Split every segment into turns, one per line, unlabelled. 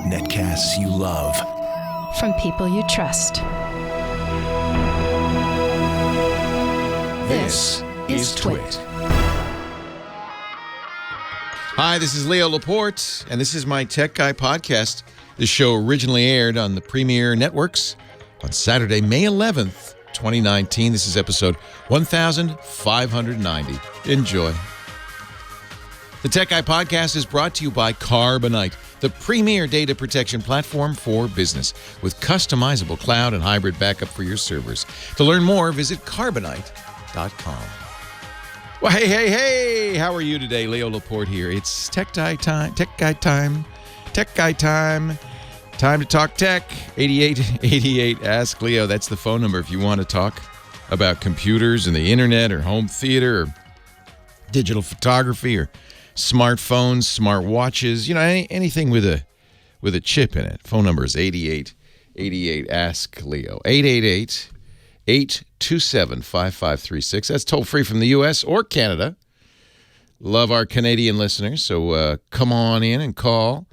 Netcasts you love.
From people you trust.
This is Twit.
Hi, this is Leo Laporte, and this is my Tech Guy podcast. This show originally aired on the Premier Networks on Saturday, May 11th, 2019. This is episode 1590. Enjoy. The Tech Guy podcast is brought to you by Carbonite, the premier data protection platform for business with customizable cloud and hybrid backup for your servers. To learn more, visit carbonite.com. Well, hey, how are you today? Leo Laporte here. It's Tech Guy time. Time to talk tech. 8888 Ask Leo. That's the phone number if you want to talk about computers and the internet or home theater or digital photography or smartphones, smart watches, anything with a chip in it. Phone number is 8888 Ask Leo. 888-827-5536. That's toll free from the U.S. or Canada. Love our Canadian listeners, so come on in and call.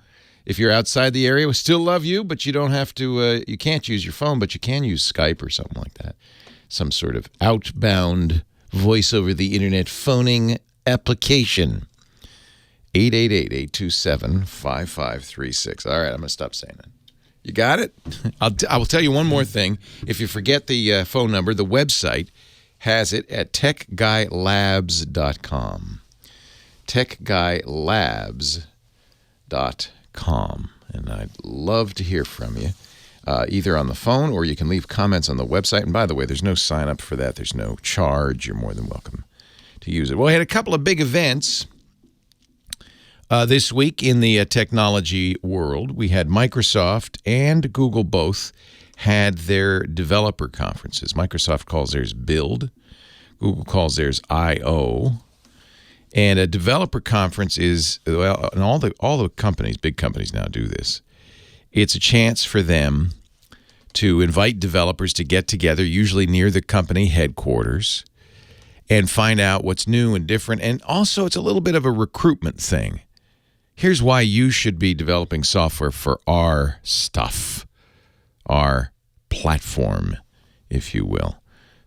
If you're outside the area, we still love you, but you don't have to, you can't use your phone, but you can use Skype or something like that. Some sort of outbound voice over the internet phoning application. 888-827-5536. All right, I'm going to stop saying that. You got it? I will tell you one more thing. If you forget the phone number, the website has it at techguylabs.com. techguylabs.com. And I'd love to hear from you, either on the phone or you can leave comments on the website. And by the way, there's no sign up for that. There's no charge. You're more than welcome to use it. Well, we had a couple of big events this week in the technology world. We had Microsoft and Google both had their developer conferences. Microsoft calls theirs Build. Google calls theirs I/O. And a developer conference is, well, and all the companies, big companies now do this. It's a chance for them to invite developers to get together, usually near the company headquarters, and find out what's new and different. And also, it's a little bit of a recruitment thing. Here's why you should be developing software for our stuff, our platform, if you will.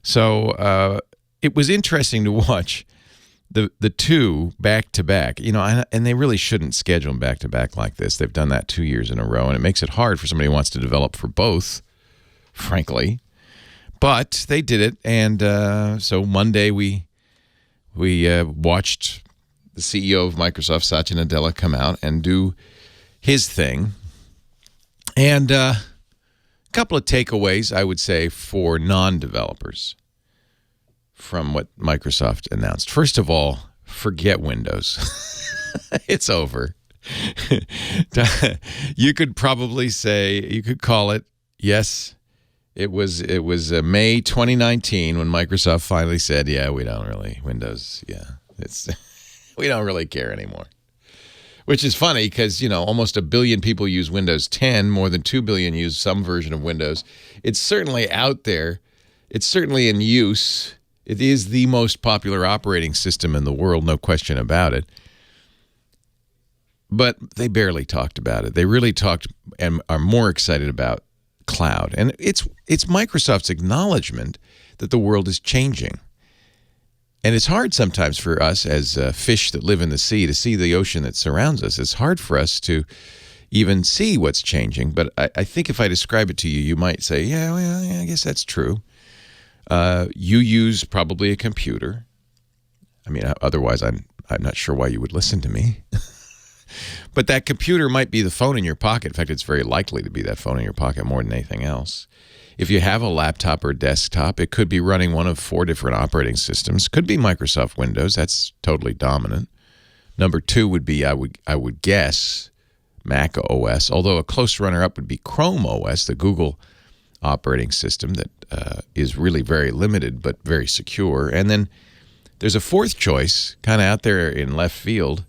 So it was interesting to watch the two back-to-back, and they really shouldn't schedule them back-to-back like this. They've done that 2 years in a row, and it makes it hard for somebody who wants to develop for both, frankly. But they did it, and so Monday we watched the CEO of Microsoft, Satya Nadella, come out and do his thing. And a couple of takeaways, I would say, for non-developers from what Microsoft announced. First of all, forget Windows. It's over. You could probably say, you could call it, yes, it was May 2019 when Microsoft finally said, yeah, we don't really, Windows, yeah, it's... We don't really care anymore, which is funny because, almost 1 billion people use Windows 10. More than 2 billion use some version of Windows. It's certainly out there. It's certainly in use. It is the most popular operating system in the world, no question about it. But they barely talked about it. They really talked and are more excited about cloud. And it's Microsoft's acknowledgement that the world is changing. And it's hard sometimes for us as fish that live in the sea to see the ocean that surrounds us. It's hard for us to even see what's changing. But I think if I describe it to you, you might say, yeah, I guess that's true. You use probably a computer. I mean, otherwise I'm not sure why you would listen to me. But that computer might be the phone in your pocket. In fact, it's very likely to be that phone in your pocket more than anything else. If you have a laptop or desktop, it could be running one of 4 different operating systems. Could be Microsoft Windows. That's totally dominant. Number 2 would be, I would guess, Mac OS, although a close runner-up would be Chrome OS, the Google operating system that is really very limited but very secure. And then there's a 4th choice, kind of out there in left field,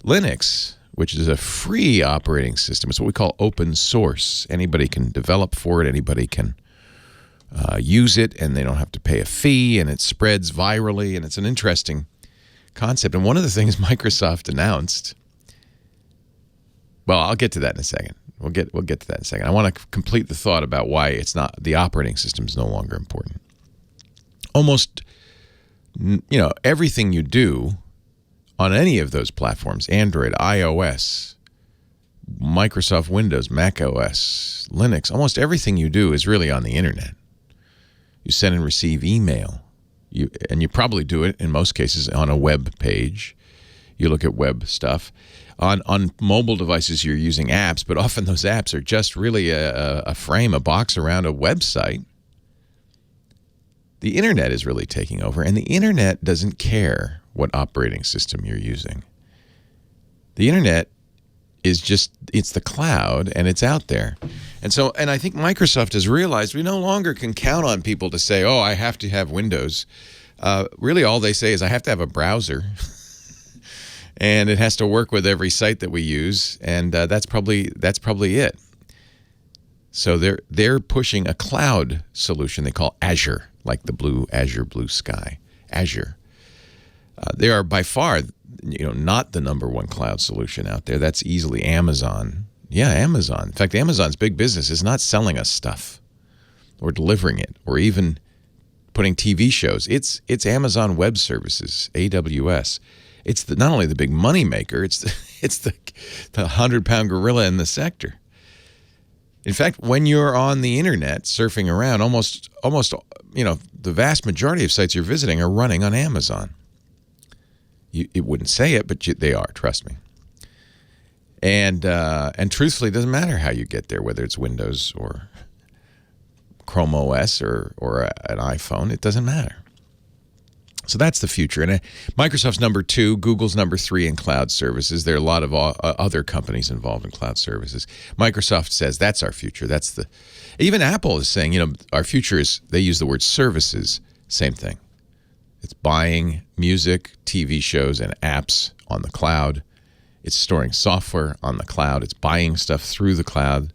Linux, which is a free operating system. It's what we call open source. Anybody can develop for it. Anybody can use it, and they don't have to pay a fee, and it spreads virally, and it's an interesting concept. And one of the things Microsoft announced Well, I'll get to that in a second. We'll get to that in a second. I want to complete the thought about why it's not the operating system is no longer important. Almost, everything you do on any of those platforms, Android, iOS, Microsoft Windows, Mac OS, Linux, almost everything you do is really on the internet. You send and receive email. And you probably do it, in most cases, on a web page. You look at web stuff. On mobile devices, you're using apps, but often those apps are just really a frame, a box around a website. The internet is really taking over, and the internet doesn't care what operating system you're using. The internet is it's the cloud, and it's out there. And I think Microsoft has realized we no longer can count on people to say, oh, I have to have Windows. Really, all they say is, I have to have a browser. And it has to work with every site that we use, and that's probably it. So they're pushing a cloud solution they call Azure, like the blue Azure, blue sky, Azure. They are by far, not the number one cloud solution out there. That's easily Amazon. Yeah, Amazon. In fact, Amazon's big business is not selling us stuff, or delivering it, or even putting TV shows. It's Amazon Web Services, AWS. It's not only the big money maker, it's the 100-pound gorilla in the sector. In fact, when you're on the internet surfing around, almost the vast majority of sites you're visiting are running on Amazon. It wouldn't say it, but they are. Trust me. And truthfully, it doesn't matter how you get there, whether it's Windows or Chrome OS or an iPhone. It doesn't matter. So that's the future. And Microsoft's number 2, Google's number 3 in cloud services. There are a lot of other companies involved in cloud services. Microsoft says that's our future. Even Apple is saying, our future is, they use the word services, same thing. It's buying music, TV shows, and apps on the cloud. It's storing software on the cloud. It's buying stuff through the cloud.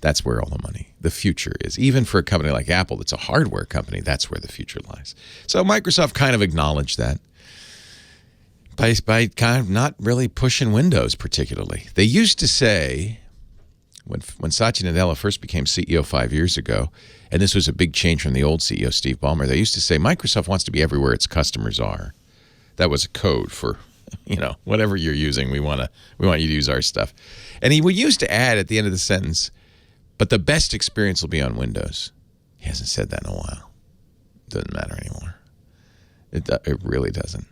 That's where all the money, the future is. Even for a company like Apple, that's a hardware company, that's where the future lies. So Microsoft kind of acknowledged that by kind of not really pushing Windows particularly. They used to say, when Satya Nadella first became CEO 5 years ago, and this was a big change from the old CEO, Steve Ballmer, they used to say, Microsoft wants to be everywhere its customers are. That was a code for, whatever you're using, we want you to use our stuff. And he used to add at the end of the sentence, but the best experience will be on Windows. He hasn't said that in a while. It doesn't matter anymore. It really doesn't.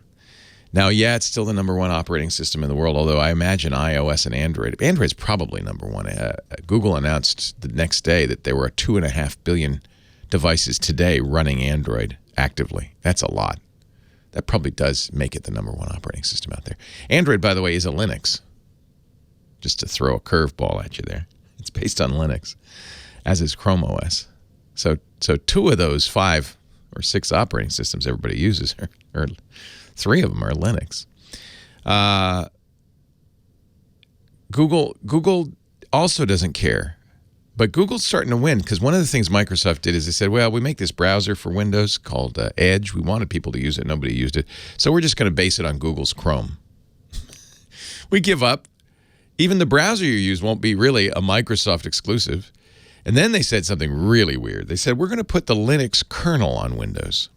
Now, yeah, it's still the number one operating system in the world, although I imagine iOS and Android. Android's probably number one. Google announced the next day that there were 2.5 billion devices today running Android actively. That's a lot. That probably does make it the number one operating system out there. Android, by the way, is a Linux. Just to throw a curveball at you there. It's based on Linux, as is Chrome OS. So 2 of those 5 or 6 operating systems everybody uses, or 3 of them are Linux. Google also doesn't care, but Google's starting to win because one of the things Microsoft did is they said, well, we make this browser for Windows called Edge. We wanted people to use it. Nobody used it. So we're just going to base it on Google's Chrome. We give up. Even the browser you use won't be really a Microsoft exclusive. And then they said something really weird. They said, we're going to put the Linux kernel on Windows.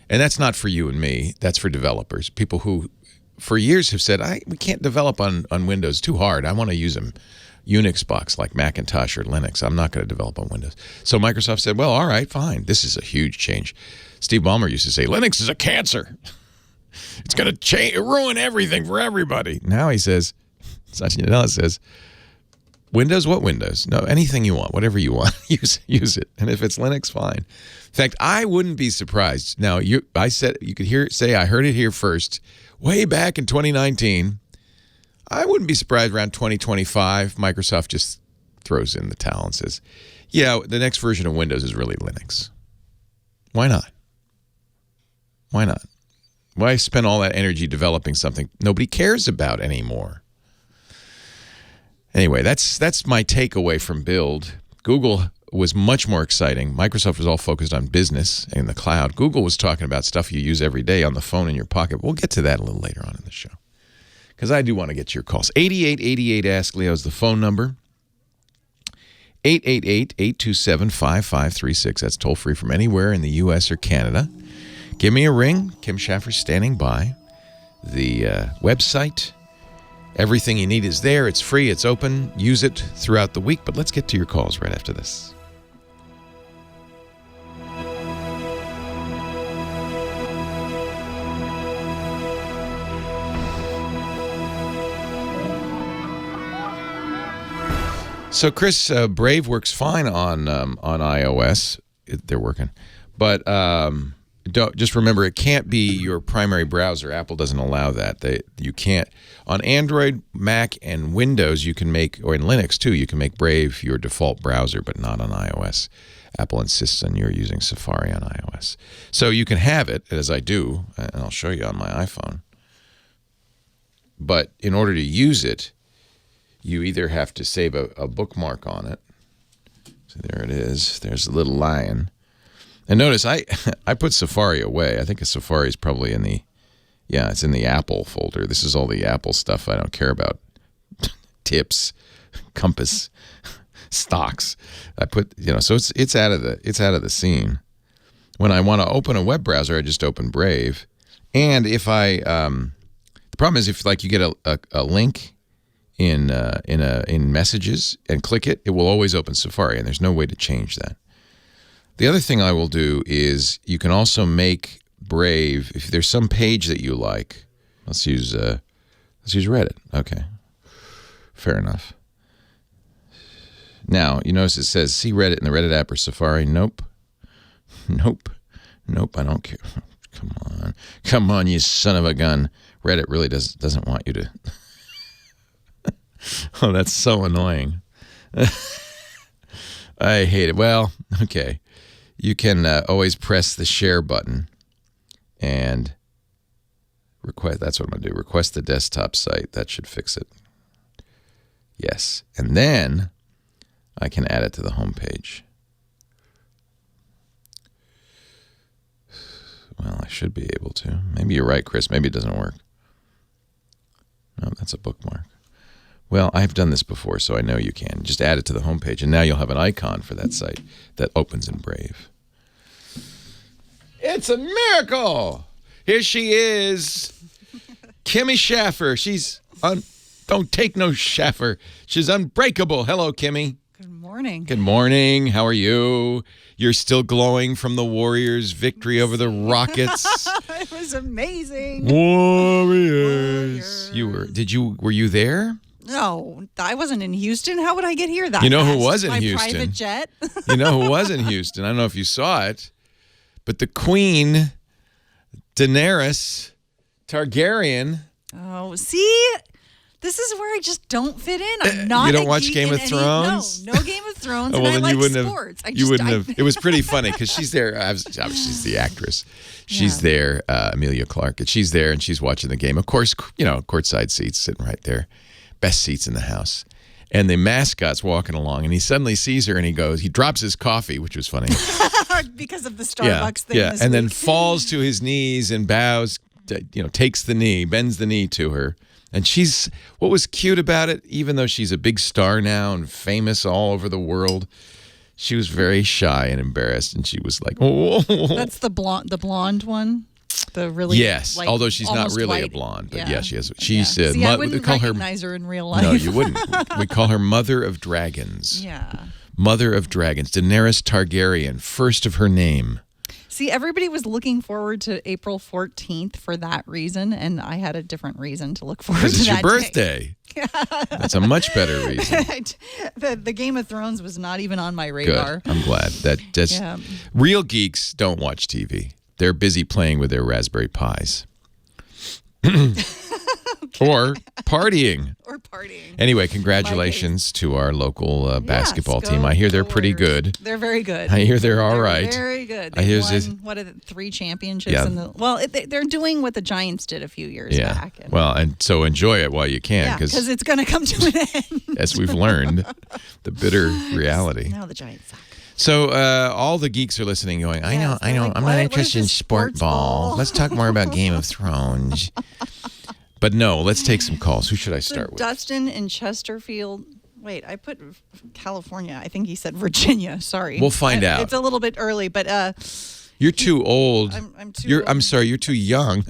And that's not for you and me. That's for developers. People who, for years, have said, we can't develop on Windows. Too hard. I want to use a Unix box like Macintosh or Linux. I'm not going to develop on Windows. So Microsoft said, well, all right, fine. This is a huge change. Steve Ballmer used to say, Linux is a cancer. It's going to ruin everything for everybody. Now he says, Satya Nadella says, Windows, what Windows? No, anything you want, whatever you want, use it. And if it's Linux, fine. In fact, I wouldn't be surprised. Now, I said you could say I heard it here first, way back in 2019. I wouldn't be surprised around 2025, Microsoft just throws in the towel and says, yeah, the next version of Windows is really Linux. Why not? Why not? Why spend all that energy developing something nobody cares about anymore? Anyway, that's my takeaway from Build. Google was much more exciting. Microsoft was all focused on business and the cloud. Google was talking about stuff you use every day on the phone in your pocket. We'll get to that a little later on in the show. because I do want to get your calls. 8888 Ask Leo is the phone number. 888-827-5536. That's toll free from anywhere in the U.S. or Canada. Give me a ring. Kim Schaffer's standing by. The website, everything you need is there. It's free. It's open. Use it throughout the week. But let's get to your calls right after this. So, Chris, Brave works fine on iOS. They're working. But just remember, it can't be your primary browser. Apple doesn't allow that. You can't. On Android, Mac, and Windows, you can make, or in Linux too, you can make Brave your default browser, but not on iOS. Apple insists on you're using Safari on iOS. So you can have it, as I do, and I'll show you on my iPhone. But in order to use it, you either have to save a bookmark on it. So there it is. There's a little lion. And notice I put Safari away. I think Safari is probably in the, it's in the Apple folder. This is all the Apple stuff I don't care about. Tips, compass, stocks. I put, so it's out of the scene. When I want to open a web browser, I just open Brave. And if the problem is if you get a link in Messages and click it, it will always open Safari, and there's no way to change that. The other thing I will do is you can also make Brave, if there's some page that you like. Let's use Reddit. Okay, fair enough. Now you notice it says see Reddit in the Reddit app or Safari. Nope. I don't care. Come on, you son of a gun. Reddit really doesn't want you to. Oh, that's so annoying. I hate it. Well, okay. You can always press the share button and request. That's what I'm going to do. Request the desktop site. That should fix it. Yes. And then I can add it to the homepage. Well, I should be able to. Maybe you're right, Chris. Maybe it doesn't work. No, that's a bookmark. Well, I've done this before, so I know you can. Just add it to the homepage, and now you'll have an icon for that site that opens in Brave. It's a miracle! Here she is, Kimmy Schaffer. She's don't take no Schaffer. She's unbreakable. Hello, Kimmy.
Good morning.
Good morning. How are you? You're still glowing from the Warriors' victory over the Rockets.
It was amazing.
Warriors. Were you there?
No, I wasn't in Houston. How would I get here that
You know
fast?
who was in
My
Houston?
private jet?
You know who was in Houston? I don't know if you saw it, but the Queen, Daenerys Targaryen.
Oh, see? This is where I just don't fit in. I'm not.
You don't watch Game of Thrones?
No Game of Thrones.
Well,
and
then
I
you
like
wouldn't
sports.
have. You wouldn't have. It was pretty funny because she's there. Obviously, she's the actress. She's there, Emilia Clarke, and she's there, and she's watching the game. Of course, courtside seats, sitting right there, best seats in the house. And the mascot's walking along, and he suddenly sees her, and he drops his coffee, which was funny
because of the Starbucks thing.
Yeah,
this
and
week.
then falls to his knees and bows. Takes the knee, bends the knee to her. And what was cute about it, even though she's a big star now and famous all over the world, she was very shy and embarrassed, and she was like, "Oh."
That's the blonde one. The really
although she's not really
white.
a blonde, but she has.
She's
See,
I wouldn't recognize her in real life.
No, you wouldn't. We call her Mother of Dragons.
Yeah.
Mother of Dragons, Daenerys Targaryen, first of her name.
See, everybody was looking forward to April 14th for that reason, and I had a different reason to look forward to that.
Because it's your birthday. That's a much better reason.
The Game of Thrones was not even on my radar.
Good. I'm glad. Real geeks don't watch TV. They're busy playing with their Raspberry Pis. Or partying. Anyway, congratulations to our local basketball team. I hear they're pretty good.
They're very good.
I hear they're all right.
Very good.
They
won, 3 championships? Yeah. They're doing what the Giants did a few years back.
And so enjoy it while you can.
Because it's going to come to an end.
As we've learned, the bitter reality.
Now the Giants suck.
So all the geeks are listening going, I know,
like,
I'm not interested in sport ball. Let's talk more about Game of Thrones. But no, let's take some calls. Who should I start with?
Dustin in Chesterfield. Wait, I put California. I think he said Virginia. Sorry.
We'll find out.
It's a little bit early, but
you're too old.
I'm too.
I'm sorry. You're too young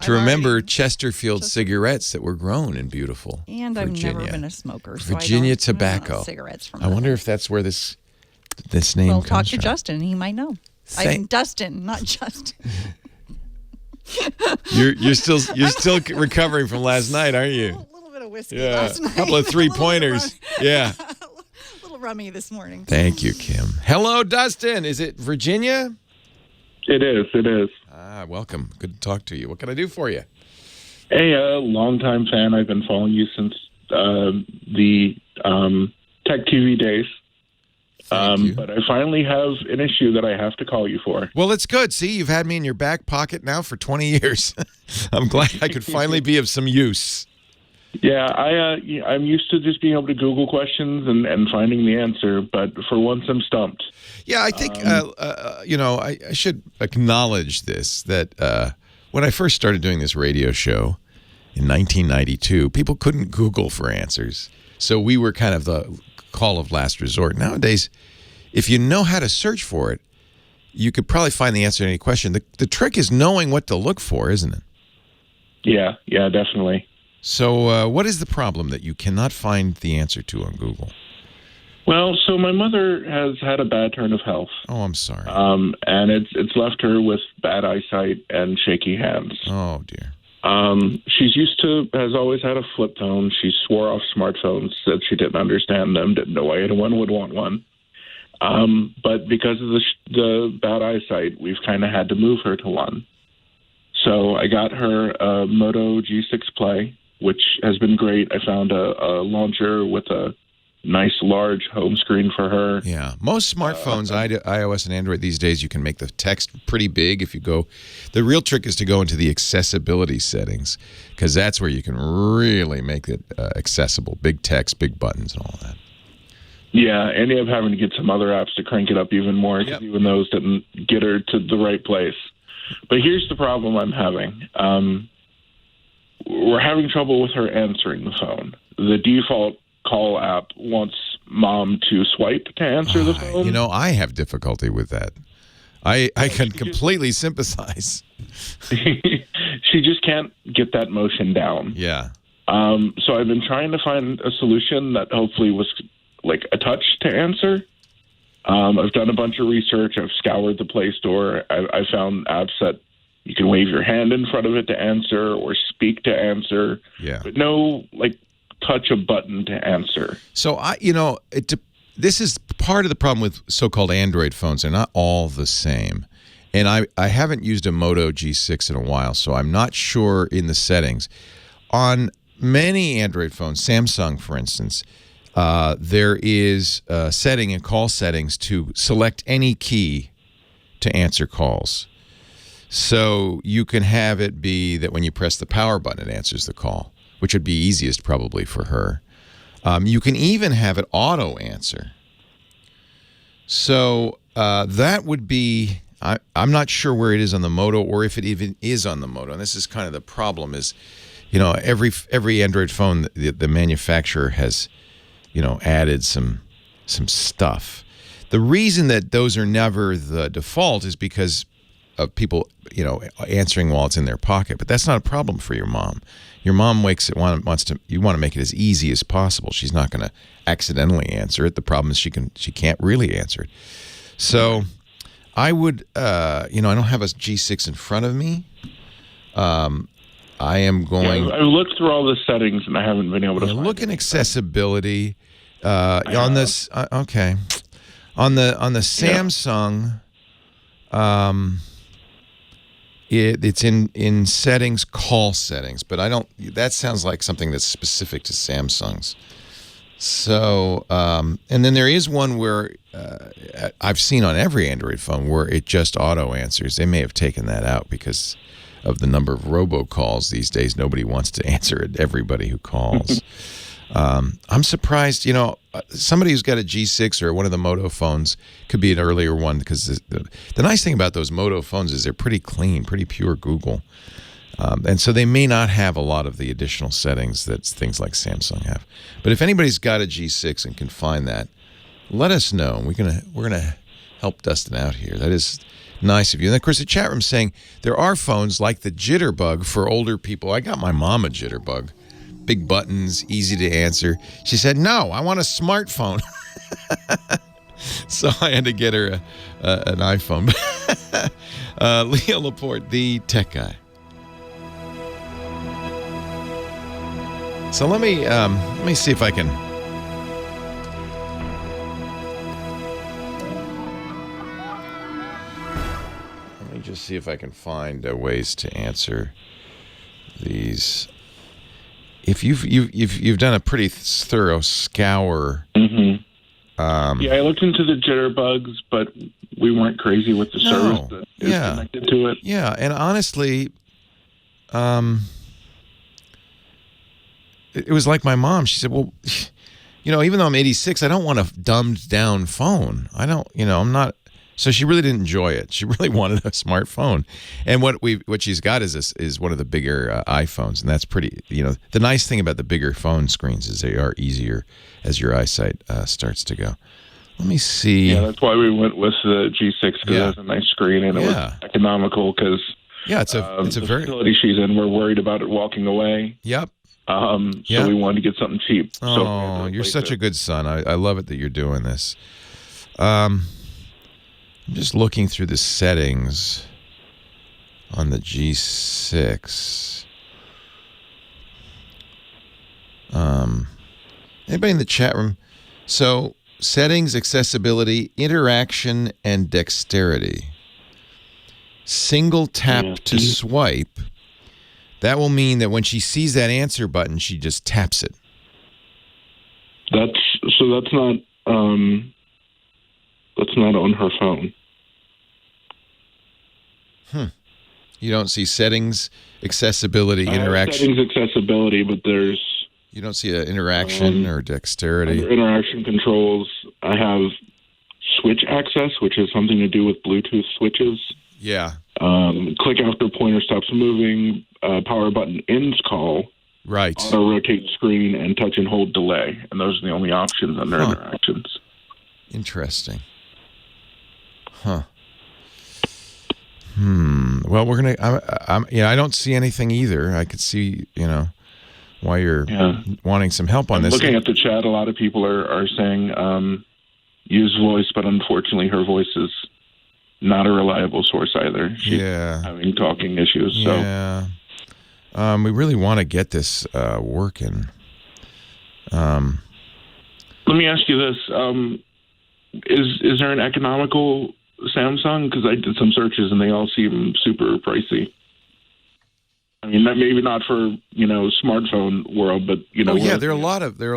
to remember
already,
Chesterfield cigarettes that were grown in beautiful
and
Virginia.
I've never been a smoker. So
Virginia
I don't
tobacco.
Cigarettes from.
I wonder if that's where this name
Well,
comes
talk to
from.
Justin. He might know. I'm Dustin, not Justin.
You're still recovering from last night, aren't you?
A little bit of whiskey
Yeah,
last night.
a couple of 3-pointers. Yeah.
A little rummy this morning.
Thank you, Kim. Hello, Dustin. Is it Virginia?
It is.
Welcome. Good to talk to you. What can I do for you?
Hey, longtime fan. I've been following you since the Tech TV days.
Thank you.
But I finally have an issue that I have to call you for.
Well, it's good. See, you've had me in your back pocket now for 20 years. I'm glad I could finally be of some use.
Yeah, I'm used to just being able to Google questions and finding the answer, but for once I'm stumped.
Yeah, I think, I should acknowledge this, that when I first started doing this radio show in 1992, people couldn't Google for answers. So we were kind of the call of last resort. Nowadays, if you know how to search for it, you could probably find the answer to any question. The trick is knowing what to look for, isn't it?
Yeah, definitely.
So what is the problem that you cannot find the answer to on Google?
Well, so my mother has had a bad turn of health.
Oh, I'm sorry.
And it's left her with bad eyesight and shaky hands.
Oh, dear.
Has always had a flip phone. She swore off smartphones, said she didn't understand them, didn't know why anyone would want one. But because of the bad eyesight, we've kind of had to move her to one. So I got her a Moto G6 Play, which has been great. I found a launcher with a nice large home screen for her.
Yeah. Most smartphones, iOS and Android these days, you can make the text pretty big if you go. The real trick is to go into the accessibility settings, because that's where you can really make it accessible. Big text, big buttons, and all that.
Yeah, I ended up having to get some other apps to crank it up even more, because even those didn't get her to the right place. But here's the problem I'm having. We're having trouble with her answering the phone. The default call app wants mom to swipe to answer the phone.
You know, I have difficulty with that. I can completely sympathize.
She just can't get that motion down.
Yeah.
So I've been trying to find a solution that hopefully was like a touch to answer. I've done a bunch of research. I've scoured the Play Store. I found apps that you can wave your hand in front of it to answer or speak to answer.
Yeah.
But no, touch a button to answer.
So, this is part of the problem with so-called Android phones. They're not all the same. And I haven't used a Moto G6 in a while, so I'm not sure in the settings. On many Android phones, Samsung, for instance, there is a setting in call settings to select any key to answer calls. So you can have it be that when you press the power button, it answers the call, which would be easiest probably for her. You can even have it auto answer. So that would be, I'm not sure where it is on the Moto or if it even is on the Moto. And this is kind of the problem is, every Android phone, the manufacturer has, added some stuff. The reason that those are never the default is because of people, answering while it's in their pocket. But that's not a problem for your mom. Your mom you want to make it as easy as possible. She's not going to accidentally answer it. The problem is she can't really answer it. So I would, I don't have a G6 in front of me. I am going.
Yeah, I've looked through all the settings and I haven't been able to find
look in accessibility on this. Okay, on the Samsung. It's in settings, call settings, but that sounds like something that's specific to Samsung's. So, and then there is one where I've seen on every Android phone where it just auto answers. They may have taken that out because of the number of robocalls these days. Nobody wants to answer it, everybody who calls. I'm surprised, somebody who's got a G6 or one of the Moto phones could be an earlier one because the nice thing about those Moto phones is they're pretty clean, pretty pure Google. And so they may not have a lot of the additional settings that things like Samsung have. But if anybody's got a G6 and can find that, let us know. We're gonna help Dustin out here. That is nice of you. And of course, the chat room's saying there are phones like the Jitterbug for older people. I got my mom a Jitterbug. Big buttons, easy to answer. She said, "No, I want a smartphone." So I had to get her an iPhone. Leo Laporte, the tech guy. So let me see if I can. Let me just see if I can find ways to answer these. If you've done a pretty thorough scour.
Mm-hmm. Yeah, I looked into the Jitterbugs, but we weren't crazy with the service that is connected to it.
Yeah, and honestly, it was like my mom. She said, "Well, even though I'm 86, I don't want a dumbed down phone. I don't, I'm not." So she really didn't enjoy it. She really wanted a smartphone, and what she's got is one of the bigger iPhones, and that's pretty. The nice thing about the bigger phone screens is they are easier as your eyesight starts to go. Let me see.
Yeah, that's why we went with the G6 because it has a nice screen and it was economical. Because
it's a very
facility she's in. We're worried about it walking away.
Yep.
So we wanted to get something cheap.
Oh, you're such a good son. I love it that you're doing this. I'm just looking through the settings on the G6. Anybody in the chat room? So, settings, accessibility, interaction, and dexterity. Single tap to swipe. That will mean that when she sees that answer button, she just taps it.
That's not on her phone.
You don't see settings, accessibility, interaction.
Settings, accessibility, but there's.
You don't see an interaction or dexterity.
Interaction controls. I have switch access, which is something to do with Bluetooth switches.
Yeah.
Click after pointer stops moving. Power button ends call.
Right.
Auto rotate screen and touch and hold delay, and those are the only options under interactions.
Interesting. Huh. Well, we're gonna. I don't see anything either. I could see, why you're wanting some help on this.
Looking at the chat, a lot of people are saying use voice, but unfortunately, her voice is not a reliable source either. She's having talking issues. So.
Yeah. We really want to get this working.
Let me ask you this: is there an economical Samsung? Because I did some searches and they all seem super pricey. I mean, maybe not for smartphone world, but
there are a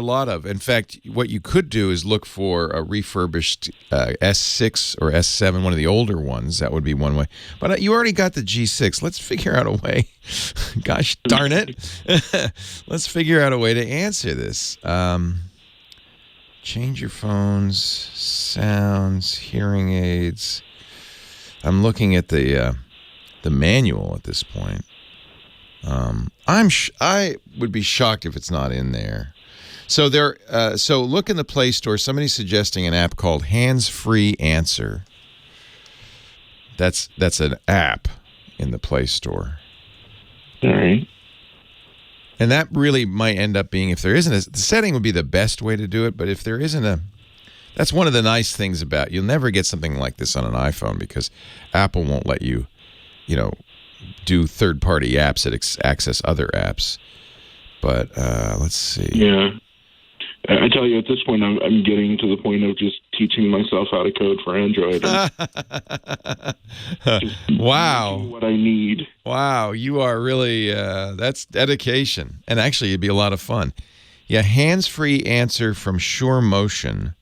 lot of. In fact, what you could do is look for a refurbished S6 or S7, one of the older ones. That would be one way. But you already got the G6. Let's figure out a way. Gosh darn it! Let's figure out a way to answer this. Change your phones, sounds, hearing aids. I'm looking at the manual at this point. I would be shocked if it's not in there. So so look in the Play Store. Somebody's suggesting an app called Hands Free Answer. That's an app in the Play Store.
All right.
And that really might end up being, if there isn't the setting would be the best way to do it. But if there isn't that's one of the nice things about, you'll never get something like this on an iPhone because Apple won't let you, do third-party apps that access other apps. But let's see.
Yeah. I tell you, at this point, I'm getting to the point of just teaching myself how to code for Android.
Wow.
What I need.
Wow, you are really, that's dedication. And actually, it'd be a lot of fun. Yeah, hands-free answer from Sure Motion.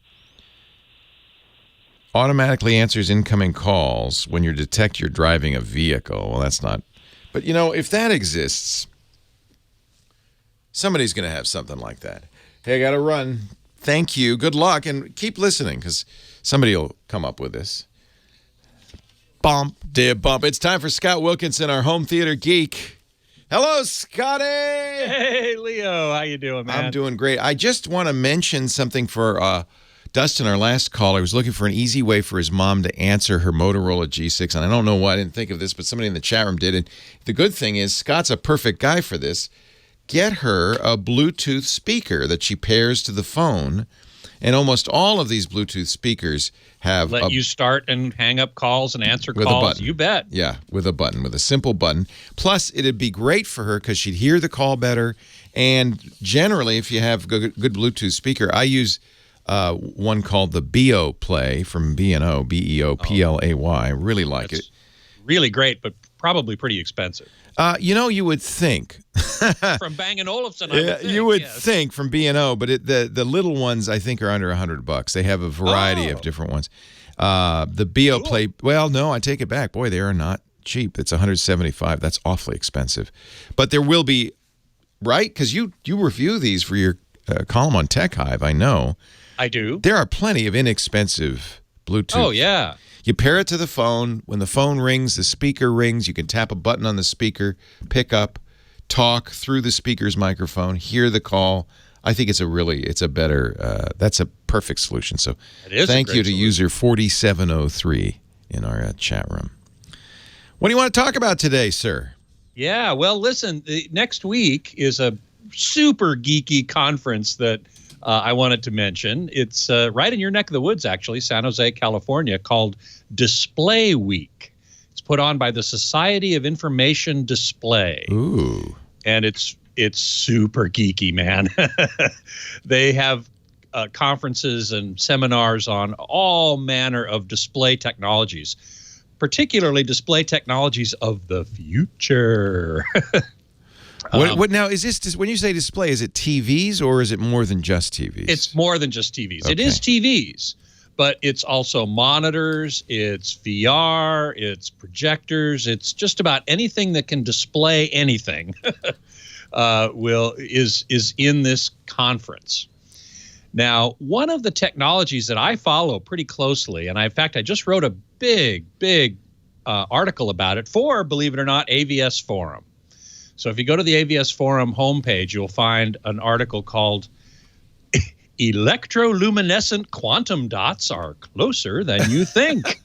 Automatically answers incoming calls when you detect you're driving a vehicle. Well, that's not. But, if that exists, somebody's going to have something like that. Hey, I got to run. Thank you. Good luck. And keep listening because somebody will come up with this. Bump, dear bump. It's time for Scott Wilkinson, our home theater geek. Hello, Scotty.
Hey, Leo. How you doing, man?
I'm doing great. I just want to mention something for Dustin, our last caller. Was looking for an easy way for his mom to answer her Motorola G6. And I don't know why I didn't think of this, but somebody in the chat room did. And the good thing is Scott's a perfect guy for this. Get her a Bluetooth speaker that she pairs to the phone. And almost all of these Bluetooth speakers have
Let you start and hang up calls and answer
with
calls.
a button.
You bet.
Yeah, with a button, with a simple button. Plus, it'd be great for her because she'd hear the call better. And generally, if you have good Bluetooth speaker, I use one called the BO Play from B&O, B-E-O-P-L-A-Y. I really like it.
Really great, but probably pretty expensive.
You would think.
From Bang & Olufsen, I would think.
You would
yes.
think from B&O, but the little ones I think are under $100. They have a variety of different ones. The BO Play, well, no, I take it back. Boy, they are not cheap. It's $175. That's awfully expensive. But there will be, right? Because you review these for your column on Tech Hive, I know.
I do.
There are plenty of inexpensive Bluetooth.
Oh, yeah.
You pair it to the phone. When the phone rings, the speaker rings. You can tap a button on the speaker, pick up, talk through the speaker's microphone, hear the call. I think that's a perfect solution. So thank you to user 4703 in our chat room. What do you want to talk about today, sir?
Yeah, well, listen, next week is a super geeky conference that I wanted to mention. It's right in your neck of the woods, actually, San Jose, California, called Display Week. It's put on by the Society of Information Display.
Ooh.
And it's super geeky, man. They have conferences and seminars on all manner of display technologies, particularly display technologies of the future.
What now is this? When you say display, is it TVs or is it more than just TVs?
It's more than just TVs.
Okay.
It is TVs, but it's also monitors, it's VR, it's projectors, it's just about anything that can display anything is in this conference. Now, one of the technologies that I follow pretty closely, and in fact I just wrote a big article about it for, believe it or not, AVS Forum. So if you go to the AVS Forum homepage, you'll find an article called Electroluminescent Quantum Dots Are Closer Than You Think.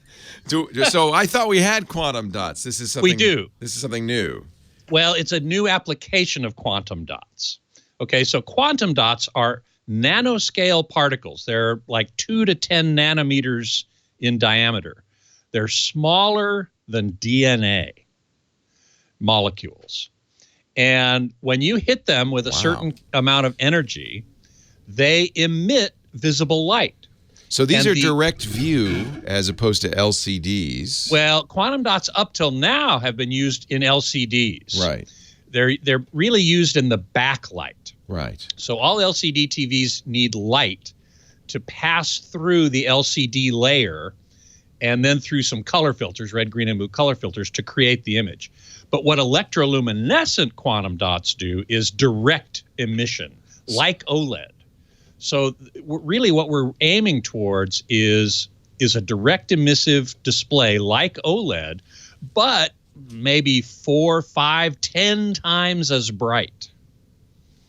So I thought we had quantum dots. This is something.
We do.
This is something new.
Well, it's a new application of quantum dots. Okay, so quantum dots are nanoscale particles. They're like 2 to 10 nanometers in diameter. They're smaller than DNA molecules. And when you hit them with a certain amount of energy, they emit visible light.
So these are direct view as opposed to LCDs.
Well, quantum dots up till now have been used in LCDs.
Right.
They're really used in the backlight.
Right.
So all LCD TVs need light to pass through the LCD layer and then through some color filters, red, green, and blue color filters to create the image. But what electroluminescent quantum dots do is direct emission, like OLED. So really what we're aiming towards is a direct emissive display like OLED, but maybe 4, 5, 10 times as bright.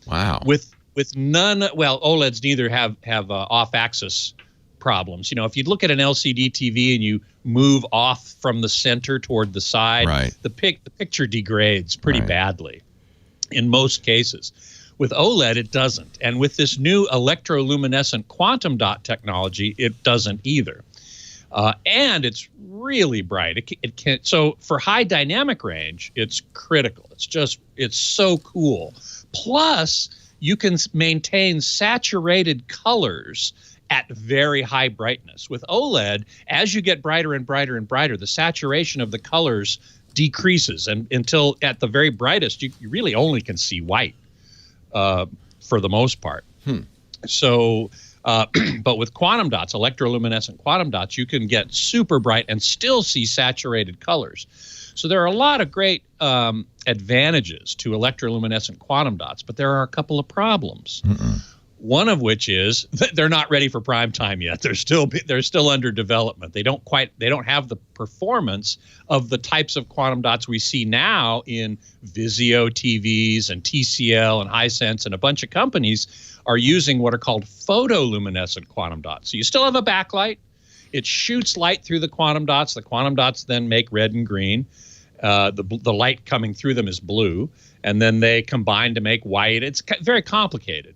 Wow.
With none, well, OLEDs neither have off-axis problems. You know, if you look at an LCD TV and you move off from the center toward the side,
right,
the picture degrades pretty badly in most cases. With OLED, it doesn't. And with this new electroluminescent quantum dot technology, it doesn't either. And it's really bright. It can, so for high dynamic range, it's critical. It's so cool. Plus, you can maintain saturated colors at very high brightness. With OLED, as you get brighter and brighter and brighter, the saturation of the colors decreases, and until at the very brightest, you really only can see white for the most part. So, but with quantum dots, electroluminescent quantum dots, you can get super bright and still see saturated colors. So there are a lot of great advantages to electroluminescent quantum dots, but there are a couple of problems. One of which is they're not ready for prime time yet. They're still under development. They don't have the performance of the types of quantum dots we see now in Vizio TVs and TCL and Hisense, and a bunch of companies are using what are called photoluminescent quantum dots. So you still have a backlight. It shoots light through the quantum dots. The quantum dots then make red and green. The light coming through them is blue, and then they combine to make white. It's very complicated,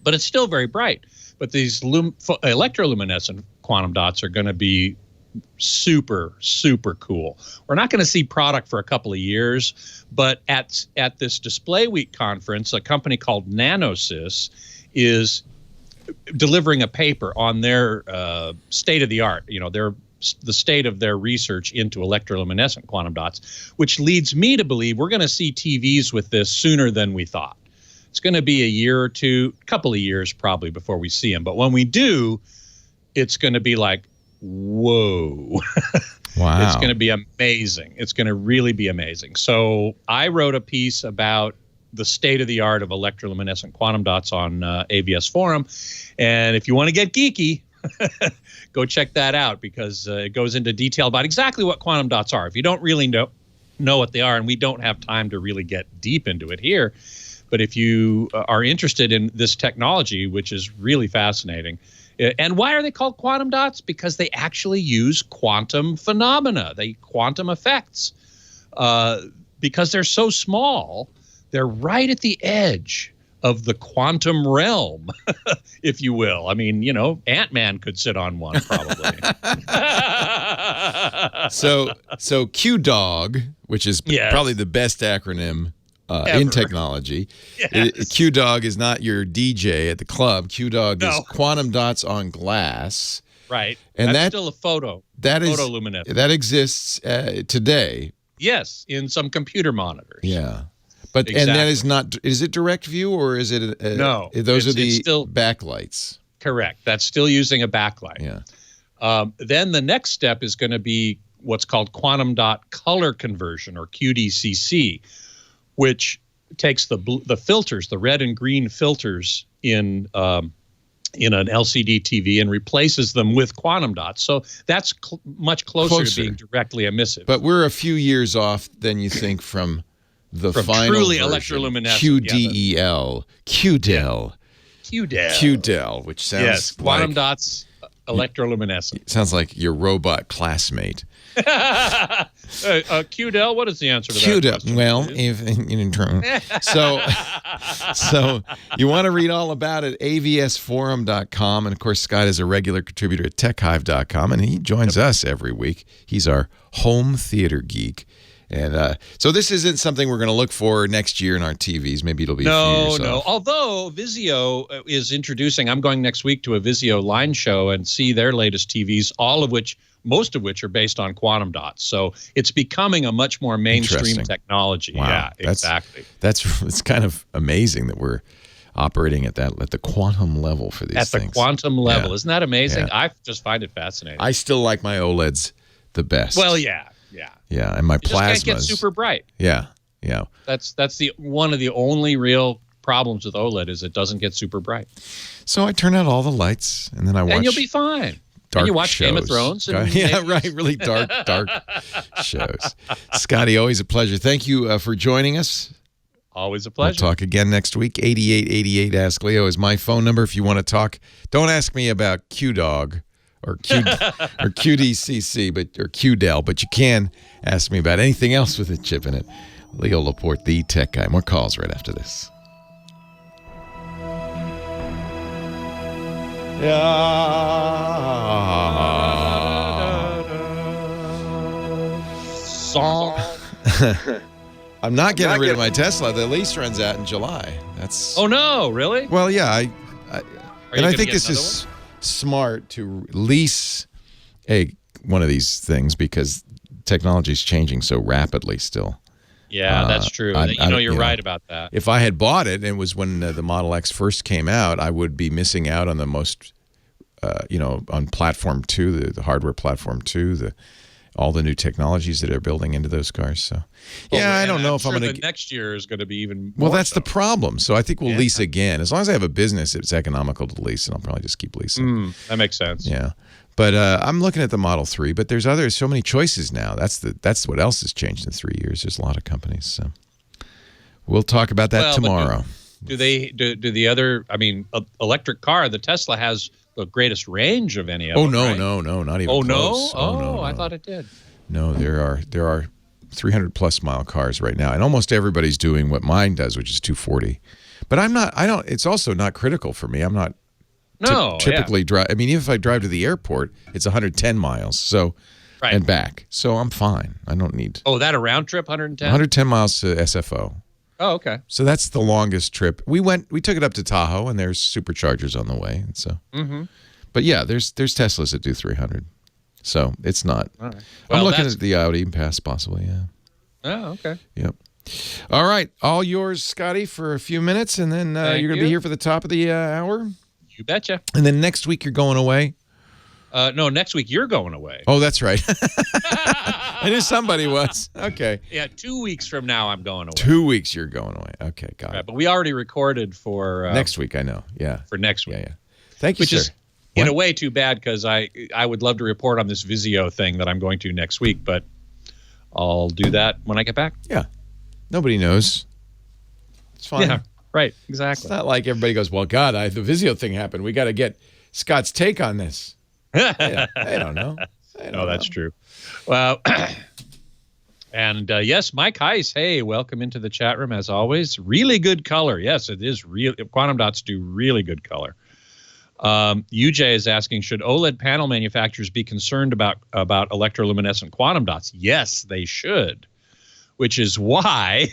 but it's still very bright. But these electroluminescent quantum dots are going to be super, super cool. We're not going to see product for a couple of years, but at this Display Week conference, a company called Nanosys is delivering a paper on their state of the art, the state of their research into electroluminescent quantum dots, which leads me to believe we're going to see TVs with this sooner than we thought. It's going to be a year or two, couple of years probably before we see them. But when we do, it's going to be like, whoa.
Wow.
It's going to be amazing. It's going to really be amazing. So I wrote a piece about the state of the art of electroluminescent quantum dots on AVS Forum. And if you want to get geeky, go check that out, because it goes into detail about exactly what quantum dots are. If you don't really know what they are, and we don't have time to really get deep into it here, but if you are interested in this technology, which is really fascinating. And why are they called quantum dots? Because they actually use quantum phenomena, quantum effects. Because they're so small, they're right at the edge of the quantum realm, if you will. I mean, Ant-Man could sit on one probably.
So QDOG, which is probably the best acronym in technology.
Yes.
QDOG is not your DJ at the club. QDOG is quantum dots on glass.
Right.
And
that's still a photoluminescent.
That exists today.
Yes, in some computer monitors.
Yeah. But
exactly.
And that is not. Is it direct view, or is it?
No.
Those are the
still
backlights.
Correct. That's still using a backlight.
Yeah.
Then the next step is going to be what's called quantum dot color conversion, or QDCC, which takes the filters, the red and green filters in an LCD TV, and replaces them with quantum dots. So that's much closer to being directly emissive.
But we're a few years off, then you think, from the final
truly
version,
electroluminescent.
QDEL, QDEL, QDEL, which sounds
quantum
like,
dots, electroluminescent.
Sounds like your robot classmate.
QDEL, what is the answer to that question?
Well, so you want to read all about it, avsforum.com. And, of course, Scott is a regular contributor at techhive.com, and he joins us every week. He's our home theater geek. And so this isn't something we're going to look for next year in our TVs. Maybe it'll be a few years off.
Although Vizio is introducing, I'm going next week to a Vizio line show and see their latest TVs, most of which are based on quantum dots. So it's becoming a much more mainstream technology.
Wow.
Yeah, exactly.
It's kind of amazing that we're operating at the quantum level for these things.
At the quantum level.
Yeah.
Isn't that amazing?
Yeah.
I just find it fascinating.
I still like my OLEDs the best.
Well, yeah.
Yeah, and my plasmas.
Just can't get super bright.
Yeah.
That's one of the only real problems with OLED is it doesn't get super bright.
So I turn out all the lights, and then I watch.
And you'll be fine.
Dark
and you watch
shows.
Game of Thrones.
Really dark shows. Scotty, always a pleasure. Thank you for joining us.
Always a pleasure.
We'll talk again next week. 8888 Ask Leo is my phone number if you want to talk. Don't ask me about QDOG. Or QDCC, or QDEL, but you can ask me about anything else with a chip in it. Leo Laporte, the tech guy. More calls right after this.
Song.
I'm not getting rid of my Tesla. The lease runs out in July. That's.
Oh no! Really?
Well, yeah. I think this is smart to lease one of these things because technology is changing so rapidly still.
Yeah, that's true. You're right about that.
If I had bought it and it was when the Model X first came out, I would be missing out on the most, on platform 2, the hardware platform 2, all the new technologies that are building into those cars. So, yeah, I don't know if I'm going to.
Next year is going to be even.
Well,
more
that's
so.
the problem. So I think we'll lease again. As long as I have a business, it's economical to lease, and I'll probably just keep leasing.
That makes sense.
Yeah, but I'm looking at the Model 3. But there's so many choices now. That's what else has changed in 3 years. There's a lot of companies. So we'll talk about that tomorrow.
Do the other? I mean, electric car. The Tesla has the greatest range of any of them.
No,
right?
no, not even close.
No? I thought it did.
No, there are 300 plus mile cars right now, and almost everybody's doing what mine does, which is 240. But it's also not critical for me. I'm not typically drive. I mean, even if I drive to the airport, it's 110 miles. So and back. So I'm fine. I don't need.
Oh, that a round trip 110?
110 miles to SFO.
Oh, okay.
So that's the longest trip. We took it up to Tahoe, and there's superchargers on the way. And so, but yeah, there's Teslas that do 300. So it's not.
All right. Well,
I'm looking at the Audi Pass possibly. Yeah.
Oh, okay.
Yep. All right, all yours, Scotty, for a few minutes, and then you're going to be here for the top of the hour.
You betcha.
And then next week you're going away.
No, next week you're going away.
Oh, that's right. I knew somebody was. Okay.
Yeah, 2 weeks from now I'm going away.
2 weeks you're going away. Okay, got it.
But we already recorded for
next week. I know. Yeah.
For next week.
Yeah. Thank you,
Which
sir.
is in a way too bad because I would love to report on this Vizio thing that I'm going to next week, but I'll do that when I get back.
Yeah. Nobody knows. It's fine.
Yeah. Right. Exactly.
It's not like everybody goes, well, God, the Vizio thing happened. We got to get Scott's take on this. I don't know.
No, that's true. Well, and yes, Mike Heiss, hey, welcome into the chat room as always. Really good color. Yes, it is real. Quantum dots do really good color. UJ is asking, should OLED panel manufacturers be concerned about electroluminescent quantum dots? Yes, they should, which is why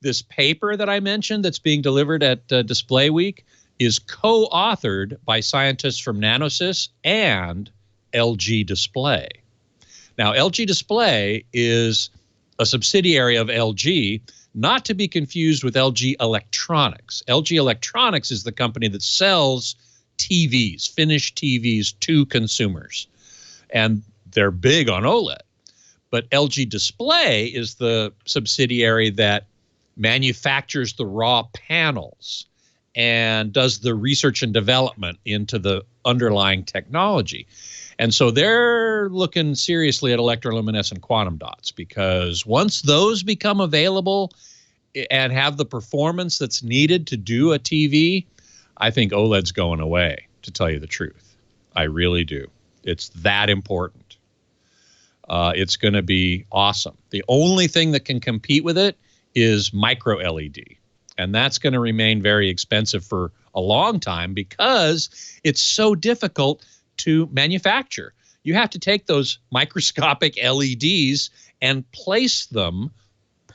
this paper that I mentioned that's being delivered at Display Week is co-authored by scientists from Nanosys and LG Display. Now, LG Display is a subsidiary of LG, not to be confused with LG Electronics. LG Electronics is the company that sells TVs, finished TVs to consumers. And they're big on OLED. But LG Display is the subsidiary that manufactures the raw panels and does the research and development into the underlying technology. And so they're looking seriously at electroluminescent quantum dots because once those become available and have the performance that's needed to do a TV, I think OLED's going away, to tell you the truth. I really do. It's that important. It's going to be awesome. The only thing that can compete with it is micro LED. And that's going to remain very expensive for a long time because it's so difficult to manufacture. You have to take those microscopic LEDs and place them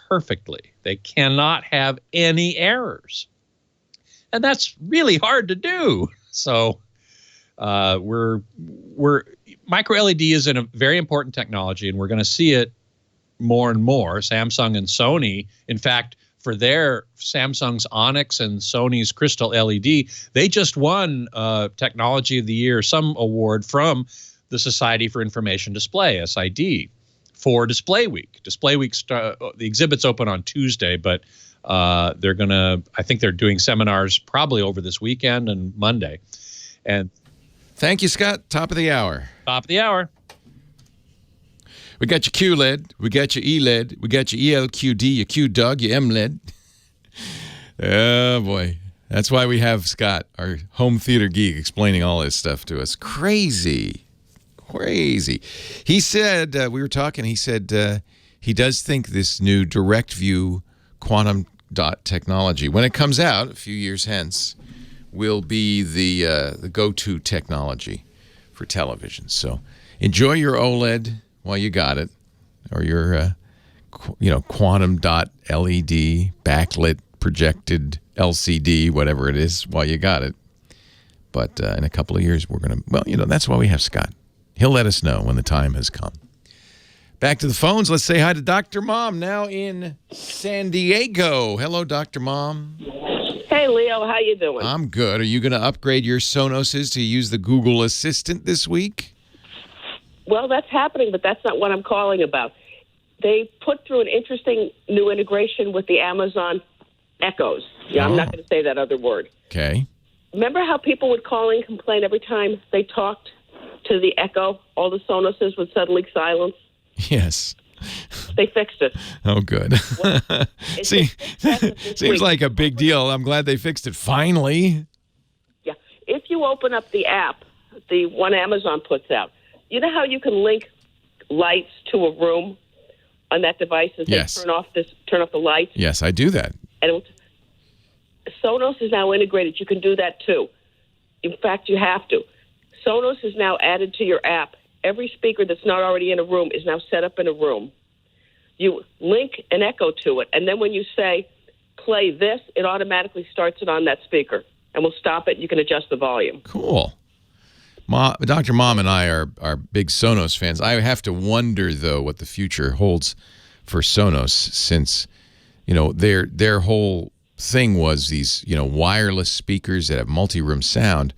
perfectly. They cannot have any errors. And that's really hard to do. So micro LED is a very important technology, and we're going to see it more and more. Samsung and Sony, in fact, for their Samsung's Onyx and Sony's Crystal LED, they just won Technology of the Year, some award from the Society for Information Display, SID, for Display Week. Display Week, the exhibit's open on Tuesday, but I think they're doing seminars probably over this weekend and Monday. And
thank you, Scott. Top of the hour.
Top of the hour.
We got your QLED, we got your ELED, we got your ELQD, your QDUG, your MLED. Oh, boy. That's why we have Scott, our home theater geek, explaining all this stuff to us. Crazy. He said, we were talking, he said he does think this new direct view quantum dot technology, when it comes out a few years hence, will be the go-to technology for television. So enjoy your OLED while you got it, or your quantum dot LED backlit projected LCD, whatever it is, while you got it. But in a couple of years, we're going to, that's why we have Scott. He'll let us know when the time has come. Back to the phones. Let's say hi to Dr. Mom, now in San Diego. Hello, Dr. Mom.
Hey, Leo. How you doing?
I'm good. Are you going to upgrade your Sonoses to use the Google Assistant this week?
Well, that's happening, but that's not what I'm calling about. They put through an interesting new integration with the Amazon Echoes. Yeah, I'm not going to say that other word.
Okay.
Remember how people would call and complain every time they talked to the Echo? All the Sonoses would suddenly silence?
Yes.
They fixed it.
Oh, good.
Well,
seems like a big deal. I'm glad they fixed it finally.
Yeah. If you open up the app, the one Amazon puts out, you know how you can link lights to a room on that device and say,
Yes.
turn off the lights?
Yes, I do that.
And Sonos is now integrated. You can do that too. In fact, you have to. Sonos is now added to your app. Every speaker that's not already in a room is now set up in a room. You link an Echo to it, and then when you say, play this, it automatically starts it on that speaker. And we'll stop it. You can adjust the volume.
Cool. Dr. Mom and I are big Sonos fans. I have to wonder, though, what the future holds for Sonos, since, their whole thing was these, wireless speakers that have multi-room sound.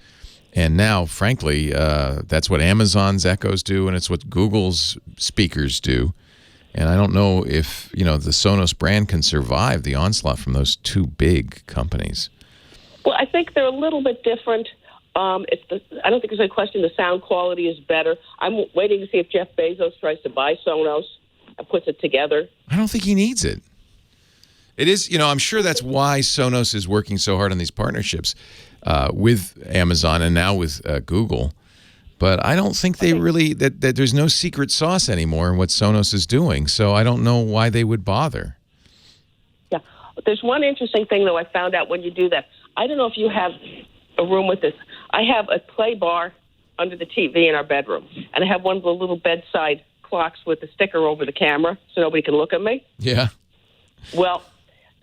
And now, frankly, that's what Amazon's Echoes do, and it's what Google's speakers do. And I don't know if, the Sonos brand can survive the onslaught from those two big companies.
Well, I think they're a little bit different. I don't think there's any question the sound quality is better. I'm waiting to see if Jeff Bezos tries to buy Sonos and puts it together.
I don't think he needs it. It is, I'm sure that's why Sonos is working so hard on these partnerships with Amazon and now with Google. But I don't think they really, that there's no secret sauce anymore in what Sonos is doing. So I don't know why they would bother.
Yeah. There's one interesting thing, though, I found out when you do that. I don't know if you have a room with this. I have a play bar under the TV in our bedroom, and I have one of the little bedside clocks with a sticker over the camera so nobody can look at me.
Yeah.
Well,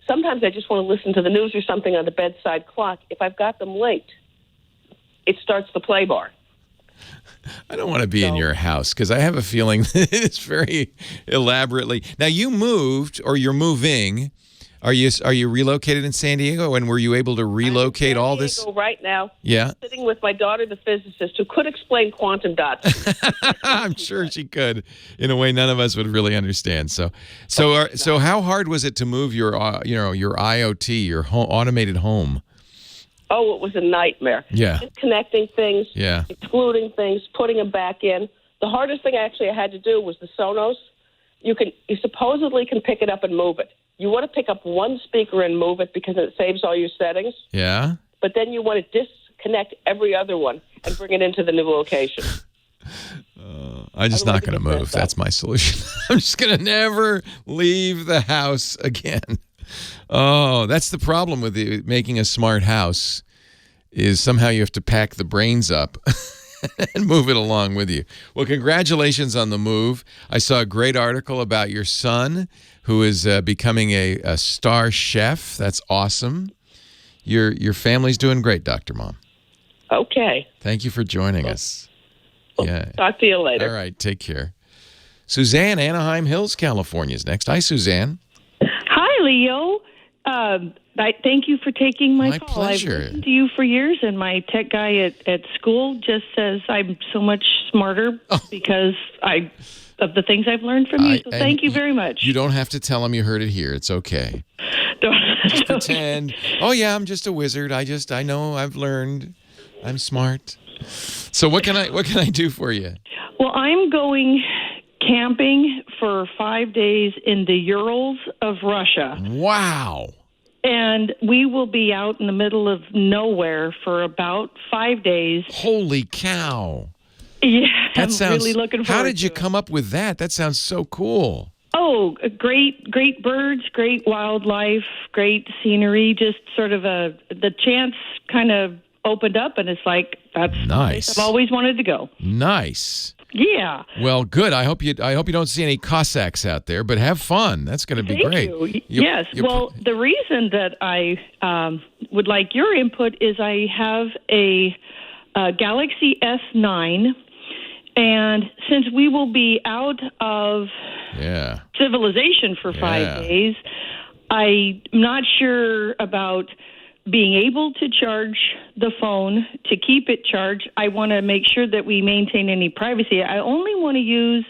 sometimes I just want to listen to the news or something on the bedside clock. If I've got them linked, it starts the play bar.
I don't want to be in your house because I have a feeling it's very elaborately. Now, you moved, or you're moving. Are you relocated in San Diego? And were you able to relocate all this?
I'm in San Diego right now.
Yeah.
Sitting with my daughter, the physicist, who could explain quantum dots.
I'm sure she could, in a way none of us would really understand. So how hard was it to move your your IoT, your automated home?
Oh, it was a nightmare.
Yeah.
Disconnecting things,
yeah,
excluding things, putting them back in. The hardest thing actually I had to do was the Sonos. You supposedly can pick it up and move it. You want to pick up one speaker and move it because it saves all your settings.
Yeah.
But then you want to disconnect every other one and bring it into the new location.
I'm just not going to move. That's my solution. I'm just going to never leave the house again. Oh, that's the problem with making a smart house, is somehow you have to pack the brains up and move it along with you. Well, congratulations on the move. I saw a great article about your son who is becoming a star chef. That's awesome. Your family's doing great, Dr. Mom.
Okay.
Thank you for joining us. Yeah.
Talk to you later.
All right. Take care. Suzanne, Anaheim Hills, California is next. Hi, Suzanne.
Hi, Leo. I thank you for taking my call.
Pleasure.
I've listened to you for years, and my tech guy at school just says I'm so much smarter because of the things I've learned from you. So thank you very much.
You don't have to tell him you heard it here. It's okay. Just pretend. Oh yeah, I'm just a wizard. I know. I've learned. I'm smart. So what can I do for you?
Well, I'm going camping for 5 days in the Urals of Russia.
Wow.
And we will be out in the middle of nowhere for about 5 days.
Holy cow.
Yeah, I'm really looking forward to it.
How did you come up with that? That sounds so cool.
Oh, great birds, great wildlife, great scenery, just sort of the chance kind of opened up, and it's like, that's
nice.
I've always wanted to go.
Nice.
Yeah.
Well, good. I hope you don't see any Cossacks out there, but have fun. That's going to be great.
Yes. Well, the reason that I would like your input is I have a Galaxy S9, and since we will be out of civilization for 5 days, I'm not sure about being able to charge the phone, to keep it charged. I want to make sure that we maintain any privacy. I only want to use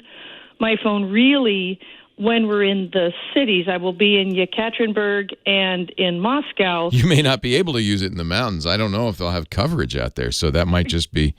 my phone really when we're in the cities. I will be in Yekaterinburg and in Moscow.
You may not be able to use it in the mountains. I don't know if they'll have coverage out there, so that might just be,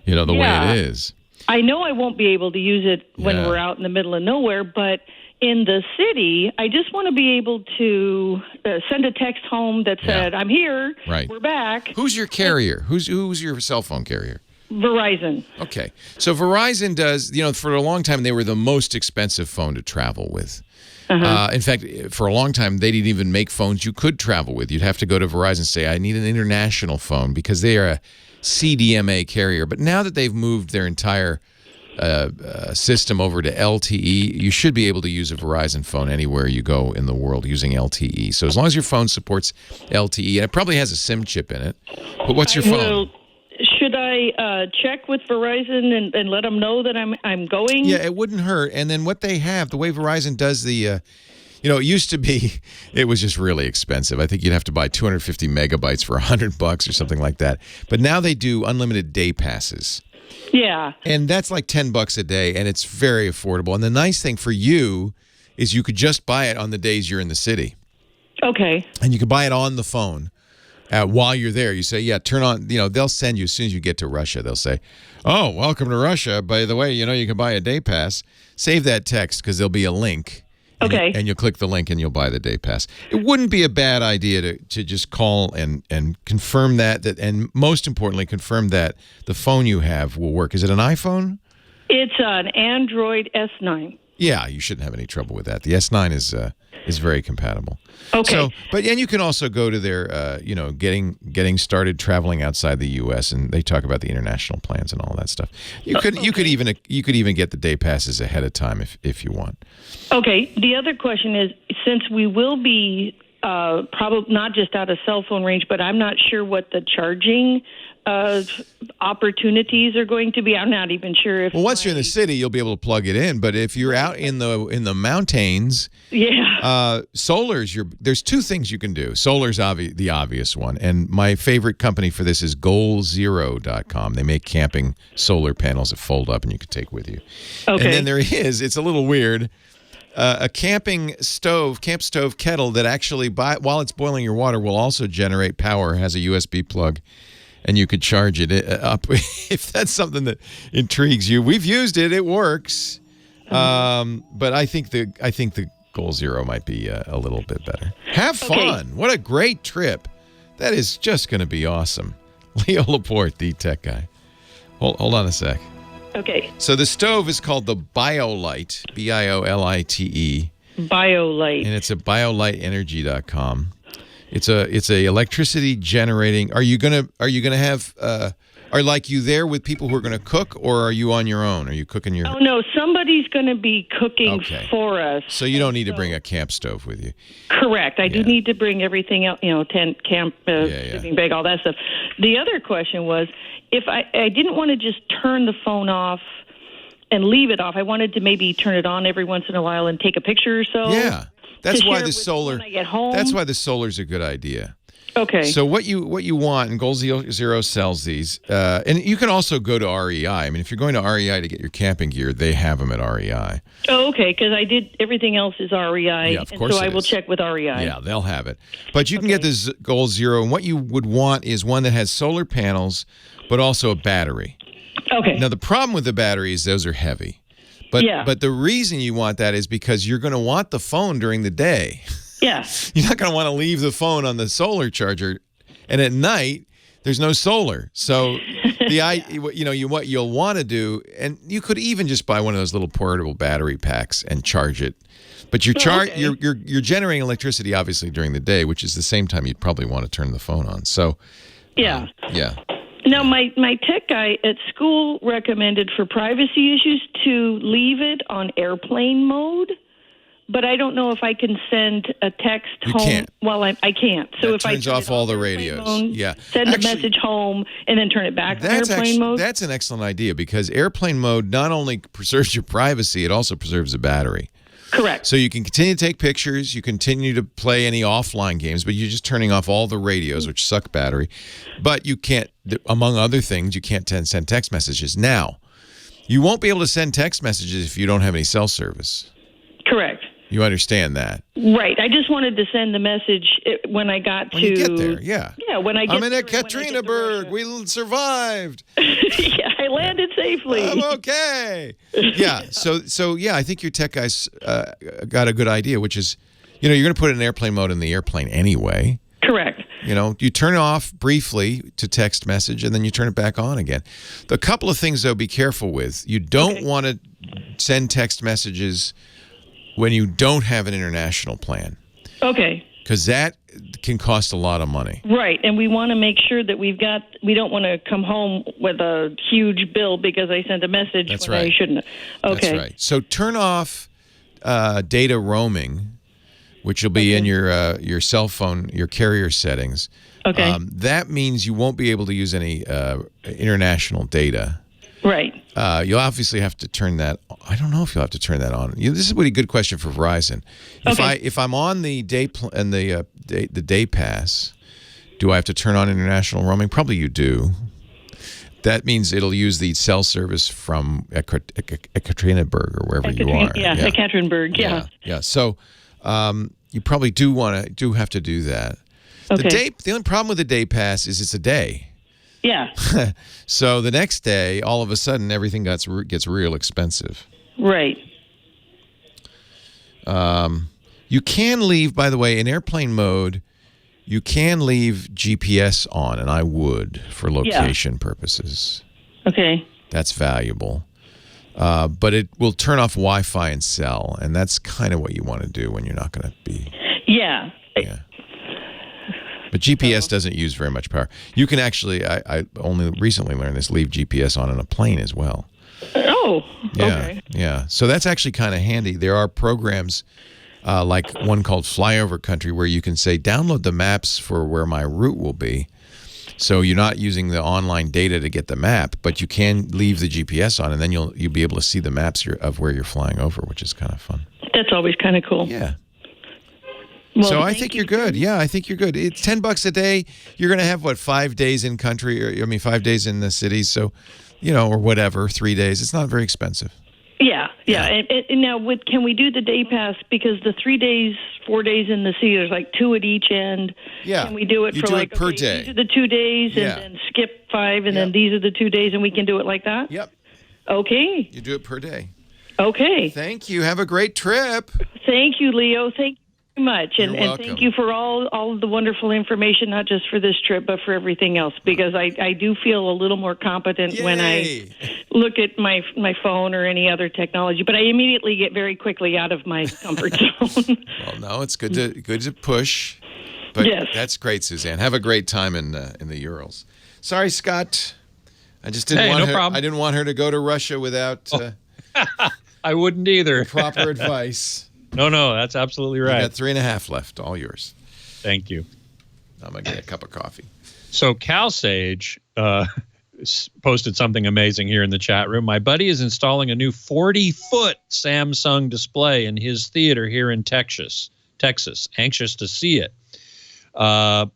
the way it is.
I know I won't be able to use it when we're out in the middle of nowhere, but in the city, I just want to be able to send a text home that said, I'm here, we're back.
Who's your carrier? Who's your cell phone carrier?
Verizon.
Okay. So Verizon does, for a long time, they were the most expensive phone to travel with. In fact, for a long time, they didn't even make phones you could travel with. You'd have to go to Verizon and say, I need an international phone, because they are a CDMA carrier. But now that they've moved their entire system over to LTE, you should be able to use a Verizon phone anywhere you go in the world using LTE. So as long as your phone supports LTE, and it probably has a SIM chip in it. But what's your phone?
Should I check with Verizon and let them know that I'm going?
Yeah, it wouldn't hurt. And then what they have, the way Verizon does the, it used to be, it was just really expensive. I think you'd have to buy 250 megabytes for $100 or something like that. But now they do unlimited day passes.
Yeah.
And that's like $10 a day, and it's very affordable. And the nice thing for you is you could just buy it on the days you're in the city.
Okay.
And you can buy it on the phone. While you're there, you say, turn on, they'll send you, as soon as you get to Russia, they'll say, oh, welcome to Russia. By the way, you can buy a day pass. Save that text, because there'll be a link.
Okay.
And you'll click the link and you'll buy the day pass. It wouldn't be a bad idea to just call and confirm that, and most importantly, confirm that the phone you have will work. Is it an iPhone?
It's an Android S9.
Yeah, you shouldn't have any trouble with that. The S9 is very compatible.
Okay.
So, and you can also go to their, getting started traveling outside the U.S. and they talk about the international plans and all that stuff. You could even get the day passes ahead of time if you want.
Okay. The other question is, since we will be probably not just out of cell phone range, but I'm not sure what the charging opportunities are going to be. I'm not even sure if.
Well, once you're in the city, you'll be able to plug it in. But if you're out in the mountains, solar's there's two things you can do. Solar's the obvious one, and my favorite company for this is goalzero.com. They make camping solar panels that fold up and you can take with you. Okay. And then it's a little weird. A camp stove kettle that actually, while it's boiling your water, will also generate power, has a USB plug, and you could charge it up if that's something that intrigues you. We've used it; it works. But I think the Goal Zero might be a little bit better. Have fun! Okay. What a great trip! That is just going to be awesome. Leo Laporte, the tech guy. Hold on a sec.
Okay.
So the stove is called the BioLite, BIOLITE.
BioLite.
And it's at bioliteenergy.com. It's a electricity generating. Are you gonna have are like you there with people who are gonna cook, or are you on your own? Are you cooking your?
Oh no, somebody's gonna be cooking for us.
So you don't need to bring a camp stove with you.
Correct. I do need to bring everything else, tent, camp, sleeping bag, all that stuff. The other question was, if I didn't want to just turn the phone off and leave it off. I wanted to maybe turn it on every once in a while and take a picture or so.
Yeah. That's why the solar.
When I get home.
That's why the solar's a good idea.
Okay.
So what you want, and Goal Zero sells these, and you can also go to REI. I mean, if you're going to REI to get your camping gear, they have them at REI.
Oh, okay. Because I did everything else is REI.
Yeah, of course.
So I will check with REI.
Yeah, they'll have it. But you can get this Goal Zero, and what you would want is one that has solar panels, but also a battery.
Okay.
Now the problem with the battery is those are heavy. But the reason you want that is because you're going to want the phone during the day.
Yeah.
You're not going to want to leave the phone on the solar charger, and at night there's no solar. So what you'll want to do, and you could even just buy one of those little portable battery packs and charge it. But you're generating electricity obviously during the day, which is the same time you'd probably want to turn the phone on. So
yeah.
Yeah.
Now, my tech guy at school recommended for privacy issues to leave it on airplane mode, but I don't know if I can send a text home.
Can't.
Well, I can't. So if I
turns off all the radios.
Send a message home and then turn it back to airplane mode.
That's an excellent idea, because airplane mode not only preserves your privacy, it also preserves the battery.
Correct.
So you can continue to take pictures, you continue to play any offline games, but you're just turning off all the radios, which suck battery. But you can't, among other things, you can't send text messages. Now, you won't be able to send text messages if you don't have any cell service.
Correct.
You understand that?
Right. I just wanted to send the message when I got
when
to...
you get there, yeah.
Yeah, when I get
I'm in
there,
Ekaterinaburg. We survived.
Yeah, I landed safely.
I'm okay. Yeah. So yeah, I think your tech guys got a good idea, which is, you're going to put it in airplane mode in the airplane anyway.
Correct.
You turn it off briefly to text message, and then you turn it back on again. The couple of things, though, be careful with. You don't want to send text messages when you don't have an international plan.
Okay.
Because that can cost a lot of money.
Right, and we want to make sure that we don't want to come home with a huge bill because I sent a message I shouldn't. Okay.
That's right. So turn off data roaming, which will be in your cell phone, your carrier settings.
Okay.
That means you won't be able to use any international data.
Right.
You'll obviously have to turn that. I don't know if you'll have to turn that on. This is a really good question for Verizon. If I'm on the the day pass, do I have to turn on international roaming? Probably you do. That means it'll use the cell service from Ekaterinaburg or wherever you are.
Yeah, Ekaterinaburg. Yeah.
Yeah. So you probably do have to do that.
Okay.
The only problem with the day pass is it's a day.
Yeah.
So the next day, all of a sudden, everything gets real expensive.
Right.
You can leave, by the way, in airplane mode, you can leave GPS on, and I would for location purposes.
Okay.
That's valuable. But it will turn off Wi-Fi and cell, and that's kind of what you want to do when you're not going to be.
Yeah.
Yeah. But GPS doesn't use very much power. You can actually, I only recently learned this, leave GPS on a plane as well.
Oh,
yeah,
okay.
Yeah. So that's actually kind of handy. There are programs like one called Flyover Country where you can say, download the maps for where my route will be. So you're not using the online data to get the map, but you can leave the GPS on, and then you'll be able to see the maps of where you're flying over, which is kind of fun.
That's always kind of cool.
Yeah.
Well,
so I think you're good. Yeah, I think you're good. It's $10 a day. You're going to have 5 days in country, 5 days in the cities. So, or whatever, 3 days. It's not very expensive.
Yeah. And now, can we do the day pass? Because the 3 days, 4 days in the city, there's like 2 at each end.
Yeah.
Can we do it
per day?
These are the 2 days, and then skip 5, and then these are the 2 days, and we can do it like that?
Yep.
Okay.
You do it per day.
Okay.
Thank you. Have a great trip.
Thank you, Leo. Thank you much, and thank you for all of the wonderful information, not just for this trip but for everything else, because I do feel a little more competent when I look at my phone or any other technology, but I immediately get very quickly out of my comfort zone.
Well, no, it's good to push, but that's great, Suzanne. Have a great time in the Urals. Sorry, Scott, I just didn't want her.
Problem.
I didn't want her to go to Russia without
I wouldn't either.
proper advice.
No, that's absolutely right.
You got 3.5 left, all yours.
Thank you.
I'm going to get a cup of coffee.
So Cal Sage posted something amazing here in the chat room. My buddy is installing a new 40-foot Samsung display in his theater here in Texas. Anxious to see it. And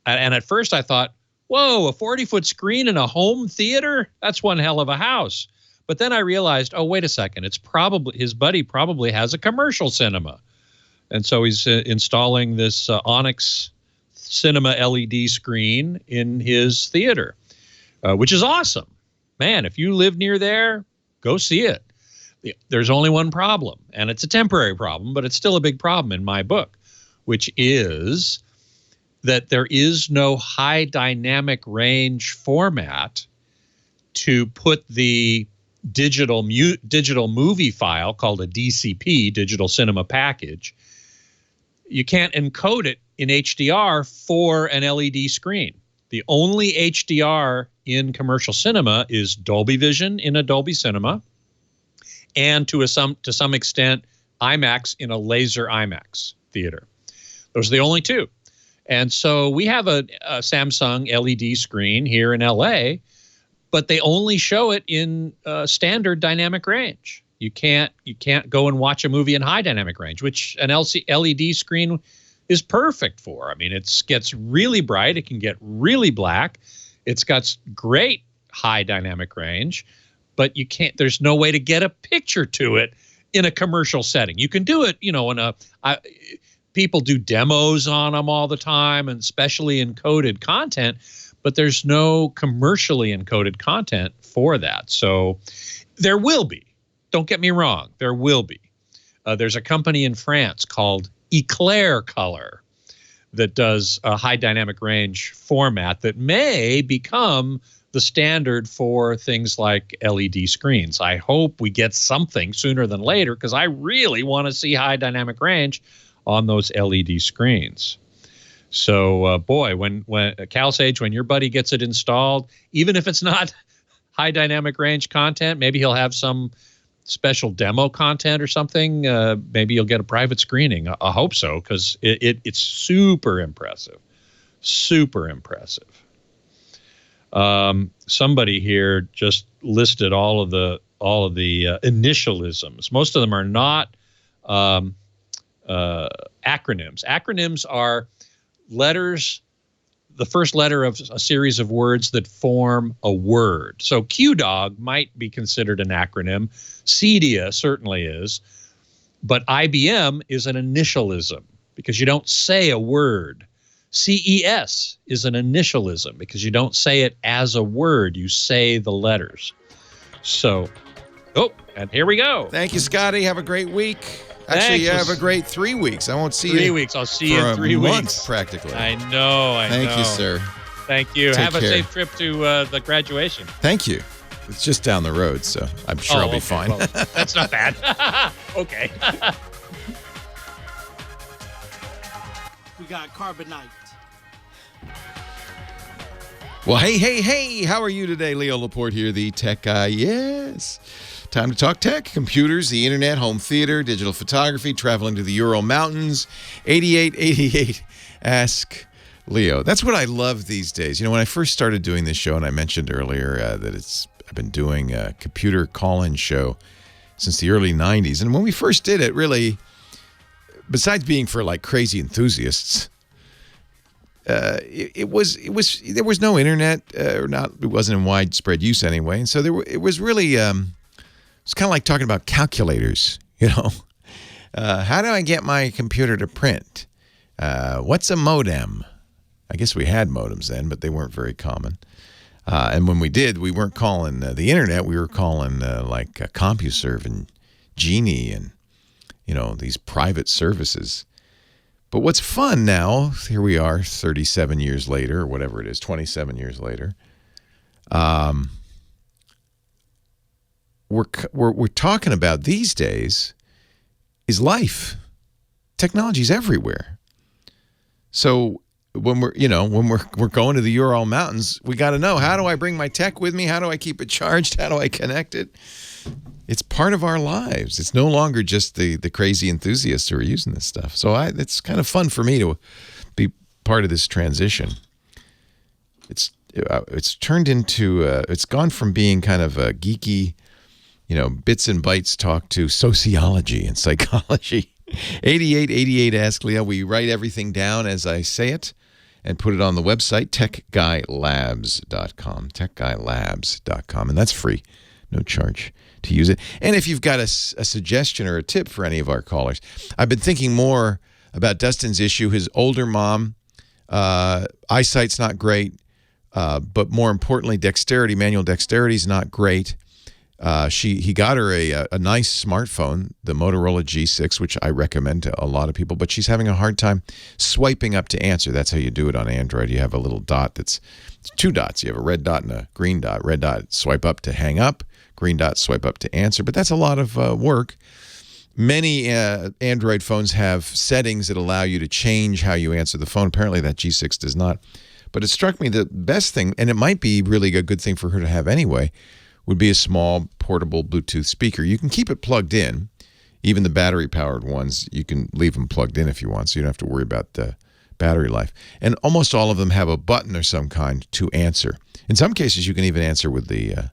at first I thought, whoa, a 40-foot screen in a home theater? That's one hell of a house. But then I realized, oh, wait a second. It's probably his buddy probably has a commercial cinema. And so he's installing this Onyx Cinema LED screen in his theater, which is awesome. Man, if you live near there, go see it. There's only one problem, and it's a temporary problem, but it's still a big problem in my book, which is that there is no high dynamic range format to put the digital movie file called a DCP, digital cinema package. You can't encode it in HDR for an LED screen. The only HDR in commercial cinema is Dolby Vision in a Dolby Cinema, and to some extent IMAX in a laser IMAX theater. Those are the only two. And so we have a Samsung LED screen here in LA, but they only show it in standard dynamic range. You can't go and watch a movie in high dynamic range, which an LED screen is perfect for. I mean, it gets really bright. It can get really black. It's got great high dynamic range, but you can't. There's no way to get a picture to it in a commercial setting. You can do it, people do demos on them all the time, and specially encoded content, but there's no commercially encoded content for that. So there will be. Don't get me wrong. There will be. There's a company in France called Eclair Color that does a high dynamic range format that may become the standard for things like LED screens. I hope we get something sooner than later, because I really want to see high dynamic range on those LED screens. So, boy, when Cal Sage, when your buddy gets it installed, even if it's not high dynamic range content, maybe he'll have some special demo content or something. Maybe you'll get a private screening. I hope so, because it's super impressive. Super impressive. Somebody here just listed all of the initialisms. Most of them are not acronyms. Acronyms are letters, the first letter of a series of words that form a word. So QDog might be considered an acronym. CEDIA certainly is. But IBM is an initialism because you don't say a word. CES is an initialism because you don't say it as a word. You say the letters. So, and here we go.
Thank you, Scotty. Have a great week. Actually,
Thanks.
have a great 3 weeks. I won't see you.
3 weeks. I'll see you in 3
for a month,
weeks.
practically.
I know.
Thank you, sir.
Thank you.
Take
Have a
care.
safe trip to the graduation.
Thank you. It's just down the road, so I'm sure I'll be fine.
Well, that's not bad. Okay.
We got carbonite.
Well, hey, how are you today? Leo Laporte here, the tech guy. Yes. Time to talk tech, computers, the internet, home theater, digital photography, traveling to the Ural Mountains. 8888 Ask Leo. That's what I love these days. When I first started doing this show, and I mentioned earlier that I've been doing a computer call-in show since the early 90s. And when we first did it, really, besides being for like crazy enthusiasts, there was no internet, it wasn't in widespread use anyway. And so it was really, it's kind of like talking about calculators, how do I get my computer to print? What's a modem? I guess we had modems then, but they weren't very common. And when we did, we weren't calling the internet. We were calling like CompuServe and Genie and, these private services. But what's fun now, here we are 37 years later, or whatever it is, 27 years later. We're talking about these days is life. Technology's everywhere. So when we're going to the Ural Mountains, we got to know, how do I bring my tech with me? How do I keep it charged? How do I connect it? It's part of our lives. It's no longer just the crazy enthusiasts who are using this stuff. So it's kind of fun for me to be part of this transition. It's turned into it's gone from being kind of a geeky, bits and bytes talk to sociology and psychology. 8888 Ask Leo. We write everything down as I say it and put it on the website, techguylabs.com, techguylabs.com, and that's free, no charge to use it. And if you've got a suggestion or a tip for any of our callers, I've been thinking more about Dustin's issue. His older mom, eyesight's not great, but more importantly, manual dexterity is not great. He got her a nice smartphone, the Motorola G6, which I recommend to a lot of people, but she's having a hard time swiping up to answer. That's how you do it on Android. You have a little dot it's 2 dots. You have a red dot and a green dot. Red dot, swipe up to hang up. Green dot, swipe up to answer. But that's a lot of work. Many Android phones have settings that allow you to change how you answer the phone. Apparently that G6 does not. But it struck me the best thing, and it might be really a good thing for her to have anyway, would be a small portable Bluetooth speaker. You can keep it plugged in. Even the battery-powered ones, you can leave them plugged in if you want, so you don't have to worry about the battery life. And almost all of them have a button or some kind to answer. In some cases, you can even answer with the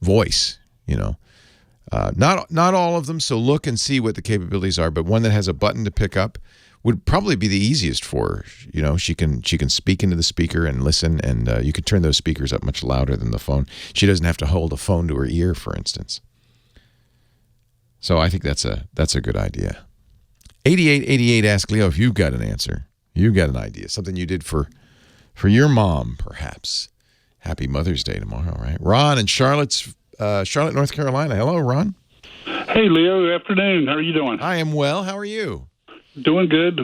voice. Not all of them. So look and see what the capabilities are. But one that has a button to pick up would probably be the easiest for her. She can speak into the speaker and listen, and you could turn those speakers up much louder than the phone. She doesn't have to hold a phone to her ear, for instance. So I think that's a good idea. 8888 ask Leo if you've got an answer. You've got an idea, something you did for your mom, perhaps. Happy Mother's Day tomorrow, right? Ron in Charlotte, North Carolina. Hello, Ron.
Hey, Leo. Good afternoon. How are you doing?
I am well. How are you?
Doing good.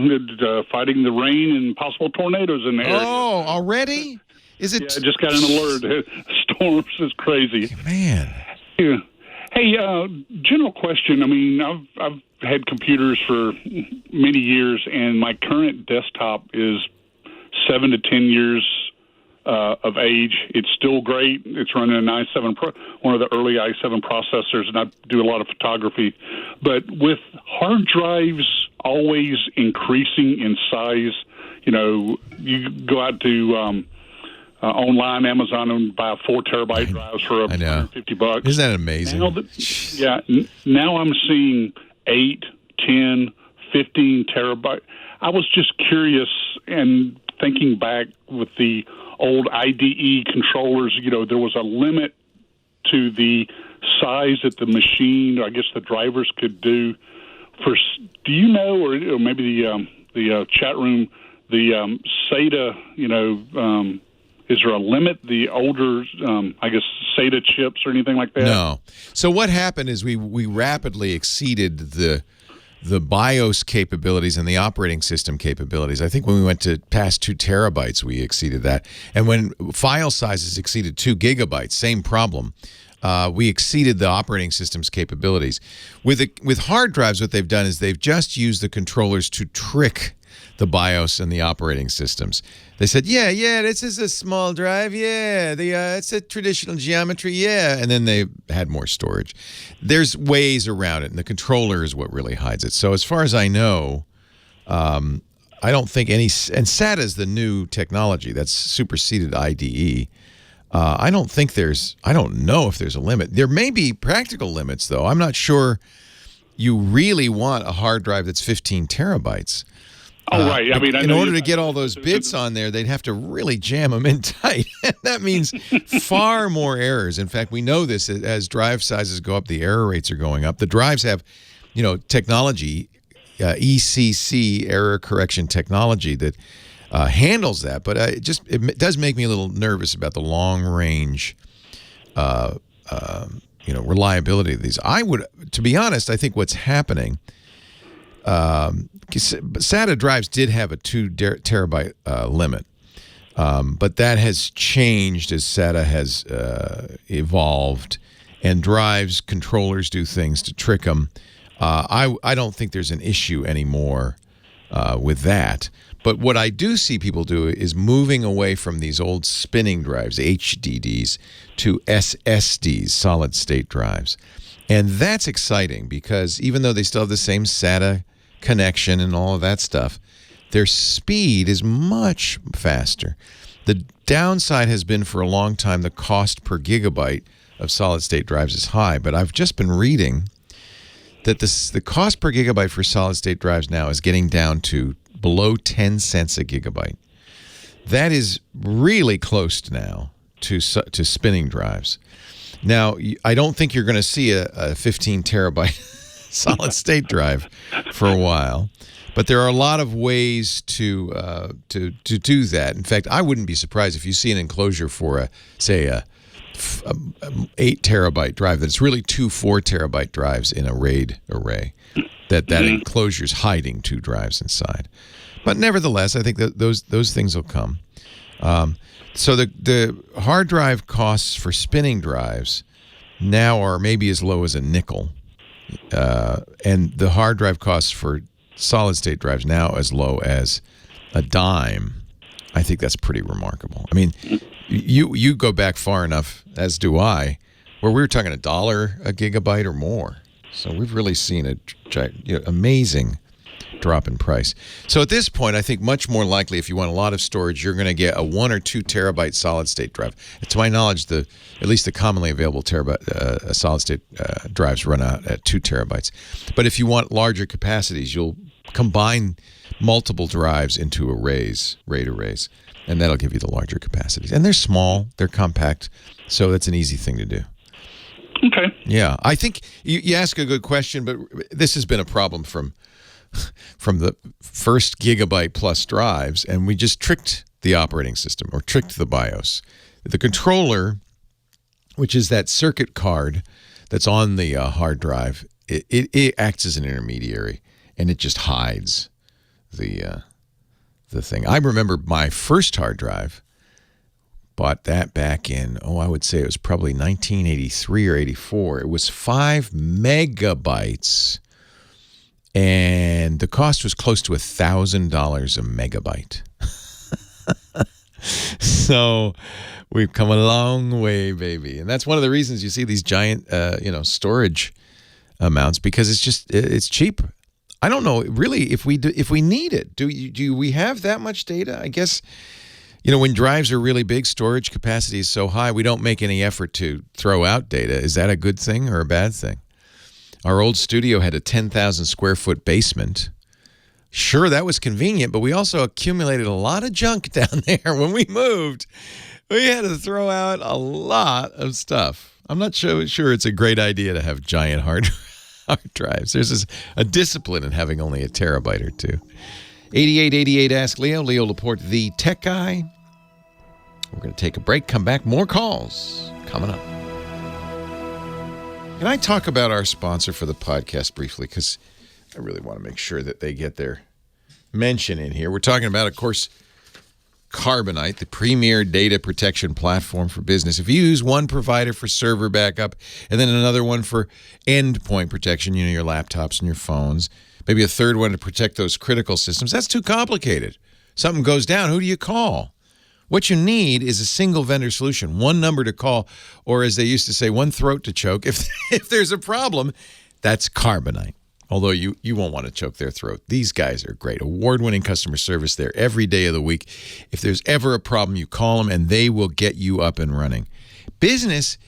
Fighting the rain and possible tornadoes in the area.
Oh, already? Is it?
Yeah, I just got an alert. Storms is crazy.
Man.
Yeah. Hey, general question. I mean, I've had computers for many years, and my current desktop is 7 to 10 years of age. It's still great. It's running an i7 one of the early i7 processors, and I do a lot of photography. But with hard drives always increasing in size, you go out to online Amazon and buy 4 terabyte drives for $150.
Isn't that amazing?
Now I'm seeing 8, 10, 15 terabyte. I was just curious and thinking back with the old IDE controllers, there was a limit to the size that the machine, or I guess the drivers could do. Do you know, or maybe the chat room, the SATA, is there a limit? The older, SATA chips or anything like that?
No. So what happened is we rapidly exceeded the BIOS capabilities and the operating system capabilities. I think when we went to past 2 terabytes, we exceeded that. And when file sizes exceeded 2 gigabytes, same problem. We exceeded the operating system's capabilities. With hard drives, what they've done is they've just used the controllers to trick the BIOS and the operating systems. They said, yeah, this is a small drive, it's a traditional geometry, and then they had more storage. There's ways around it, and the controller is what really hides it. So as far as I know, I don't think and SATA is the new technology that's superseded IDE. I don't know if there's a limit. There may be practical limits, though. I'm not sure you really want a hard drive that's 15 terabytes.
Oh, right. I mean,
in order to get all those bits on there, they'd have to really jam them in tight. That means far more errors. In fact, we know this as drive sizes go up, the error rates are going up. The drives have, technology, ECC, error correction technology that handles that. But it does make me a little nervous about the long range, reliability of these. To be honest, I think what's happening. SATA drives did have a 2 terabyte limit, but that has changed as SATA has evolved, and drives controllers do things to trick them. I don't think there's an issue anymore with that. But what I do see people do is moving away from these old spinning drives, HDDs, to SSDs, solid state drives. And that's exciting because even though they still have the same SATA connection and all of that stuff, their speed is much faster. The downside has been for a long time the cost per gigabyte of solid state drives is high, but I've just been reading that the cost per gigabyte for solid state drives now is getting down to below 10 cents a gigabyte. That is really close now to spinning drives. Now, I don't think you're going to see a 15 terabyte solid state drive for a while, but there are a lot of ways to do that. In fact, I wouldn't be surprised if you see an enclosure for a 8 terabyte drive that's really 2 4 terabyte drives in a RAID array. That enclosure's hiding 2 drives inside. But nevertheless, I think that those things will come. So the hard drive costs for spinning drives now are maybe as low as a nickel. And the hard drive costs for solid state drives now as low as a dime. I think that's pretty remarkable. I mean, you go back far enough, as do I, where we were talking $1 a gigabyte or more. So we've really seen amazing drop in price. So at this point, I think much more likely, if you want a lot of storage, you're going to get a 1 or 2 terabyte solid state drive. To my knowledge, at least the commonly available terabyte solid state drives run out at 2 terabytes. But if you want larger capacities, you'll combine multiple drives into RAID arrays, and that'll give you the larger capacities. And they're small, they're compact, so that's an easy thing to do.
Okay.
Yeah, I think you ask a good question, but this has been a problem from the first gigabyte plus drives, and we just tricked the operating system or tricked the BIOS. The controller, which is that circuit card that's on the hard drive, it acts as an intermediary, and it just hides the thing. I remember my first hard drive. Bought that back in, I would say it was probably 1983 or 84. It was 5 megabytes, and the cost was close to $1,000 a megabyte. So we've come a long way, baby. And that's one of the reasons you see these giant, storage amounts, because it's cheap. I don't know really if we need it. Do we have that much data? I guess. When drives are really big, storage capacity is so high, we don't make any effort to throw out data. Is that a good thing or a bad thing? Our old studio had a 10,000 square foot basement. Sure, that was convenient, but we also accumulated a lot of junk down there when we moved. We had to throw out a lot of stuff. I'm not sure it's a great idea to have giant hard drives. There's a discipline in having only a terabyte or 2. 8888 Ask Leo. Leo Laporte, the tech guy. We're going to take a break, come back. More calls coming up. Can I talk about our sponsor for the podcast briefly? Because I really want to make sure that they get their mention in here. We're talking about, of course, Carbonite, the premier data protection platform for business. If you use one provider for server backup and then another one for endpoint protection, your laptops and your phones, maybe a third one to protect those critical systems, that's too complicated. Something goes down, who do you call? What you need is a single vendor solution, one number to call, or as they used to say, one throat to choke. If there's a problem, that's Carbonite. Although you won't want to choke their throat. These guys are great. Award-winning customer service there every day of the week. If there's ever a problem, you call them and they will get you up and running. Business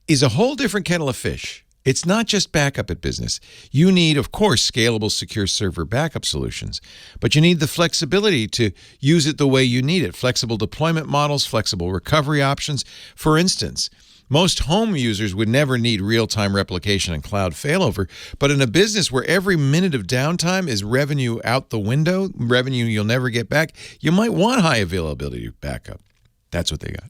is a whole different kettle of fish. It's not just backup at business. You need, of course, scalable, secure server backup solutions, but you need the flexibility to use it the way you need it. Flexible deployment models, flexible recovery options. For instance, most home users would never need real-time replication and cloud failover, but in a business where every minute of downtime is revenue out the window, revenue you'll never get back, you might want high availability backup. That's what they got.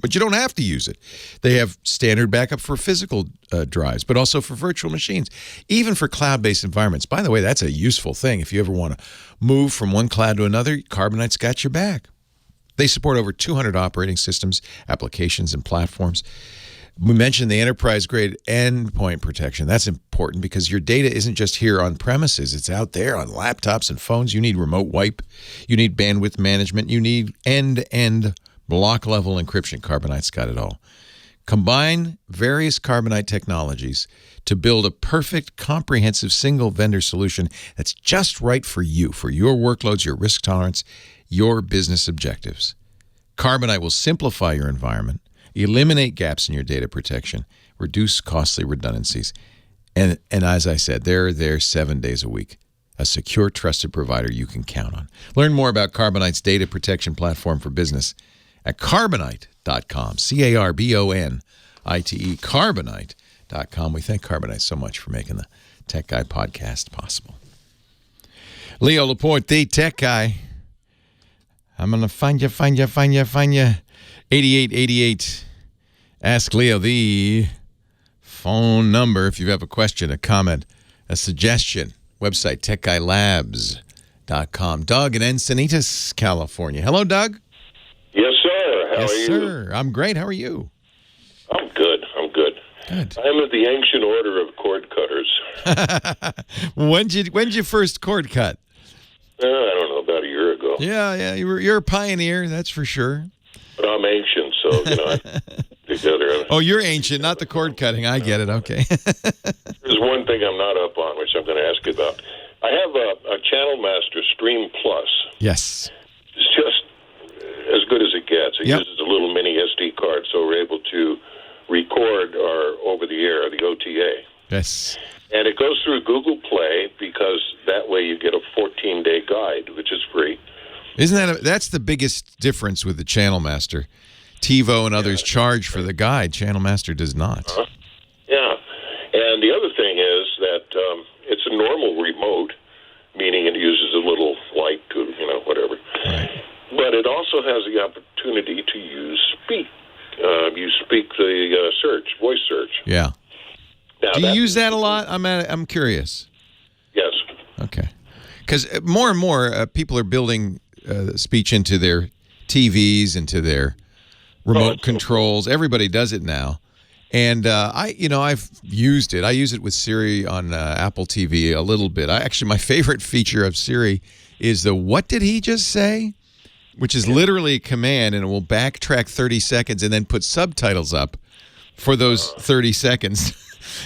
But you don't have to use it. They have standard backup for physical drives, but also for virtual machines, even for cloud-based environments. By the way, that's a useful thing. If you ever want to move from one cloud to another, Carbonite's got your back. They support over 200 operating systems, applications, and platforms. We mentioned the enterprise-grade endpoint protection. That's important because your data isn't just here on premises. It's out there on laptops and phones. You need remote wipe. You need bandwidth management. You need end-to-end block-level encryption. Carbonite's got it all. Combine various Carbonite technologies to build a perfect, comprehensive single-vendor solution that's just right for you, for your workloads, your risk tolerance, your business objectives. Carbonite will simplify your environment, eliminate gaps in your data protection, reduce costly redundancies, and as I said, they're there 7 days a week. A secure, trusted provider you can count on. Learn more about Carbonite's data protection platform for business at Carbonite.com. Carbonite, Carbonite.com. We thank Carbonite so much for making the Tech Guy podcast possible. Leo Laporte, the Tech Guy. I'm going to find you. 8888. Ask Leo, the phone number. If you have a question, a comment, a suggestion. Website, techguylabs.com. Doug in Encinitas, California. Hello, Doug.
Yes, sir. How are you?
Yes, sir. I'm great. How are you?
I'm good.
Good.
I'm of the ancient order of cord cutters.
When'd you first cord cut?
I don't know, about a year ago.
Yeah. You're a pioneer, that's for sure.
But I'm ancient, so, together.
Oh, you're ancient, not the cord cutting. I get it. Okay.
There's one thing I'm not up on, which I'm going to ask you about. I have a Channel Master Stream Plus.
Yes.
It's just as good as it gets. It
Yep.
uses a little mini SD card, so we're able to record our over-the-air, the OTA.
Yes.
And it goes through Google Play because that way you get a 14-day guide, which is free.
Isn't that's the biggest difference with the Channel Master? TiVo and others charge for the guide. Channel Master does not.
Yeah. And the other thing is that it's a normal remote, meaning it uses a little light to, whatever.
Right.
But it also has the opportunity to use speak. You speak the voice search.
Yeah.
Now,
do you use that a lot? I'm curious.
Yes.
Okay. Because more and more people are building speech into their TVs, into their remote controls. Everybody does it now. And I've used it. I use it with Siri on Apple TV a little bit. My favorite feature of Siri is the "What did he just say?" which is literally a command, and it will backtrack 30 seconds and then put subtitles up for those 30 seconds.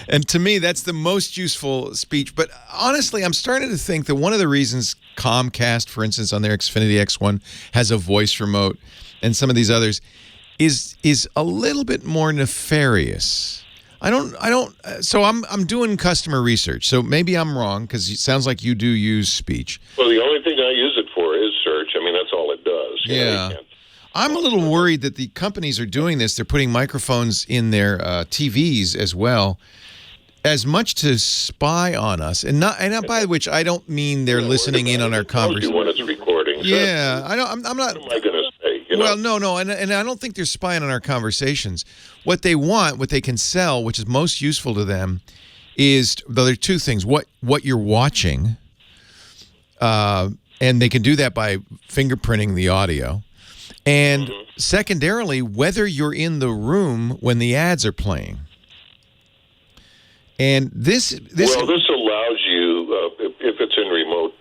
And to me, that's the most useful speech. But honestly, I'm starting to think that one of the reasons Comcast, for instance, on their Xfinity X1 has a voice remote, and some of these others, is a little bit more nefarious. So I'm doing customer research. So maybe I'm wrong, because it sounds like you do use speech.
Well, the only thing I use it for is search. I mean, that's all it does.
Yeah. I'm a little worried that the companies are doing this. They're putting microphones in their TVs as well, as much to spy on us, and not by which I don't mean they're listening in on our conversation.
When it's recording.
Yeah, I don't. I'm not.
What am I going to say?
Well, no, and I don't think they're spying on our conversations. What they want, what they can sell, which is most useful to them, is there are two things: what you're watching, and they can do that by fingerprinting the audio. And secondarily, whether you're in the room when the ads are playing. And this
allows you, if it's in remote.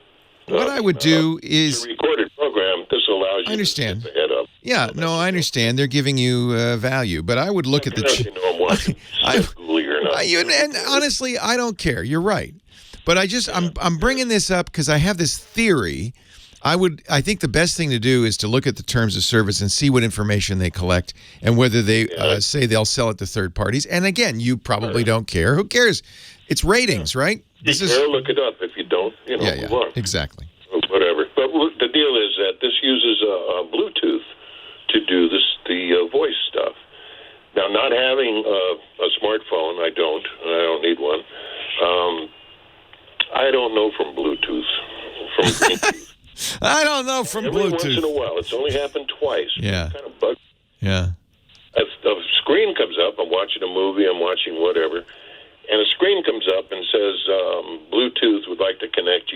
What I would do is
the recorded program. This allows you.
I understand.
To get the head up.
Yeah, no, I understand. They're giving you value, but I would look at the. And honestly, I don't care. You're right, but I'm bringing this up because I have this theory. I think the best thing to do is to look at the terms of service and see what information they collect and whether they say they'll sell it to third parties. And again, you probably don't care. Who cares? It's ratings, right?
Look it up. If you don't, move on.
Exactly.
Whatever. But the deal is that this uses Bluetooth to do the voice stuff. Now, not having a smartphone, I don't need one. I don't know from Bluetooth.
I don't know from
Every
Bluetooth.
Once in a while. It's only happened twice.
Yeah.
It kind of bugs.
Yeah.
A screen comes up. I'm watching a movie. I'm watching whatever. And a screen comes up and says, Bluetooth would like to connect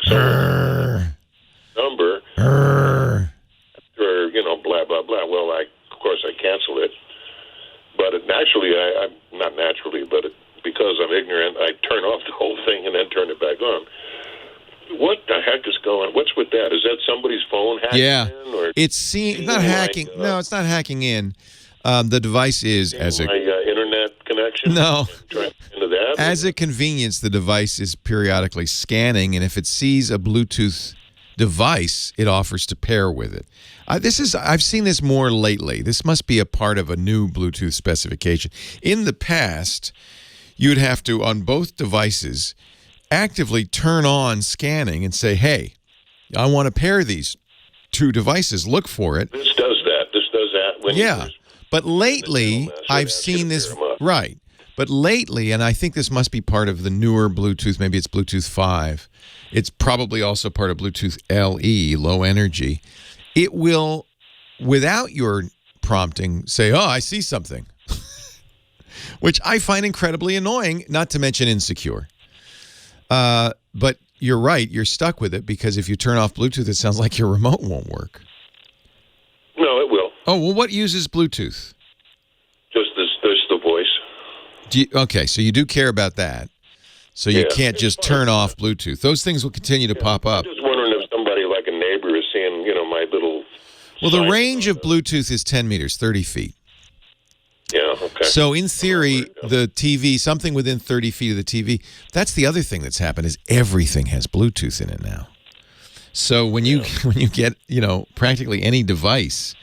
some number. Or, blah, blah, blah. Well, of course, I cancel it. But because I'm ignorant, I turn off the whole thing and then turn it back on. What the heck is going on? What's with that? Is that somebody's phone hacking in? Or
it's not hacking. No, it's not hacking in. The device is as a
internet connection.
No.
Into that.
As a convenience, the device is periodically scanning, and if it sees a Bluetooth device, it offers to pair with it. I've seen this more lately. This must be a part of a new Bluetooth specification. In the past, you would have to, on both devices, actively turn on scanning and say, hey, I want to pair these two devices. Look for it.
This does that. This does that.
But lately, I've seen this. Right. But lately, and I think this must be part of the newer Bluetooth, maybe it's Bluetooth 5. It's probably also part of Bluetooth LE, low energy. It will, without your prompting, say, oh, I see something, which I find incredibly annoying, not to mention insecure. But you're right. You're stuck with it because if you turn off Bluetooth, it sounds like your remote won't work.
No, it will.
Oh, well, what uses Bluetooth?
Just the voice.
Okay, so you do care about that. So you can't just turn off Bluetooth. Those things will continue to pop up.
I'm just wondering if somebody like a neighbor is seeing, my little...
Well, the range of Bluetooth is 10 meters, 30 feet.
Yeah, okay.
So in theory, the TV, something within 30 feet of the TV, that's the other thing that's happened is everything has Bluetooth in it now. So when you get, practically any device,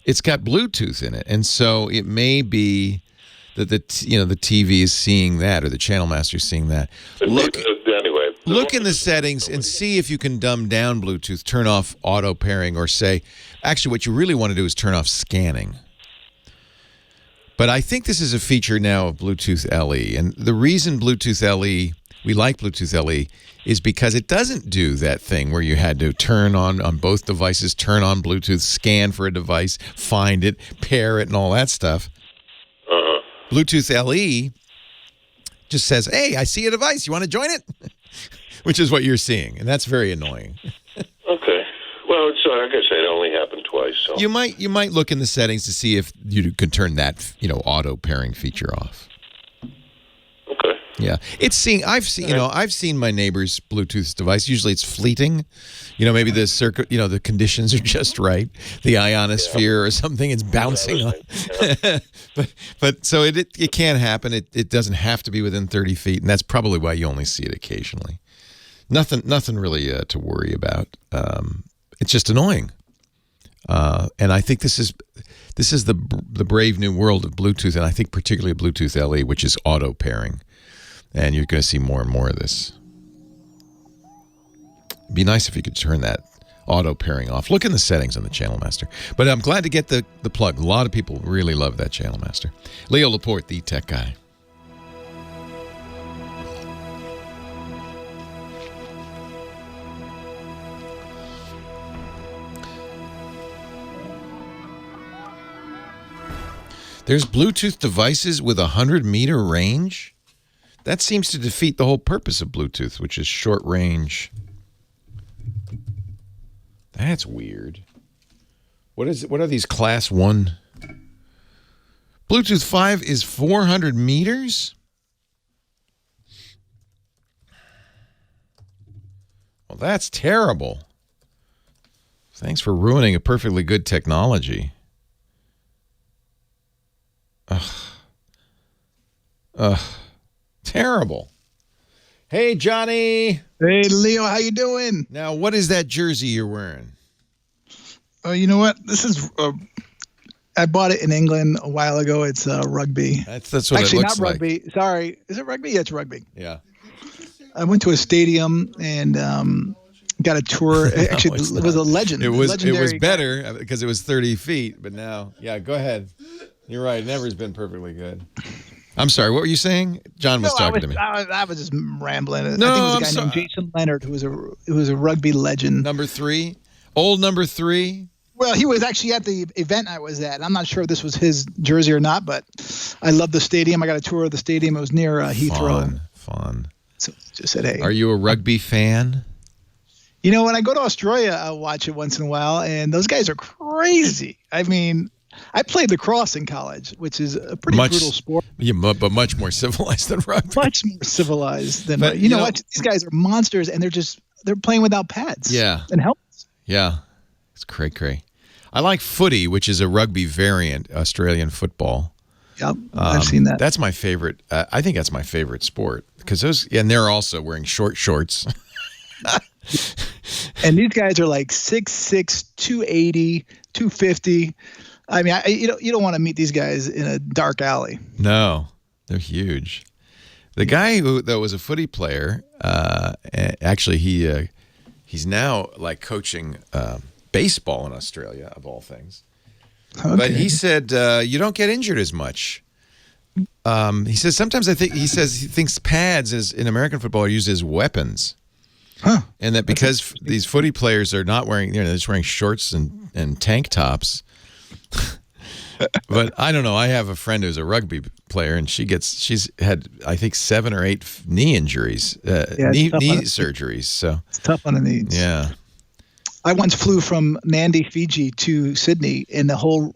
it's got Bluetooth in it. And so it may be that the TV is seeing that, or the channel master is seeing that. Look in the settings and see if you can dumb down Bluetooth, turn off auto pairing, or say, actually what you really want to do is turn off scanning. But I think this is a feature now of Bluetooth LE. And the reason Bluetooth LE, we like Bluetooth LE, is because it doesn't do that thing where you had to turn on both devices, turn on Bluetooth, scan for a device, find it, pair it, and all that stuff. Bluetooth LE just says, hey, I see a device. You want to join it? Which is what you're seeing. And that's very annoying.
Okay. Well, it's, like I said, it only happened twice. So
you might look in the settings to see if you can turn that auto pairing feature off.
Okay.
Yeah, I've seen my neighbor's Bluetooth device. Usually it's fleeting. Maybe the circuit, the conditions are just right. The ionosphere or something is bouncing on. Yeah. but so it can happen. It doesn't have to be within 30 feet, and that's probably why you only see it occasionally. Nothing really to worry about. It's just annoying. And I think this is the brave new world of Bluetooth, and I think particularly Bluetooth LE, which is auto pairing. And you're going to see more and more of this. It'd be nice if you could turn that auto pairing off. Look in the settings on the Channel Master. But I'm glad to get the plug. A lot of people really love that Channel Master. Leo Laporte, the tech guy. There's Bluetooth devices with 100-meter range? That seems to defeat the whole purpose of Bluetooth, which is short range. That's weird. What are these class 1? Bluetooth 5 is 400 meters? Well, that's terrible. Thanks for ruining a perfectly good technology. Terrible. Hey, Johnny.
Hey, Leo. How you doing?
Now, what is that jersey you're wearing?
You know what? This is. I bought it in England a while ago. It's rugby.
That's what
actually
it looks
not
like.
Rugby. Sorry, is it rugby? Yeah, it's rugby.
Yeah.
I went to a stadium and got a tour. Actually, it was a legend.
It was
legendary
better because it was 30 feet. But now, yeah, go ahead. You're right. It never has been perfectly good. I'm sorry. What were you saying? John was talking to me.
I was just rambling.
No,
I think it was a guy named Jason Leonard who was a rugby legend.
Number 3, old number 3.
Well, he was actually at the event I was at. I'm not sure if this was his jersey or not, but I love the stadium. I got a tour of the stadium. It was near Heathrow.
Fun.
So just said, hey.
Are you a rugby fan?
When I go to Australia, I'll watch it once in a while, and those guys are crazy. I mean, I played lacrosse in college, which is a pretty brutal sport.
Yeah, but much more civilized than rugby.
Much more civilized than rugby. You know what? These guys are monsters, and they're playing without pads.
Yeah.
And helmets.
Yeah. It's cray-cray. I like footy, which is a rugby variant, Australian football.
Yep, I've seen that.
That's my favorite. I think that's my favorite sport because and they're also wearing short shorts.
And these guys are like 6'6", 280, 250. I mean, you don't want to meet these guys in a dark alley.
No, they're huge. The guy that was a footy player, actually he's now like coaching baseball in Australia, of all things. Okay. But he said you don't get injured as much. He says sometimes he thinks pads in American football are used as weapons.
Huh.
And that because these footy players are not wearing, they're just wearing shorts and tank tops. But I don't know. I have a friend who's a rugby player, and she's had, I think, 7 or 8 knee injuries, knee surgeries. So
it's tough on the knees.
Yeah.
I once flew from Nandi, Fiji to Sydney, and the whole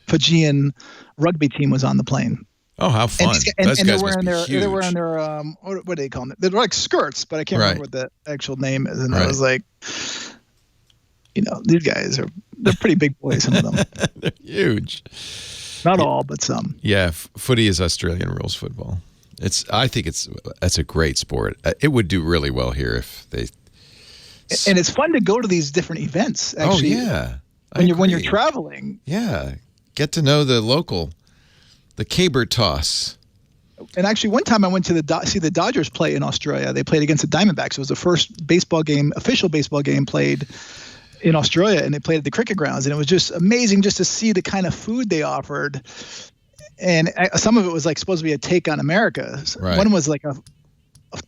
Fijian rugby team was on the plane.
Oh, how fun!
Those guys must be huge. They're wearing their what do they call them? They're like skirts, but I can't remember what the actual name is. And I was like, these guys they're pretty big boys. Some of them.
They're huge.
Not all, but some.
Yeah, footy is Australian rules football. I think that's a great sport. It would do really well here if they.
And it's fun to go to these different events. Actually, when you're traveling.
Yeah, get to know the caber toss.
And actually, one time I went to see the Dodgers play in Australia. They played against the Diamondbacks. It was the first official baseball game played in Australia, and they played at the cricket grounds. And it was just amazing just to see the kind of food they offered. And some of it was like supposed to be a take on America.
Right.
One was like a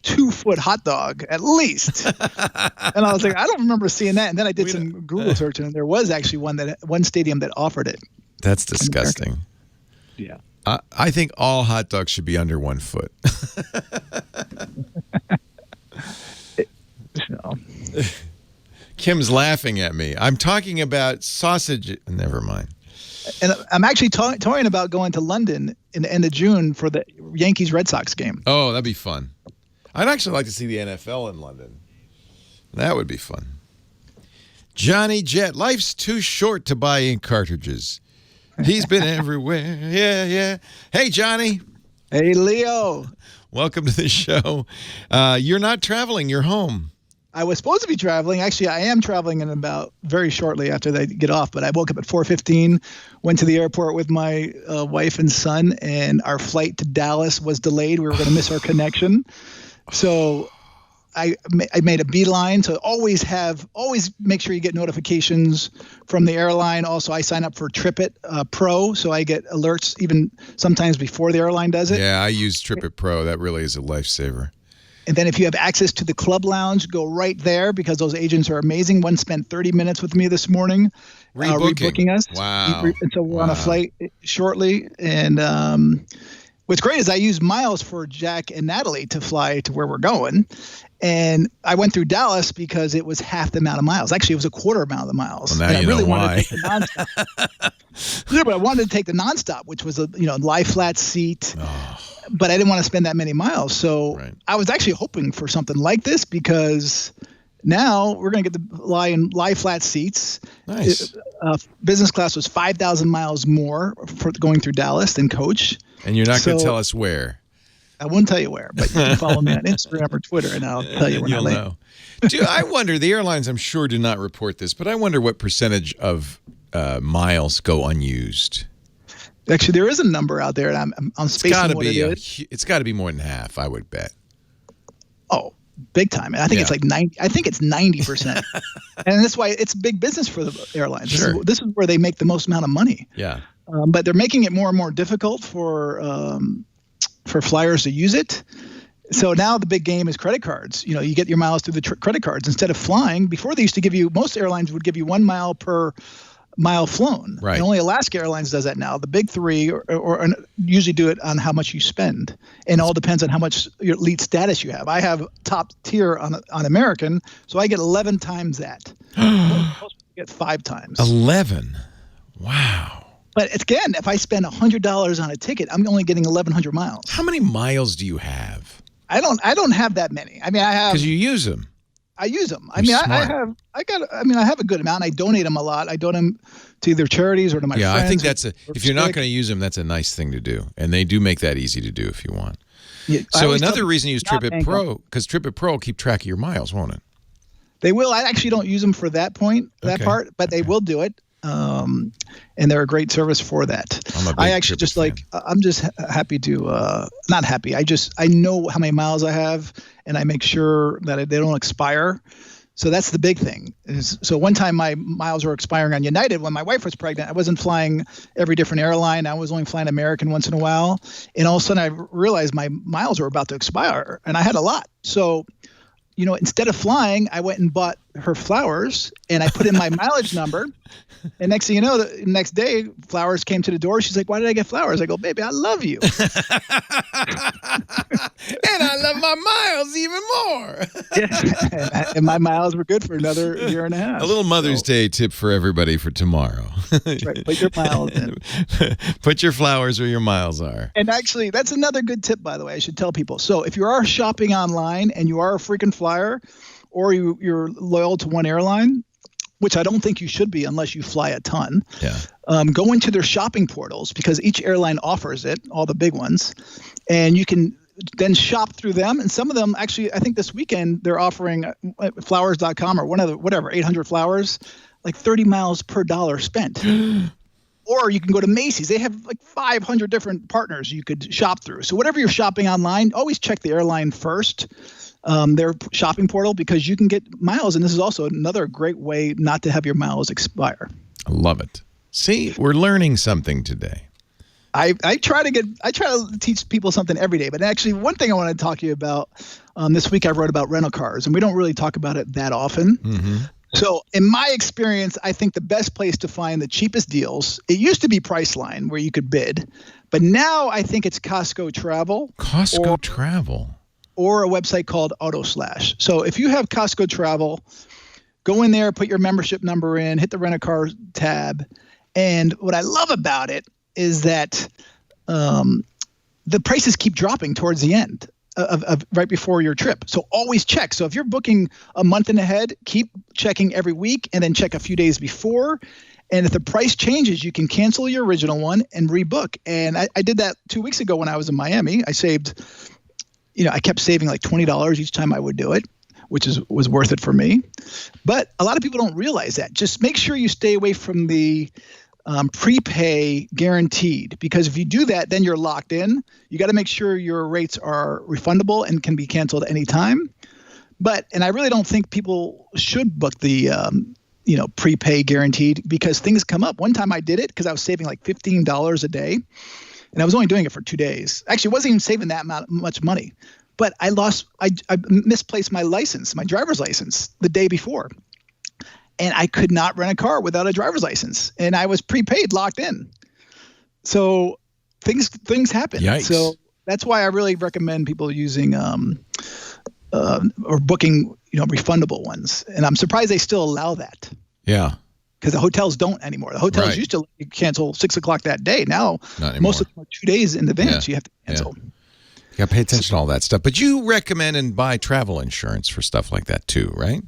2-foot hot dog at least. And I was like, I don't remember seeing that. And then I did some Google search, and there was actually one stadium that offered it.
That's disgusting.
Yeah.
I think all hot dogs should be under 1 foot. Kim's laughing at me. I'm talking about sausage. Never mind.
And I'm actually toying about going to London in the end of June for the Yankees-Red Sox game.
Oh, that'd be fun. I'd actually like to see the NFL in London. That would be fun. Johnny Jet, life's too short to buy ink cartridges. He's been everywhere. Yeah. Hey, Johnny.
Hey, Leo.
Welcome to the show. You're not traveling. You're home.
I was supposed to be traveling. Actually, I am traveling in about very shortly after they get off. But I woke up at 4:15, went to the airport with my wife and son, and our flight to Dallas was delayed. We were going to miss our connection. So I made a beeline. So always make sure you get notifications from the airline. Also, I sign up for TripIt Pro, so I get alerts even sometimes before the airline does it.
Yeah, I use TripIt Pro. That really is a lifesaver.
And then if you have access to the club lounge, go right there because those agents are amazing. One spent 30 minutes with me this morning rebooking us.
Wow.
And so we're on a flight shortly. And what's great is I use miles for Jack and Natalie to fly to where we're going. And I went through Dallas because it was half the amount of miles. Actually, it was a quarter amount of the miles.
Well, now you know why.
Yeah, but I wanted to take the nonstop, which was a lie flat seat. But I didn't want to spend that many miles. So I was actually hoping for something like this because now we're going to get to lie in lie flat seats.
Nice.
Business class was 5,000 miles more for going through Dallas than coach.
And you're not going to tell us where.
I won't tell you where, but you can follow me on Instagram or Twitter, and I'll tell you when I land.
Dude, I wonder, the airlines, I'm sure, do not report this, but I wonder what percentage of miles go unused.
Actually, there is a number out there, and I'm spacing what it is.
It's got to be more than half, I would bet.
Oh, big time. And I think it's like 90. I think it's 90%. And that's why it's big business for the airlines.
Sure.
This is where they make the most amount of money.
Yeah.
But they're making it more and more difficult for flyers to use it. So now the big game is credit cards. You get your miles through the credit cards instead of flying. Before they used to give you, most airlines would give you 1 mile per mile flown.
Right.
And only Alaska Airlines does that now. The big three or usually do it on how much you spend. And it all depends on how much your elite status you have. I have top tier on American, so I get 11 times that. Most people get 5 times.
11. Wow.
But again, if I spend $100 on a ticket, I'm only getting 1,100 miles.
How many miles do you have?
I don't have that many. I mean, I have,
because you use them.
I use them. I mean, I have a good amount. I donate them a lot. I donate them to either charities or to my friends.
Yeah, I think if you're not going to use them, that's a nice thing to do. And they do make that easy to do if you want. Yeah, so another reason you use TripIt Pro, because TripIt Pro will keep track of your miles, won't it?
They will. I actually don't use them for that part, but they will do it. And they're a great service for that. I actually just fan. I'm just happy to, not happy. I know how many miles I have and I make sure that they don't expire. So that's the big thing. So one time my miles were expiring on United when my wife was pregnant. I wasn't flying every different airline. I was only flying American once in a while. And all of a sudden I realized my miles were about to expire and I had a lot. So, instead of flying, I went and bought her flowers and I put in my mileage number. And next thing you know, the next day, flowers came to the door. She's like, "Why did I get flowers?" I go, "Baby, I love you."
And I love my miles even more.
Yeah. And my miles were good for another year and a half.
A little Mother's Day tip for everybody for tomorrow.
Right, put your miles in.
Put your flowers where your miles are.
And actually, that's another good tip, by the way, I should tell people. So if you are shopping online and you are a frequent flyer or you're loyal to one airline, which I don't think you should be unless you fly a ton.
Yeah.
Go into their shopping portals because each airline offers it, all the big ones, and you can then shop through them. And some of them actually, I think this weekend they're offering flowers.com or whatever, 800 flowers, like 30 miles per dollar spent. Or you can go to Macy's. They have like 500 different partners you could shop through. So whatever you're shopping online, always check the airline first, their shopping portal, because you can get miles. And this is also another great way not to have your miles expire.
I love it. See, we're learning something today.
I try to teach people something every day. But actually, one thing I want to talk to you about this week, I wrote about rental cars, and we don't really talk about it that often. Mm-hmm. So in my experience, I think the best place to find the cheapest deals, it used to be Priceline where you could bid, but now I think it's Costco Travel.
Costco Travel.
Or a website called AutoSlash. So if you have Costco Travel, go in there, put your membership number in, hit the rent-a-car tab. And what I love about it is that the prices keep dropping towards the end. Of right before your trip. So always check. So if you're booking a month in ahead, keep checking every week and then check a few days before. And if the price changes, you can cancel your original one and rebook. And I did that 2 weeks ago when I was in Miami. I saved, I kept saving like $20 each time I would do it, which was worth it for me. But a lot of people don't realize that. Just make sure you stay away from the prepay guaranteed, because if you do that, then you're locked in. You got to make sure your rates are refundable and can be canceled anytime. And I really don't think people should book the, prepay guaranteed, because things come up. One time I did it because I was saving like $15 a day, and I was only doing it for 2 days. Actually, I wasn't even saving that much money, but I misplaced my license, my driver's license, the day before. And I could not rent a car without a driver's license. And I was prepaid, locked in. So things happen.
Yikes.
So that's why I really recommend people using or booking, refundable ones. And I'm surprised they still allow that.
Yeah.
Because the hotels don't anymore. The hotels used to cancel 6 o'clock that day. Now, most of them are 2 days in advance. You have to cancel.
Yeah. You got to pay attention to all that stuff. But you recommend and buy travel insurance for stuff like that too, right?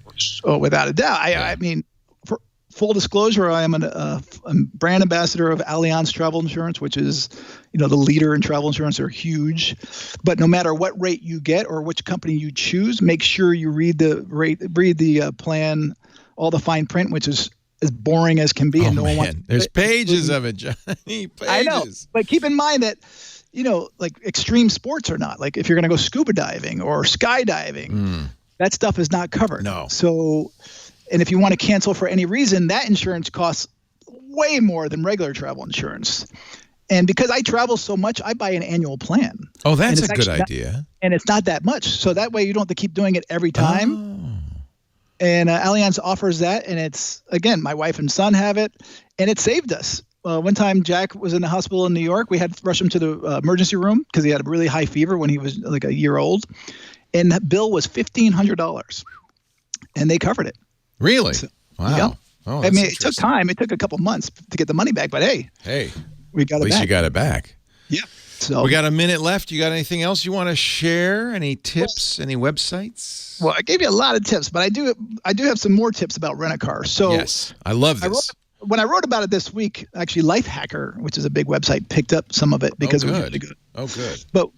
Oh, without a doubt. I mean, for full disclosure, I am a brand ambassador of Allianz Travel Insurance, which is, the leader in travel insurance. They're huge. But no matter what rate you get or which company you choose, make sure you read the plan, all the fine print, which is as boring as can be.
Oh,
and no
man.
one wants
There's pages of it, Johnny. Pages.
I know. But keep in mind that, like extreme sports or not. Like if you're going to go scuba diving or skydiving, that stuff is not covered.
No.
So, and if you want to cancel for any reason, that insurance costs way more than regular travel insurance. And because I travel so much, I buy an annual plan.
Oh, that's a good idea.
And it's not that much. So that way you don't have to keep doing it every time. Oh. And Allianz offers that. And it's, again, my wife and son have it. And it saved us. One time Jack was in the hospital in New York. We had to rush him to the emergency room because he had a really high fever when he was like a year old. And that bill was $1,500. And they covered it.
Really?
So,
wow.
Yeah.
Oh,
I mean, it took time. It took a couple months to get the money back. But hey, we got it back.
At least you got it back.
Yeah. So
we got a minute left. You got anything else you want to share? Any tips? Any websites?
Well, I gave you a lot of tips, but I do have some more tips about rent-a-car. So
yes, I love this.
When I wrote about it this week, actually Lifehacker, which is a big website, picked up some of it because it was really good.
Oh, good.
But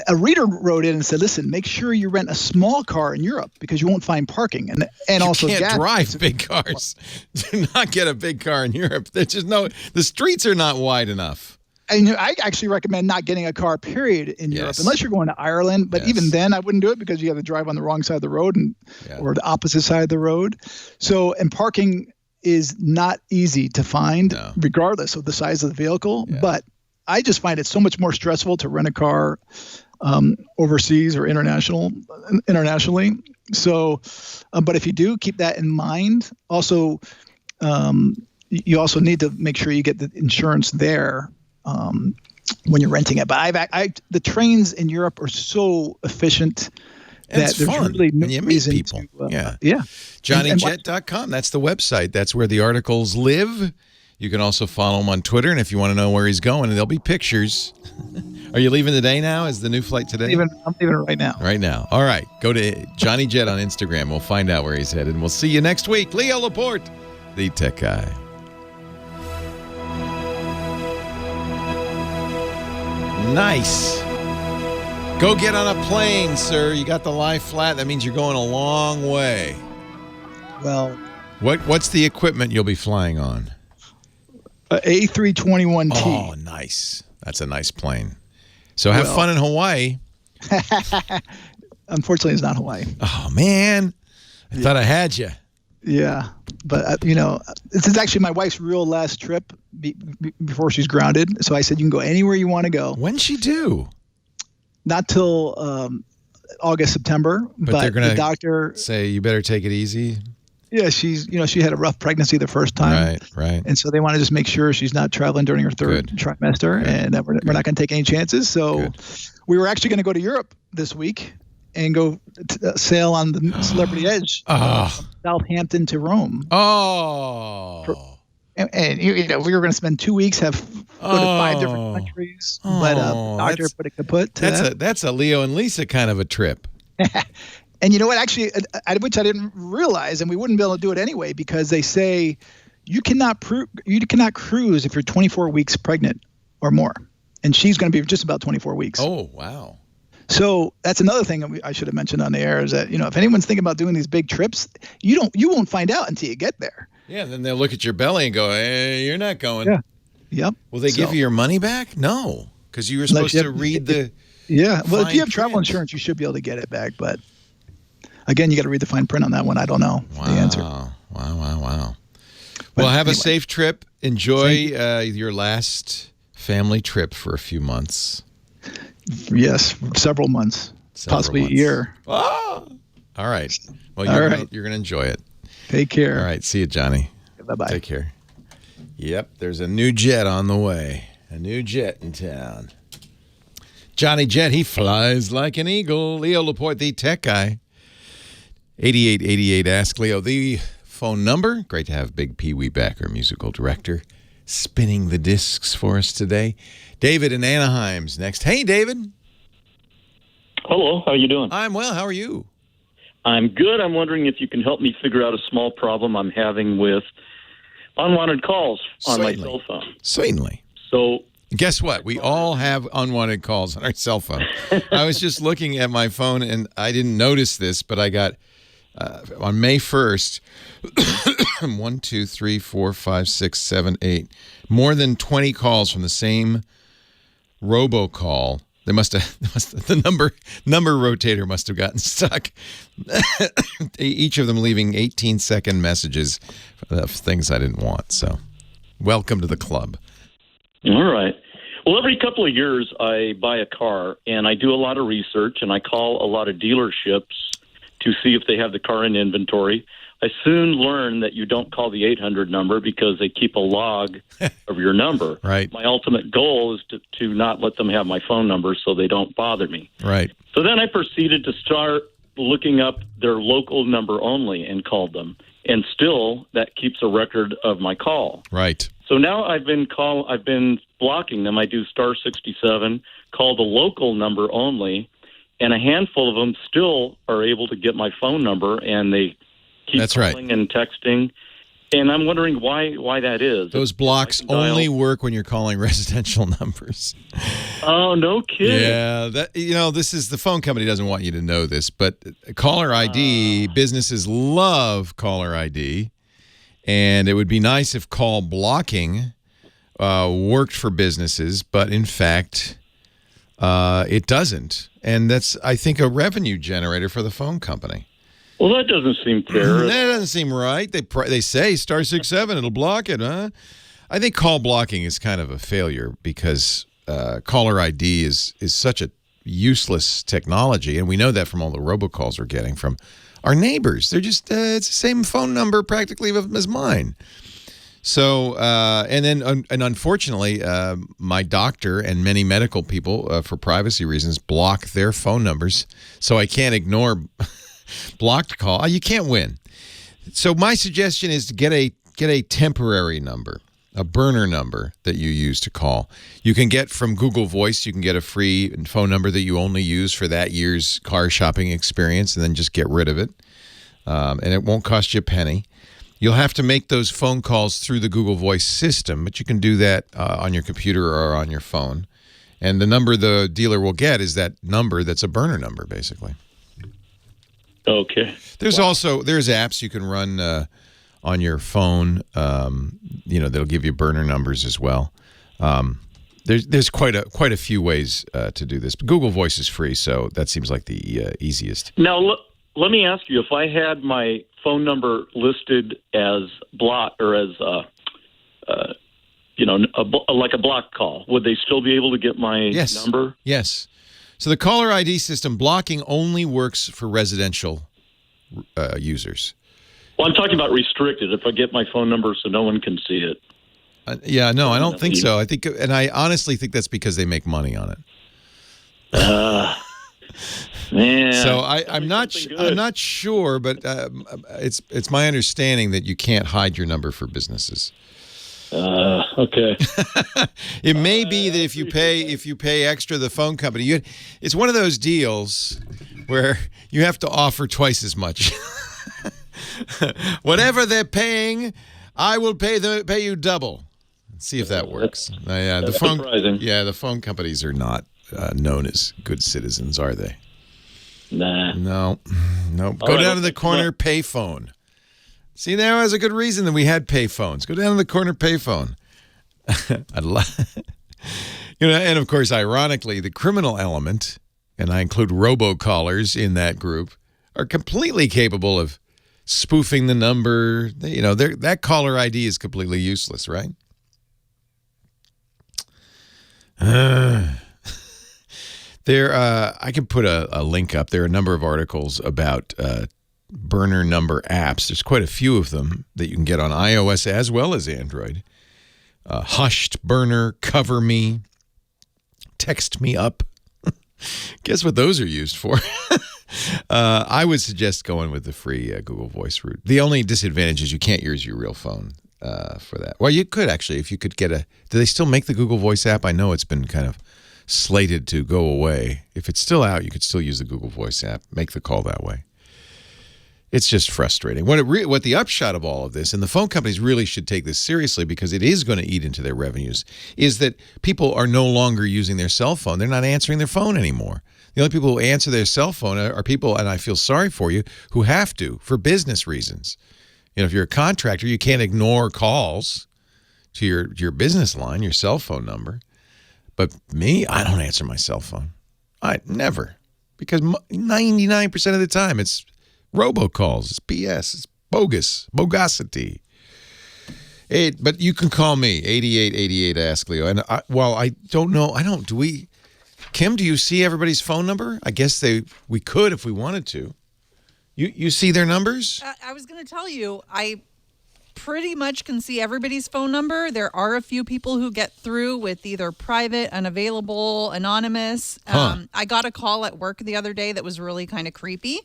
a reader wrote in and said, listen, make sure you rent a small car in Europe because you won't find parking. And also
you can't
gas
drive big cars. Do not get a big car in Europe. There's just the streets are not wide enough.
And I actually recommend not getting a car, period, in Europe, unless you're going to Ireland. But even then, I wouldn't do it because you have to drive on the wrong side of the road or the opposite side of the road. So, and parking is not easy to find, regardless of the size of the vehicle. Yeah. But I just find it so much more stressful to rent a car overseas or internationally. So, but if you do, keep that in mind. Also, you also need to make sure you get the insurance there when you're renting it. But the trains in Europe are so efficient that there's
fun.
Really no
and you meet
reason
people.
to,
JohnnyJet.com. That's the website. That's where the articles live. You can also follow him on Twitter, and if you want to know where he's going, there'll be pictures. Are you leaving today now? Is the new flight today?
I'm leaving right now.
Right now. All right. Go to Johnny Jet on Instagram. We'll find out where he's headed, and we'll see you next week. Leo Laporte, the tech guy. Nice. Go get on a plane, sir. You got the lie flat. That means you're going a long way.
Well,
what's the equipment you'll be flying on?
A321T.
Oh, nice. That's a nice plane. So have fun in Hawaii.
Unfortunately, it's not Hawaii.
Oh, man. I thought I had you.
Yeah. But, this is actually my wife's real last trip before she's grounded. So I said, you can go anywhere you want to go.
When's she due?
Not till August, September.
But they're going
the doctor
say, you better take it easy.
Yeah, she had a rough pregnancy the first time.
Right.
And so they want to just make sure she's not traveling during her third trimester. Good. And we're not going to take any chances. So we were actually going to go to Europe this week and go sail on the Celebrity Edge from Southampton to Rome. And we were going to spend 2 weeks, go to 5 different countries. But the doctor put a kaput to that.
That's a Leo and Lisa kind of a trip.
And you know what? Actually, which I didn't realize, and we wouldn't be able to do it anyway, because they say you cannot cruise if you're 24 weeks pregnant or more, and she's going to be just about 24 weeks.
Oh, wow!
So that's another thing I should have mentioned on the air is that if anyone's thinking about doing these big trips, you won't find out until you get there.
Yeah, then they'll look at your belly and go, "Hey, you're not going."
Yeah. Yep.
Will they give you your money back? No, because you were supposed to read the.
Yeah. Well, if you have travel insurance, you should be able to get it back, but. Again, you got to read the fine print on that one. I don't know the answer.
Wow. Well, have a safe trip. Enjoy your last family trip for a few months.
Yes, several months, possibly a year.
Oh! All right. Well, you're going to enjoy it.
Take care.
All right. See you, Johnny.
Bye-bye.
Take care. Yep, there's a new jet on the way. A new jet in town. Johnny Jet, he flies like an eagle. Leo Laporte, the tech guy. 8888 Ask Leo, the phone number. Great to have Big Pee Wee back, our musical director, spinning the discs for us today. David in Anaheim's next. Hey, David.
Hello, how are you doing?
I'm well. How are you?
I'm good. I'm wondering if you can help me figure out a small problem I'm having with unwanted calls on my cell phone.
Certainly.
So,
guess what? We all have unwanted calls on our cell phone. I was just looking at my phone, and I didn't notice this, but I got... on May 1st, 1, 2, 3, 4, 5, 6, 7, 8, more than 20 calls from the same robocall. They must have the number rotator must have gotten stuck. Each of them leaving 18-second messages of things I didn't want. So, welcome to the club.
All right. Well, every couple of years I buy a car, and I do a lot of research, and I call a lot of dealerships to see if they have the car in inventory. I soon learn that you don't call the 800 number because they keep a log of your number.
Right.
My ultimate goal is to not let them have my phone number so they don't bother me.
Right.
So then I proceeded to start looking up their local number only and called them. And still, that keeps a record of my call.
Right.
So now I've been blocking them. I do *67, call the local number only, and a handful of them still are able to get my phone number, and they keep calling and texting. And I'm wondering why that is.
Those blocks only work when you're calling residential numbers.
Oh, no kidding.
Yeah, this is the phone company doesn't want you to know this, but caller ID, businesses love caller ID, and it would be nice if call blocking worked for businesses, but in fact, it doesn't. And that's, I think, a revenue generator for the phone company.
Well, that doesn't seem fair.
That doesn't seem right. They say *67, it'll block it, huh? I think call blocking is kind of a failure because caller ID is such a useless technology, and we know that from all the robocalls we're getting from our neighbors. They're just it's the same phone number practically as mine. So, and unfortunately, my doctor and many medical people, for privacy reasons, block their phone numbers, so I can't ignore blocked call. You can't win. So my suggestion is to get a temporary number, a burner number that you use to call. You can get from Google Voice, you can get a free phone number that you only use for that year's car shopping experience, and then just get rid of it. And it won't cost you a penny. You'll have to make those phone calls through the Google Voice system, but you can do that on your computer or on your phone. And the number the dealer will get is that number that's a burner number, basically.
Okay.
There's apps you can run on your phone. That'll give you burner numbers as well. There's quite a few ways to do this. But Google Voice is free, so that seems like the easiest.
Now, let me ask you: if I had my phone number listed as block or as like a block call, would they still be able to get my number?
Yes. So the caller ID system blocking only works for residential users.
Well, I'm talking about restricted. If I get my phone number so no one can see it.
I don't think so. And I honestly think that's because they make money on it.
Man.
So I'm not sure, but it's my understanding that you can't hide your number for businesses.
Okay.
It may be that if you pay extra the phone company, it's one of those deals where you have to offer twice as much. Whatever they're paying, I will pay you double. Let's see if that works.
That's surprising.
Yeah, the phone companies are not known as good citizens, are they?
Nah.
No. Go down to the corner, pay phone. See, there was a good reason that we had pay phones. Go down to the corner, pay phone. And of course, ironically, the criminal element, and I include robocallers in that group, are completely capable of spoofing the number. That caller ID is completely useless, right? I can put a link up. There are a number of articles about burner number apps. There's quite a few of them that you can get on iOS as well as Android. Hushed Burner, Cover Me, Text Me Up. Guess what those are used for? I would suggest going with the free Google Voice route. The only disadvantage is you can't use your real phone for that. Well, you could actually, if you could get do they still make the Google Voice app? I know it's been kind of slated to go away. If it's still out, you could still use the Google Voice app. Make the call that way. It's just frustrating. What the upshot of all of this, and the phone companies really should take this seriously because it is going to eat into their revenues, is that people are no longer using their cell phone. They're not answering their phone anymore. The only people who answer their cell phone are people, and I feel sorry for you, who have to for business reasons. If you're a contractor, you can't ignore calls to your business line, your cell phone number. But me, I don't answer my cell phone. I never. Because 99% of the time, it's robocalls. It's BS. It's bogosity. But you can call me, 8888 Ask Leo. And I don't know. Kim, do you see everybody's phone number? I guess we could if we wanted to. You see their numbers?
I was going to tell you, I pretty much can see everybody's phone number. There are a few people who get through with either private, unavailable, anonymous. I got a call at work the other day that was really kind of creepy,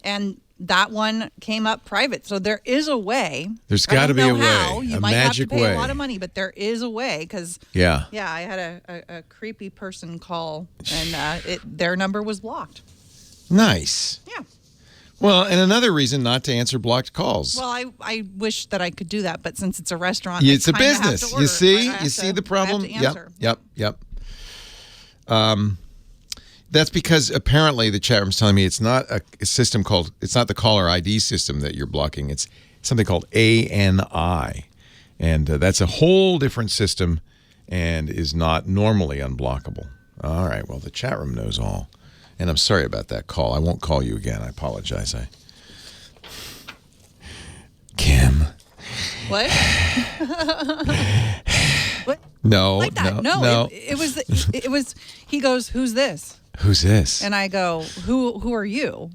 and that one came up private. So there is a way.
There's got to be a way.
You might have to pay a lot of money, but there is a way because I had a creepy person call, and their number was blocked.
Nice.
Yeah.
Well, and another reason not to answer blocked calls.
Well, I wish that I could do that, but since it's a restaurant,
it's a business. You see the problem? Yep. That's because apparently the chat room's telling me it's not a system it's not the caller ID system that you're blocking. It's something called ANI. And that's a whole different system and is not normally unblockable. All right, well, the chat room knows all. And I'm sorry about that call. I won't call you again. I apologize. Kim.
What? What?
No,
like that.
No.
It was. He goes, "Who's this?"
Who's this?
And I go, "Who are you?"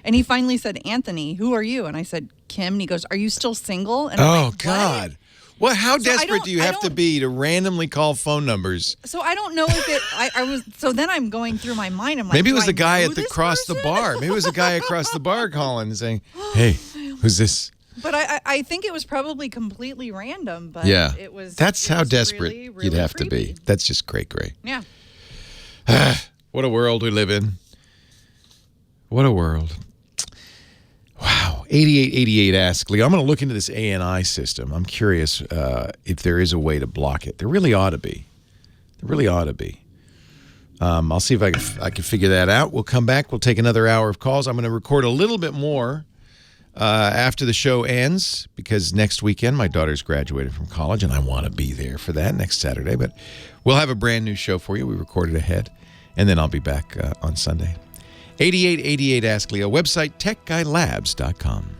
And
he finally said, "Anthony, who are you?" And I said, "Kim." And he goes, "Are you still single?" And
I'm like, God. Well, how desperate do you have to be to randomly call phone numbers?
So I don't know if I was. So then I'm going through my mind. I'm like,
maybe it was the guy across the bar. Maybe it was a guy across the bar calling and saying, "Hey, who's this?"
But I think it was probably completely random. But it was.
That's how desperate
really, really
you'd have
creepy.
to be. That's just great.
Yeah.
What a world we live in. What a world. Wow. 8888 Ask Leo. I'm going to look into this ANI system. I'm curious if there is a way to block it. There really ought to be. I'll see if I can figure that out. We'll come back. We'll take another hour of calls. I'm going to record a little bit more after the show ends, because next weekend my daughter's graduating from college, and I want to be there for that next Saturday. But we'll have a brand new show for you. We recorded ahead, and then I'll be back on Sunday. 8888 Ask Leo. Website, techguylabs.com.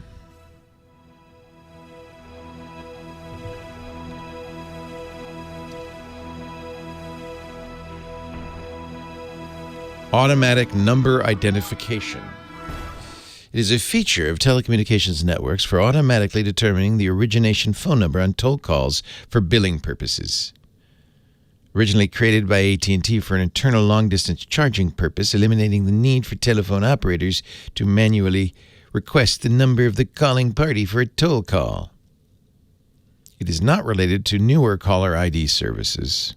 Automatic number identification. It is a feature of telecommunications networks for automatically determining the origination phone number on toll calls for billing purposes. Originally created by AT&T for an internal long-distance charging purpose, eliminating the need for telephone operators to manually request the number of the calling party for a toll call. It is not related to newer caller ID services.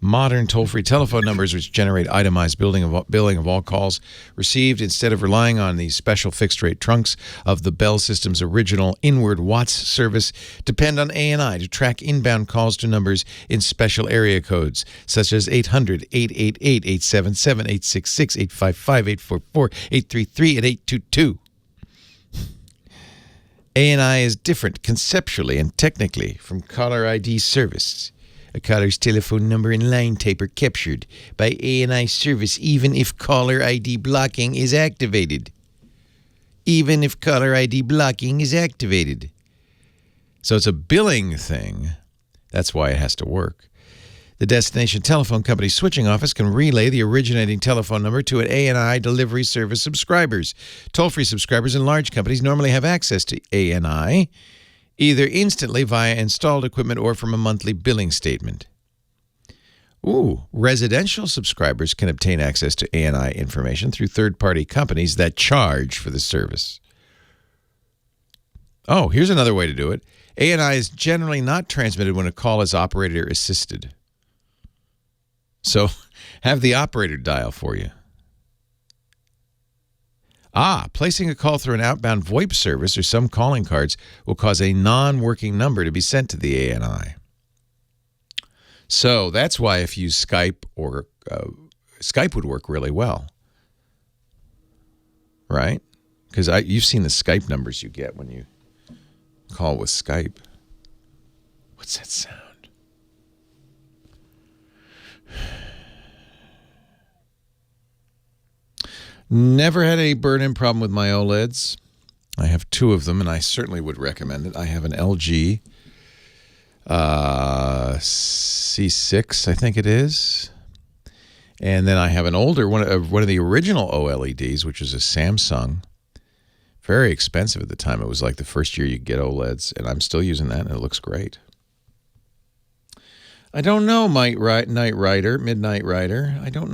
Modern toll-free telephone numbers which generate itemized billing of all calls received instead of relying on the special fixed-rate trunks of the Bell System's original inward Watts service depend on ANI to track inbound calls to numbers in special area codes such as 800-888-877, 866, 855, 844, 833, and 822. ANI is different conceptually and technically from caller ID service. A caller's telephone number and line type are captured by ANI service even if caller ID blocking is activated. So it's a billing thing. That's why it has to work. The destination telephone company's switching office can relay the originating telephone number to an ANI delivery service subscribers. Toll-free subscribers in large companies normally have access to ANI, either instantly via installed equipment or from a monthly billing statement. Residential subscribers can obtain access to ANI information through third-party companies that charge for the service. Here's another way to do it. ANI is generally not transmitted when a call is operator-assisted. So have the operator dial for you. Placing a call through an outbound VoIP service or some calling cards will cause a non-working number to be sent to the ANI. So that's why if you use Skype, or Skype would work really well, right? Because you've seen the Skype numbers you get when you call with Skype. What's that sound? Never had a burn-in problem with my OLEDs. I have two of them, and I certainly would recommend it. I have an LG C6, I think it is. And then I have an older one of the original OLEDs, which was a Samsung. Very expensive at the time. It was like the first year you could get OLEDs, and I'm still using that, and it looks great. I don't know, Midnight Rider. I don't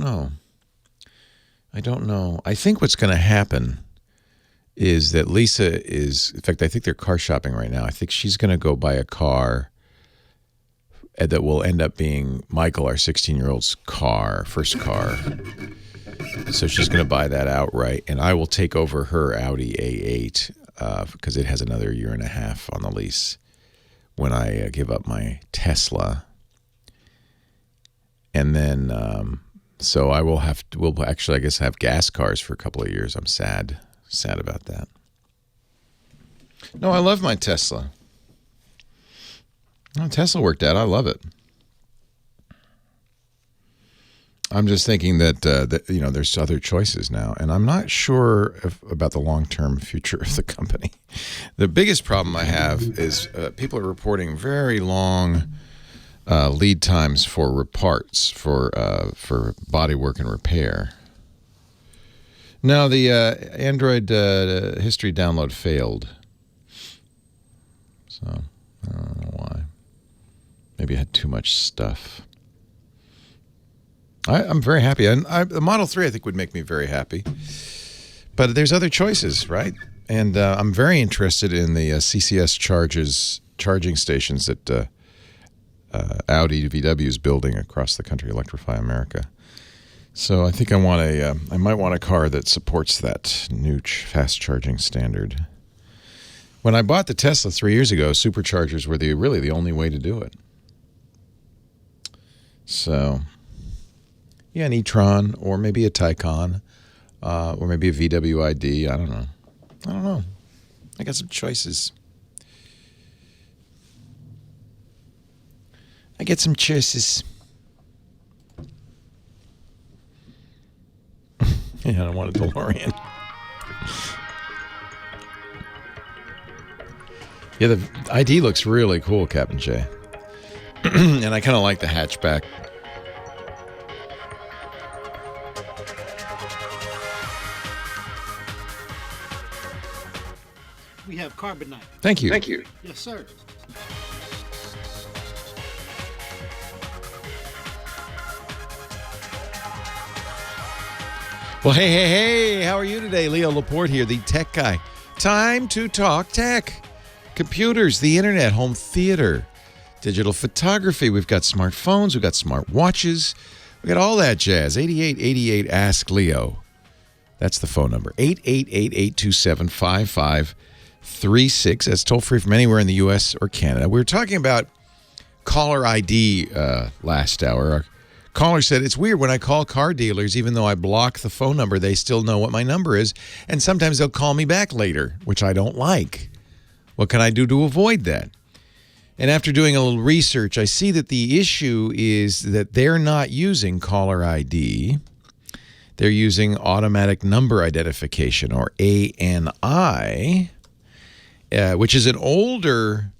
know. I think what's going to happen is that Lisa is, in fact, I think they're car shopping right now. I think she's going to go buy a car that will end up being Michael, our 16-year-old's first car. So she's going to buy that outright, and I will take over her Audi A8 because it has another year and a half on the lease when I give up my Tesla. And then, so we'll actually, I guess, have gas cars for a couple of years. I'm sad about that. No, I love my Tesla. No, Tesla worked out. I love it. I'm just thinking that there's other choices now, and I'm not sure about the long-term future of the company. The biggest problem I have is people are reporting very long lead times for parts for bodywork and repair. Now the Android history download failed, so I don't know why. Maybe I had too much stuff. I'm very happy. And the Model 3, I think, would make me very happy. But there's other choices, right? And I'm very interested in the CCS charging stations that Audi VW is building across the country, Electrify America. So I think I might want a car that supports that new fast charging standard. When I bought the Tesla 3 years ago, superchargers were really the only way to do it. So, yeah, an e-tron or maybe a Taycan or maybe a VWID. I don't know. I got some choices. I get some choices. Yeah, I don't want a DeLorean. Yeah, the ID looks really cool, Captain J. And I kind of like the hatchback.
We have carbonite.
Thank you.
Thank you.
Yes, sir.
Well, hey, how are you today? Leo Laporte here, the tech guy. Time to talk tech. Computers, the internet, home theater, digital photography. We've got smartphones. We've got smart watches. We got all that jazz. 8888 Ask Leo. That's the phone number. 888-827-5536. That's toll free from anywhere in the U.S. or Canada. We were talking about caller ID last hour. Our caller said, it's weird when I call car dealers, even though I block the phone number, they still know what my number is. And sometimes they'll call me back later, which I don't like. What can I do to avoid that? And after doing a little research, I see that the issue is that they're not using caller ID. They're using automatic number identification, or ANI, which is an older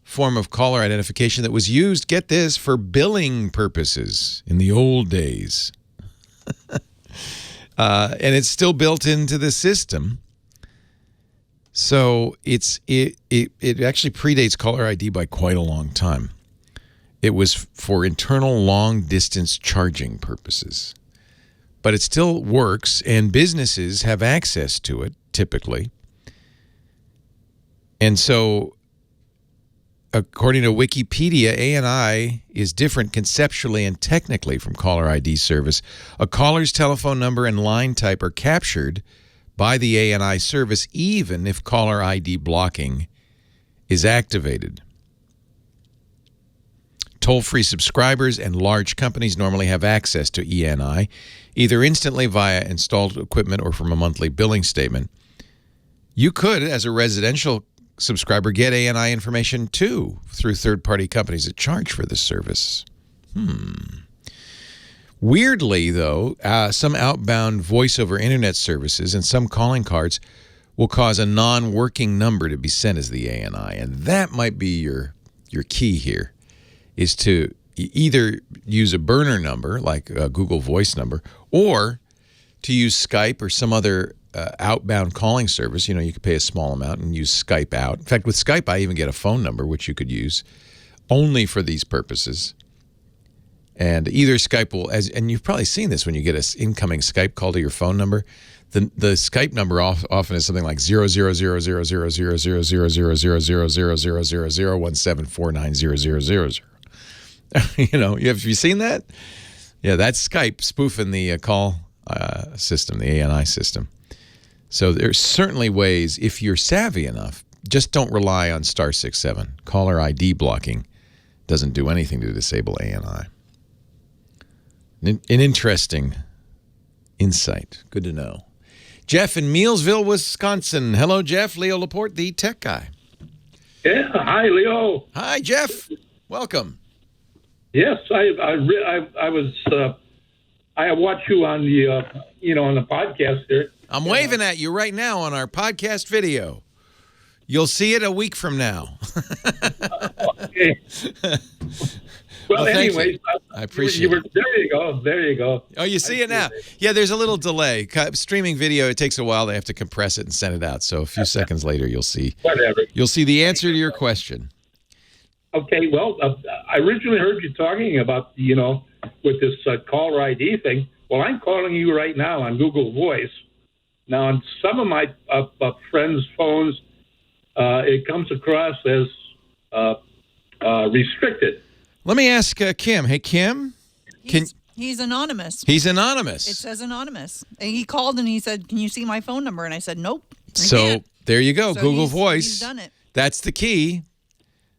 form of caller identification that was used, get this, for billing purposes in the old days. And it's still built into the system. So it actually predates caller ID by quite a long time. It was for internal long-distance charging purposes. But it still works, and businesses have access to it, typically. And so, according to Wikipedia, ANI is different conceptually and technically from caller ID service. A caller's telephone number and line type are captured by the ANI service even if caller ID blocking is activated. Toll-free subscribers and large companies normally have access to ENI, either instantly via installed equipment or from a monthly billing statement. You could, as a residential subscriber, get ANI information too through third-party companies that charge for this service. Weirdly, though, some outbound voice-over internet services and some calling cards will cause a non-working number to be sent as the ANI, and that might be your key here, is to either use a burner number like a Google Voice number, or to use Skype or some other outbound calling service. You know, you could pay a small amount and use Skype out. In fact, with Skype, I even get a phone number, which you could use only for these purposes. And either Skype will, and you've probably seen this when you get an incoming Skype call to your phone number, the Skype number often is something like 00000000000000017490000. You know, have you seen that? Yeah, that's Skype spoofing the call system, the ANI system. So there's certainly ways, if you're savvy enough, just don't rely on *67. Caller ID blocking doesn't do anything to disable ANI. An interesting insight. Good to know. Jeff in Mealsville, Wisconsin. Hello, Jeff. Leo Laporte, the tech guy.
Yeah. Hi, Leo.
Hi, Jeff. Welcome.
Yes, I watch you on the on the podcast there.
I'm waving at you right now on our podcast video. You'll see it a week from now.
Okay. Well, anyways,
I appreciate it.
There you go.
Oh, you see it now? Yeah, there's a little delay. Streaming video, it takes a while. They have to compress it and send it out. So a few seconds later, you'll see.
Whatever.
You'll see the answer to your question.
Okay, well, I originally heard you talking about, with this caller ID thing. Well, I'm calling you right now on Google Voice. Now, on some of my friends' phones, it comes across as restricted.
Let me ask Kim. Hey, Kim,
He's anonymous.
He's anonymous.
It says anonymous. And he called and he said, "Can you see my phone number?" And I said, "Nope."
So there you go.
So
Google
he's
Voice.
done it.
That's the key.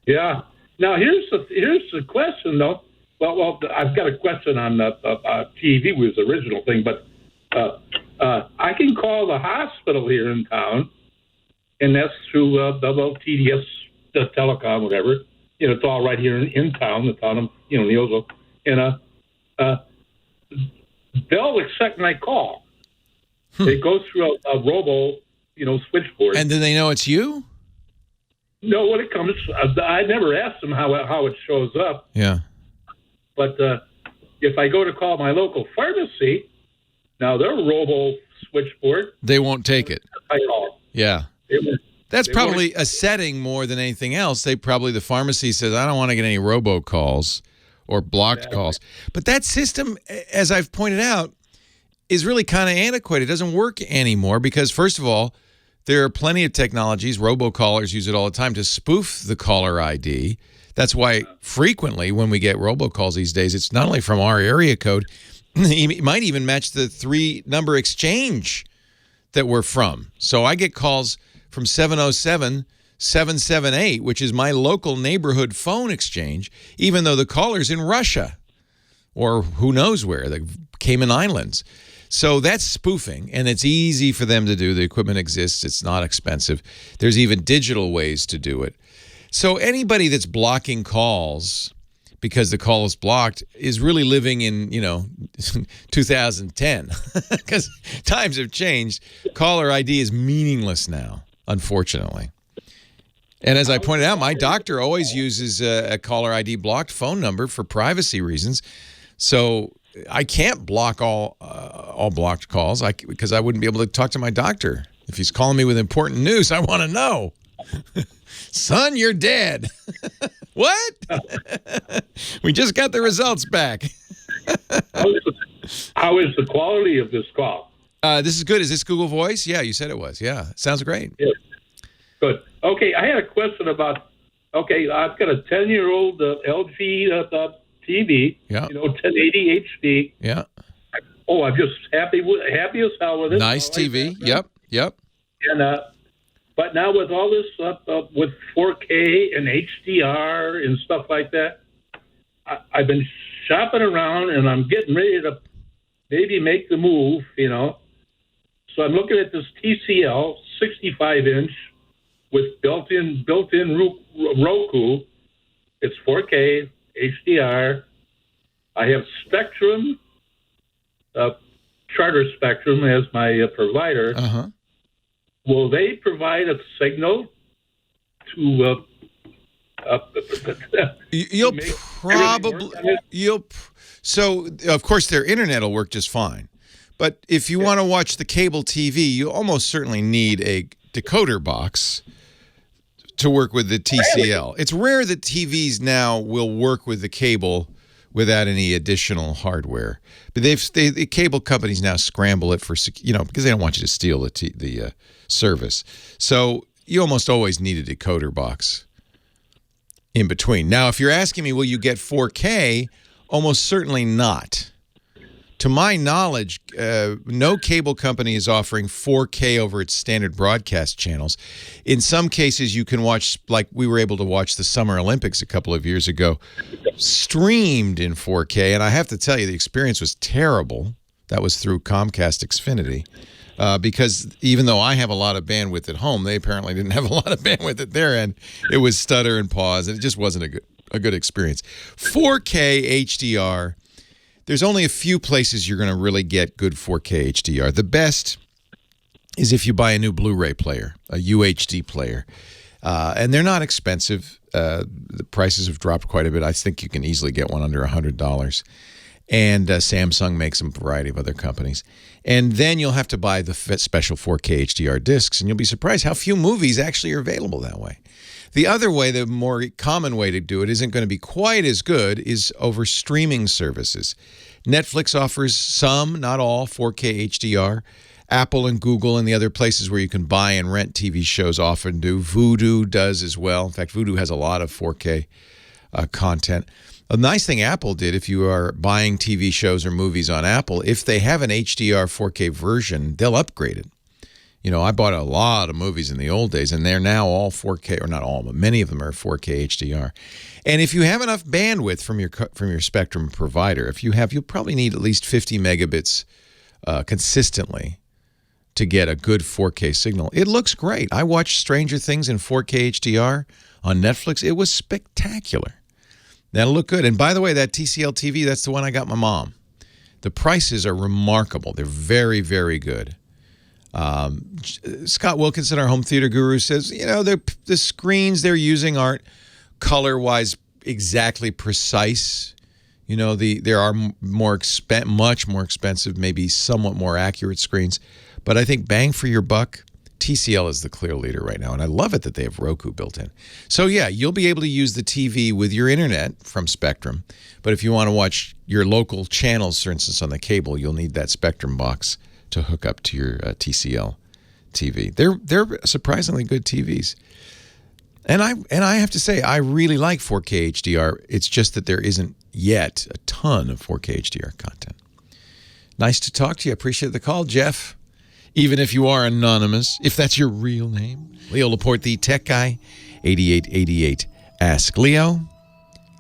Yeah. Now here's the question though. Well, I've got a question on TV was the original thing, but I can call the hospital here in town, and that's through TDS, the telecom, whatever. It's all right here in town, the town of Neosville, and they'll accept my call. It goes through a robo, switchboard.
And then they know it's you?
No, when it comes, I never asked them how it shows up.
Yeah.
But if I go to call my local pharmacy, now their robo switchboard,
they won't take it.
I call.
Yeah. That's probably a setting more than anything else. The pharmacy says, I don't want to get any robocalls or blocked calls. But that system, as I've pointed out, is really kind of antiquated. It doesn't work anymore because, first of all, there are plenty of technologies. Robocallers use it all the time to spoof the caller ID. That's why frequently when we get robocalls these days, it's not only from our area code, it might even match the 3-number exchange that we're from. So I get calls from 707-778, which is my local neighborhood phone exchange, even though the caller's in Russia or who knows where, the Cayman Islands. So that's spoofing, and it's easy for them to do. The equipment exists. It's not expensive. There's even digital ways to do it. So anybody that's blocking calls because the call is blocked is really living in, 2010 because times have changed. Caller ID is meaningless now, unfortunately. And as I pointed out, my doctor always uses a caller ID blocked phone number for privacy reasons. So I can't block all blocked calls because I wouldn't be able to talk to my doctor. If he's calling me with important news, I want to know. Son, you're dead. What? We just got the results back.
How is the quality of this call?
This is good. Is this Google Voice? Yeah, you said it was. Yeah, sounds great.
Yeah. Good. Okay, I had a question about, I've got a 10-year-old LG TV, 1080 HD.
Yeah.
Oh, I'm just happy as hell with it.
Nice TV. Yep.
And but now with all this with 4K and HDR and stuff like that, I've been shopping around and I'm getting ready to maybe make the move. So I'm looking at this TCL 65-inch with built-in Roku. It's 4K. HDR. I have Spectrum, Charter Spectrum as my provider.
Uh-huh.
Will they provide a signal to?
So of course their internet will work just fine, but if you want to watch the cable TV, you almost certainly need a decoder box to work with the TCL. It's rare that TVs now will work with the cable without any additional hardware. But the cable companies now scramble it for, because they don't want you to steal the service. So you almost always need a decoder box in between. Now, if you're asking me, will you get 4K? Almost certainly not. To my knowledge, no cable company is offering 4K over its standard broadcast channels. In some cases, you can watch, like we were able to watch the Summer Olympics a couple of years ago, streamed in 4K. And I have to tell you, the experience was terrible. That was through Comcast Xfinity. Because even though I have a lot of bandwidth at home, they apparently didn't have a lot of bandwidth at their end. It was stutter and pause, and it just wasn't a good experience. 4K HDR. There's only a few places you're going to really get good 4K HDR. The best is if you buy a new Blu-ray player, a UHD player. And they're not expensive. The prices have dropped quite a bit. I think you can easily get one under $100. And Samsung makes them, a variety of other companies. And then you'll have to buy the special 4K HDR discs, and you'll be surprised how few movies actually are available that way. The other way, the more common way to do it, isn't going to be quite as good, is over streaming services. Netflix offers some, not all, 4K HDR. Apple and Google and the other places where you can buy and rent TV shows often do. Vudu does as well. In fact, Vudu has a lot of 4K content. A nice thing Apple did, if you are buying TV shows or movies on Apple, if they have an HDR 4K version, they'll upgrade it. You know, I bought a lot of movies in the old days, and they're now all 4K, or not all, but many of them are 4K HDR. And if you have enough bandwidth from your Spectrum provider, you'll probably need at least 50 megabits consistently to get a good 4K signal. It looks great. I watched Stranger Things in 4K HDR on Netflix. It was spectacular. That'll look good. And by the way, that TCL TV, that's the one I got my mom. The prices are remarkable. They're very, very good. Scott Wilkinson, our home theater guru, says, you know, the screens they're using aren't color-wise exactly precise. You know, there are much more expensive, maybe somewhat more accurate screens. But I think bang for your buck, TCL is the clear leader right now, and I love it that they have Roku built in. So, yeah, you'll be able to use the TV with your internet from Spectrum, but if you want to watch your local channels, for instance, on the cable, you'll need that Spectrum box to hook up to your TCL TV. They're surprisingly good TVs. And I have to say, I really like 4K HDR. It's just that there isn't yet a ton of 4K HDR content. Nice to talk to you. I appreciate the call, Jeff. Even if you are anonymous, if that's your real name. Leo Laporte, the tech guy, 8888 Ask Leo.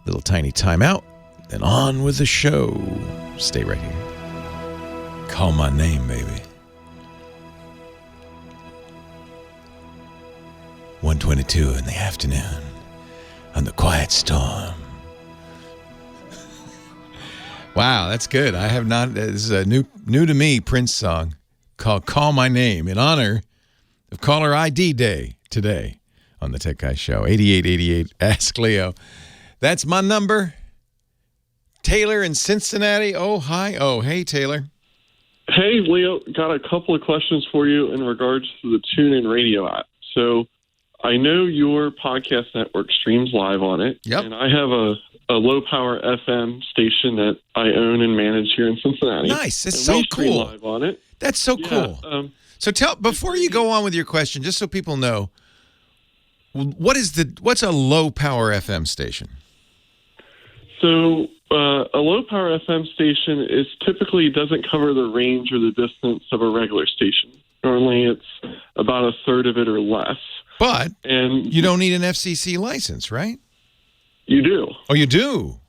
Little tiny timeout, then on with the show. Stay right here. Call my name, baby. 1:22 in the afternoon on the Quiet Storm. Wow, that's good. I have not. This is a new to me Prince song called "Call My Name" in honor of Caller ID Day today on the Tech Guy Show. 8888 Ask Leo. That's my number. Taylor in Cincinnati. Oh, hi. Oh, hey, Taylor.
Hey, Leo. Got a couple of questions for you in regards to the TuneIn radio app. So I know your podcast network streams live on it.
Yep.
And I have a low-power FM station that I own and manage here in Cincinnati.
Nice. That's
and
so
we stream
cool.
live on it.
That's so cool. So before you go on with your question, just so people know, what's a low-power FM station?
So a low-power FM station typically doesn't cover the range or the distance of a regular station. Normally it's about a third of it or less.
But
and
you don't need an FCC license, right?
You do.
Oh, you do?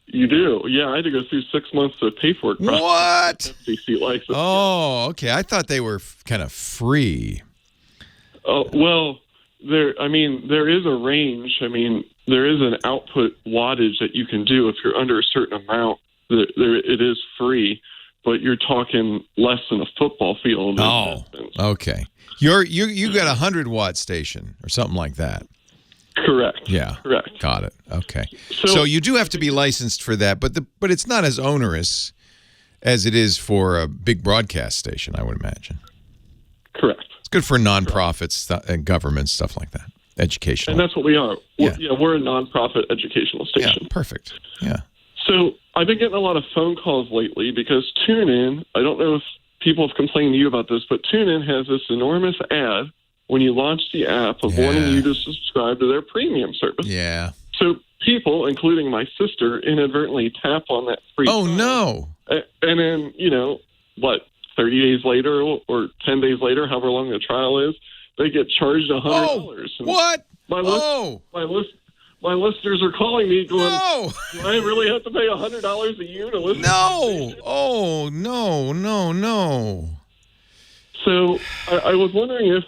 You do. Yeah, I had to go through 6 months of paperwork process.
What?
FCC license.
Oh, okay. I thought they were kind of free.
Oh, well, there is a range. I mean, there is an output wattage that you can do if you're under a certain amount. It is free, but you're talking less than a football field.
Oh, okay. You got a 100-watt station or something like that.
Correct.
Yeah.
Correct.
Got it. Okay. So you do have to be licensed for that, but it's not as onerous as it is for a big broadcast station, I would imagine.
Correct.
It's good for nonprofits and government, stuff like that. Educational.
And that's what we are.
Yeah.
We're a nonprofit educational station.
Yeah, perfect. Yeah.
So I've been getting a lot of phone calls lately because TuneIn, I don't know if people have complained to you about this, but TuneIn has this enormous ad when you launch the app of wanting you to subscribe to their premium service.
Yeah.
So people, including my sister, inadvertently tap on that free trial.
No.
And then, 30 days later or 10 days later, however long the trial is, they get charged $100.
Oh, what?
My listeners are calling me going, no. Do I really have to pay $100 a year to listen?
No. Oh, no.
So I was wondering if,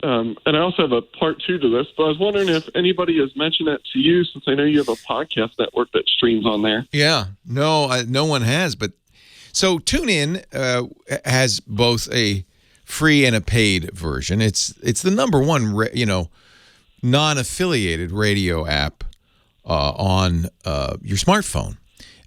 and I also have a part two to this, but I was wondering if anybody has mentioned that to you, since I know you have a podcast network that streams on there.
Yeah. No, no one has. But so TuneIn has both a free and a paid version. It's the number one, non-affiliated radio app on your smartphone.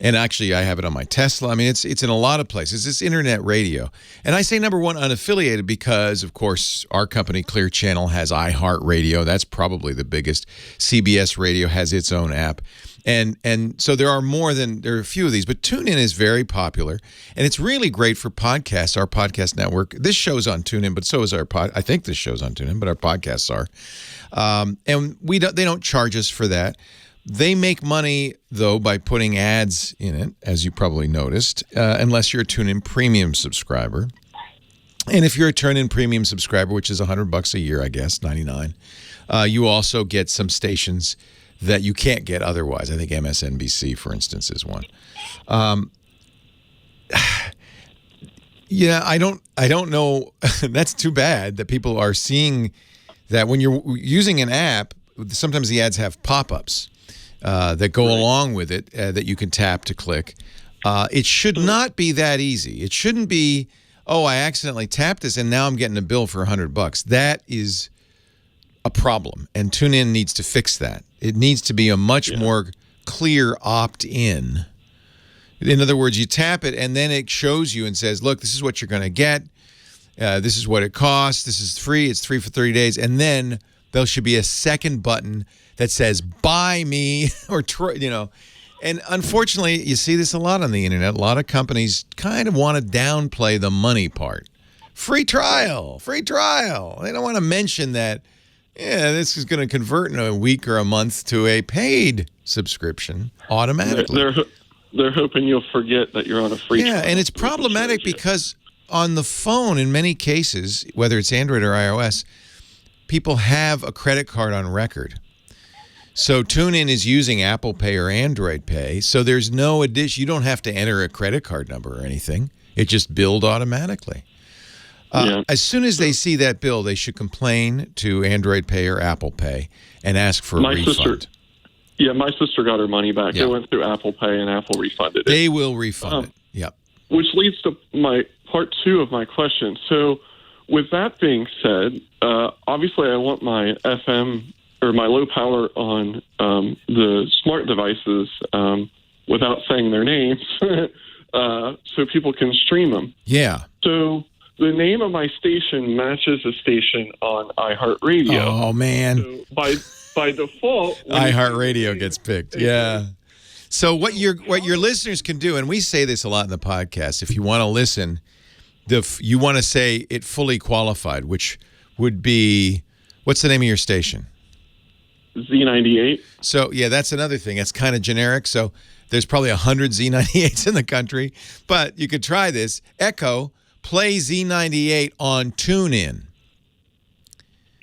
And actually, I have it on my Tesla. I mean, it's in a lot of places. It's internet radio. And I say number one, unaffiliated, because, of course, our company, Clear Channel, has iHeartRadio. That's probably the biggest. CBS Radio has its own app. And so there are a few of these. But TuneIn is very popular. And it's really great for podcasts, our podcast network. This show's on TuneIn, but so is our I think this show's on TuneIn, but our podcasts are. And they don't charge us for that. They make money, though, by putting ads in it, as you probably noticed, unless you're a TuneIn Premium subscriber. And if you're a TuneIn Premium subscriber, which is $100 a year, I guess, $99, you also get some stations that you can't get otherwise. I think MSNBC, for instance, is one. Yeah, I don't know. That's too bad that people are seeing that when you're using an app, sometimes the ads have pop-ups that go along with it that you can tap to click. It should not be that easy. It shouldn't be, oh, I accidentally tapped this and now I'm getting a bill for $100. That is a problem, and TuneIn needs to fix that. It needs to be a much more clear opt-in. In other words, you tap it, and then it shows you and says, look, this is what you're going to get. This is what it costs. This is free. It's free for 30 days. And then there should be a second button that says, buy me, or, And unfortunately, you see this a lot on the internet. A lot of companies kind of want to downplay the money part. Free trial. They don't want to mention that, this is going to convert in a week or a month to a paid subscription automatically.
They're hoping you'll forget that you're on a free trial.
Yeah, and it's problematic because on the phone, in many cases, whether it's Android or iOS, people have a credit card on record. So TuneIn is using Apple Pay or Android Pay, so there's no addition. You don't have to enter a credit card number or anything. It just billed automatically. As soon as they see that bill, they should complain to Android Pay or Apple Pay and ask for a refund.
My sister got her money back. It went through Apple Pay, and Apple refunded it.
They will refund it. Yep.
Which leads to my part 2 of my question. So, with that being said, obviously I want my FM or my low power on the smart devices without saying their names, so people can stream them.
Yeah.
So the name of my station matches a station on iHeartRadio.
Oh man.
So by default,
iHeartRadio gets picked. Yeah. So what your listeners can do, and we say this a lot in the podcast, if you want to listen, you want to say it fully qualified, which would be, what's the name of your station?
Z98.
So yeah, that's another thing. It's kind of generic. So there's probably 100 Z98s in the country, but you could try this. Echo, play Z98 on TuneIn.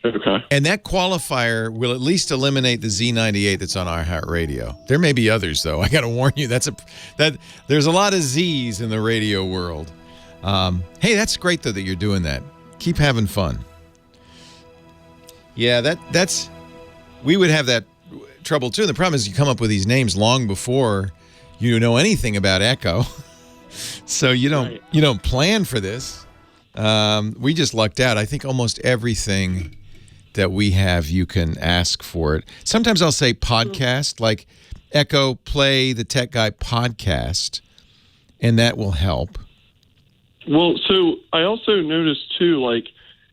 Okay.
And that qualifier will at least eliminate the Z98 that's on iHeartRadio. There may be others, though. I got to warn you. There's a lot of Z's in the radio world. Hey, that's great, though, that you're doing that. Keep having fun. Yeah, that's... We would have that trouble, too. The problem is you come up with these names long before you know anything about Echo. So you don't plan for this. We just lucked out. I think almost everything that we have, you can ask for it. Sometimes I'll say podcast, like Echo, play the Tech Guy podcast, and that will help.
Well, so I also noticed, too, like,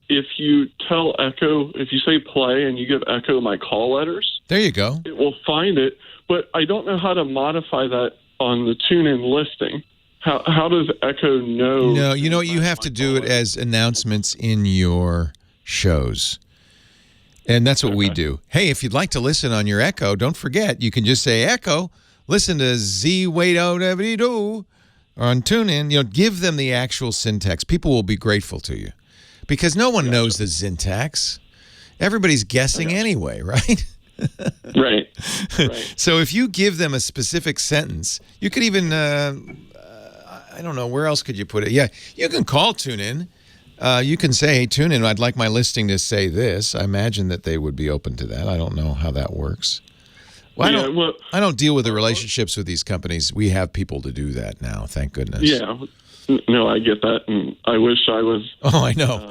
if you tell Echo, if you say play and you give Echo my call letters,
there you go.
It will find it, but I don't know how to modify that on the TuneIn listing. How does Echo know?
No, you know what? You have to do it as announcements in your shows. And that's what we do. Hey, if you'd like to listen on your Echo, don't forget, you can just say, Echo, listen to Z-Wait-O-Devity-Do on TuneIn. Give them the actual syntax. People will be grateful to you because no one knows the syntax. Everybody's guessing anyway, right?
Right.
So if you give them a specific sentence, you could even... I don't know, where else could you put it? Yeah, you can call TuneIn. You can say, hey, TuneIn, I'd like my listing to say this. I imagine that they would be open to that. I don't know how that works. Well, I don't deal with the relationships with these companies. We have people to do that now, thank goodness.
Yeah. No, I get that, and I wish I was...
Oh, I know.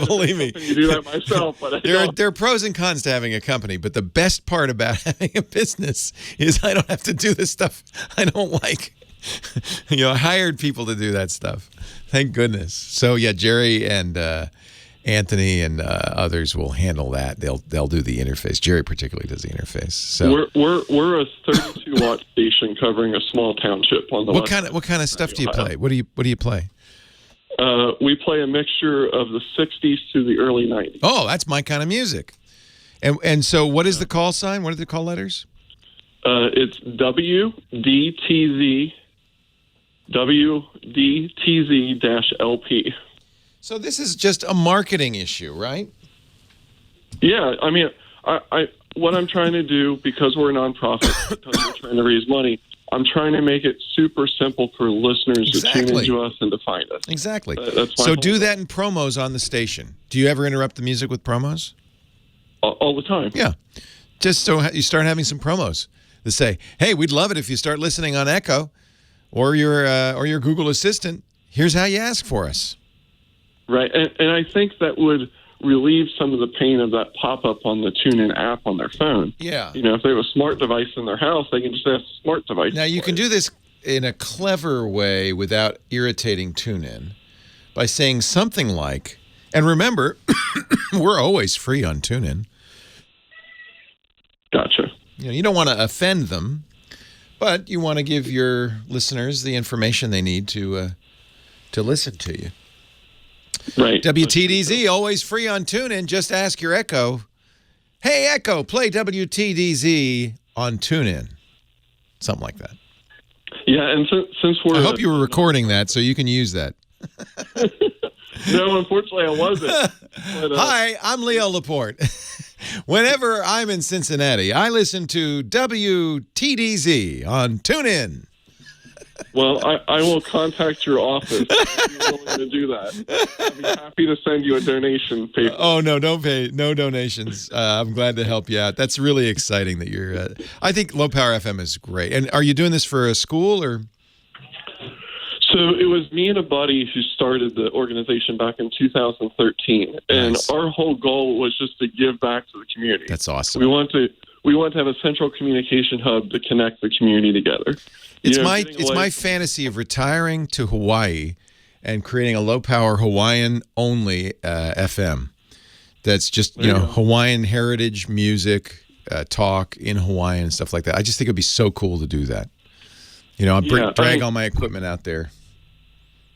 Believe me.
You do that myself, but
there are pros and cons to having a company, but the best part about having a business is I don't have to do the stuff I don't like. I hired people to do that stuff. Thank goodness. So yeah, Jerry and Anthony and others will handle that. They'll do the interface. Jerry particularly does the interface. So
we're a 32-watt station covering a small township on the
What kind of stuff do you play? What do you play?
We play a mixture of the 60s to the early 90s.
Oh, that's my kind of music. And so what is the call sign? What are the call letters?
It's WDTZ-LP.
So this is just a marketing issue, right?
Yeah, I mean, I what I'm trying to do, because we're a nonprofit, because we're trying to raise money, I'm trying to make it super simple for listeners to tune into us and to find us.
Exactly.
That's my
so
whole
do that in promos on the station. Do you ever interrupt the music with promos?
All the time.
Yeah. Just so you start having some promos that say, hey, we'd love it if you start listening on Echo or your Google Assistant. Here's how you ask for us.
Right. And I think that would relieve some of the pain of that pop-up on the TuneIn app on their phone.
Yeah.
You know, if they have a smart device in their house, they can just ask a smart device.
Now, you can do this in a clever way without irritating TuneIn by saying something like, and remember, we're always free on TuneIn.
Gotcha.
You know, you don't want to offend them, but you want to give your listeners the information they need to listen to you.
Right.
WTDZ, always free on TuneIn. Just ask your Echo, hey, Echo, play WTDZ on TuneIn. Something like that.
Yeah, and since we're...
I hope you were recording that so you can use that.
No, unfortunately, I wasn't. But,
Hi, I'm Leo Laporte. Whenever I'm in Cincinnati, I listen to WTDZ on TuneIn.
Well, I will contact your office if you're willing to do that. I'd be happy to send you a donation paper.
Oh, no, don't pay. No donations. I'm glad to help you out. That's really exciting that you're... I think Low Power FM is great. And are you doing this for a school or...
So it was me and a buddy who started the organization back in 2013, and
Nice.
our whole goal was just to give back to the community.
That's awesome.
We want to have a central communication hub to connect the community together.
It's my fantasy of retiring to Hawaii and creating a low power Hawaiian only FM. That's just Hawaiian heritage music, talk in Hawaiian and stuff like that. I just think it'd be so cool to do that. You know, drag all my equipment out there.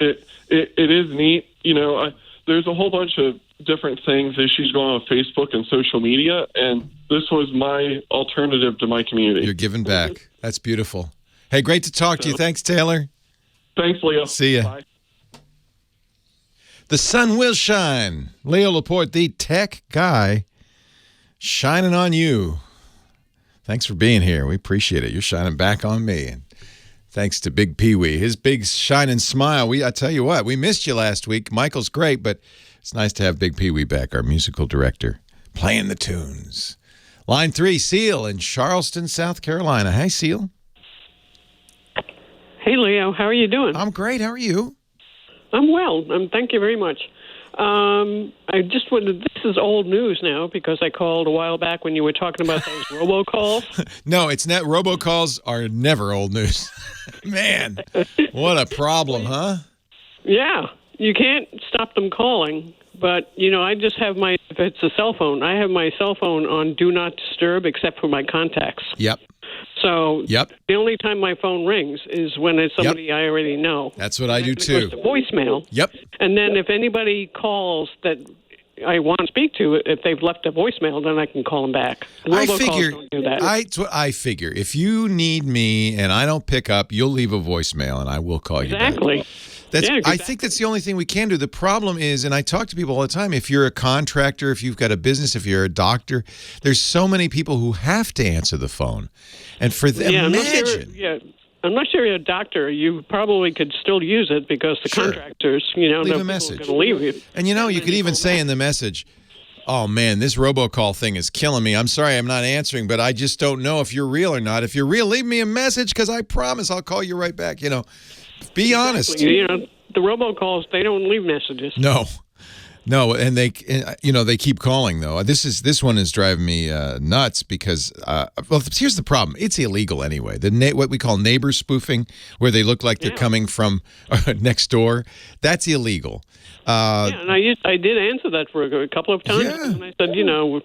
It is neat. You know, there's a whole bunch of different things, issues going on Facebook and social media, and this was my alternative to my community.
You're giving back. That's beautiful. Hey, great to talk to you. Thanks, Taylor.
Thanks, Leo.
See ya.
Bye.
The sun will shine. Leo Laporte, the tech guy, shining on you. Thanks for being here. We appreciate it. You're shining back on me. And thanks to Big Pee-wee, his big shining smile. I tell you what, we missed you last week. Michael's great, but it's nice to have Big Pee-wee back, our musical director, playing the tunes. Line 3, Seal in Charleston, South Carolina. Hey, Seal.
Hey, Leo. How are you doing?
I'm great. How are you?
I'm well. Thank you very much. I just wanted, this is old news now because I called a while back when you were talking about those robocalls.
No, it's not. Robocalls are never old news. Man, what a problem, huh?
Yeah. You can't stop them calling. But, you know, I just have if it's a cell phone, I have my cell phone on Do Not Disturb except for my contacts.
Yep.
So the only time my phone rings is when it's somebody I already know.
That's what I do too.
It goes to voicemail.
Yep.
And then if anybody calls that I want to speak to, if they've left a voicemail, then I can call them back. Robocalls don't do that.
That's what I figure. If you need me and I don't pick up, you'll leave a voicemail and I will call you back.
Exactly.
I think that's the only thing we can do. The problem is, and I talk to people all the time, if you're a contractor, if you've got a business, if you're a doctor, there's so many people who have to answer the phone. And for them,
unless you're a doctor, you probably could still use it because the contractors,
leave a message.
Going to leave you.
And you could even say in the message, oh man, this robocall thing is killing me. I'm sorry I'm not answering, but I just don't know if you're real or not. If you're real, leave me a message because I promise I'll call you right back. Be honest.
The robocalls, they don't leave messages.
No, and they keep calling though. This one is driving me nuts because here's the problem. It's illegal anyway. What we call neighbor spoofing, where they look like they're coming from next door, that's illegal.
And I did answer that for a couple of times, and I said,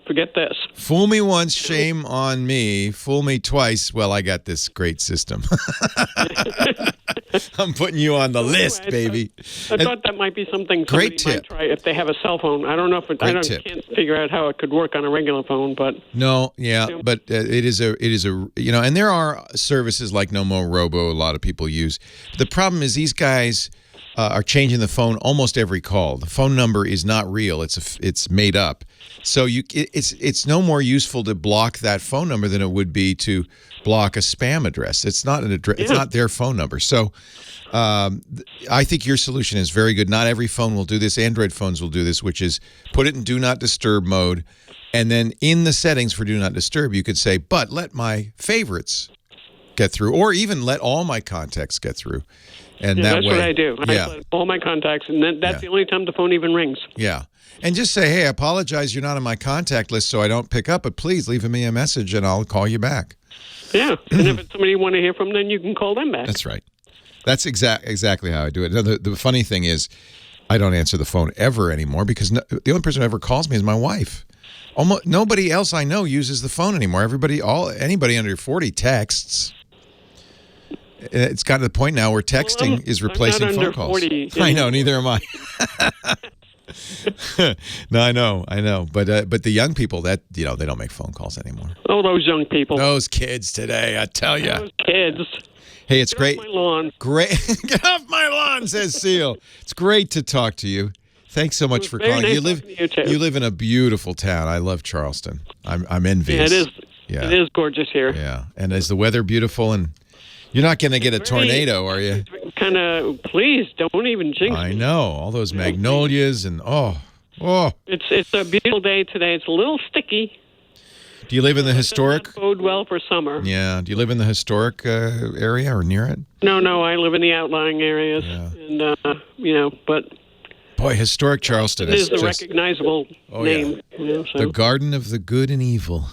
forget this.
Fool me once, shame on me. Fool me twice. Well, I got this great system. I'm putting you on the list, baby.
I thought that might be something
Great
somebody might try if they have a cell phone. I don't know if can't figure out how it could work on a regular phone, but
no, yeah, but it is a and there are services like No More Robo a lot of people use. The problem is these guys are changing the phone almost every call. The phone number is not real; it's made up. So it's no more useful to block that phone number than it would be to block a spam address. It's not an address. It's not their phone number. So I think your solution is very good. Not every phone will do this. Android phones will do this, which is put it in Do Not Disturb mode, and then in the settings for Do Not Disturb, you could say, "But let my favorites get through," or even let all my contacts get through. And that
that's
way,
what I do.
Yeah.
I let all my contacts, and that's the only time the phone even rings.
Yeah. And just say, hey, I apologize, you're not on my contact list, so I don't pick up, but please leave me a message and I'll call you back.
Yeah. And if it's somebody you want to hear from, then you can call them back.
That's right. That's exactly how I do it. Now, the funny thing is, I don't answer the phone ever anymore because the only person who ever calls me is my wife. Almost nobody else I know uses the phone anymore. Anybody under 40 texts. It's gotten to the point now where texting is replacing phone calls.
40,
I know, neither am I. No, I know. But the young people they don't make phone calls anymore.
Oh, those young people.
Those kids today, I tell you.
Those kids.
Hey, it's great.
Get off my lawn.
Great. Get off my lawn, says Seal. It's great to talk to you. Thanks so much for calling.
Nice
You live in a beautiful town. I love Charleston. I'm envious.
Yeah, it is.
Yeah.
It is gorgeous here.
Yeah. And is the weather beautiful? And you're not going to get a tornado, are you?
Kind of. Please don't even jinx.
I know all those magnolias and oh.
It's a beautiful day today. It's a little sticky.
Do you live in the historic?
Does not bode well for summer.
Yeah. Do you live in the historic area or near it?
No. I live in the outlying areas, and but.
Boy, historic Charleston
is a recognizable name.
Yeah. The Garden of the Good and Evil.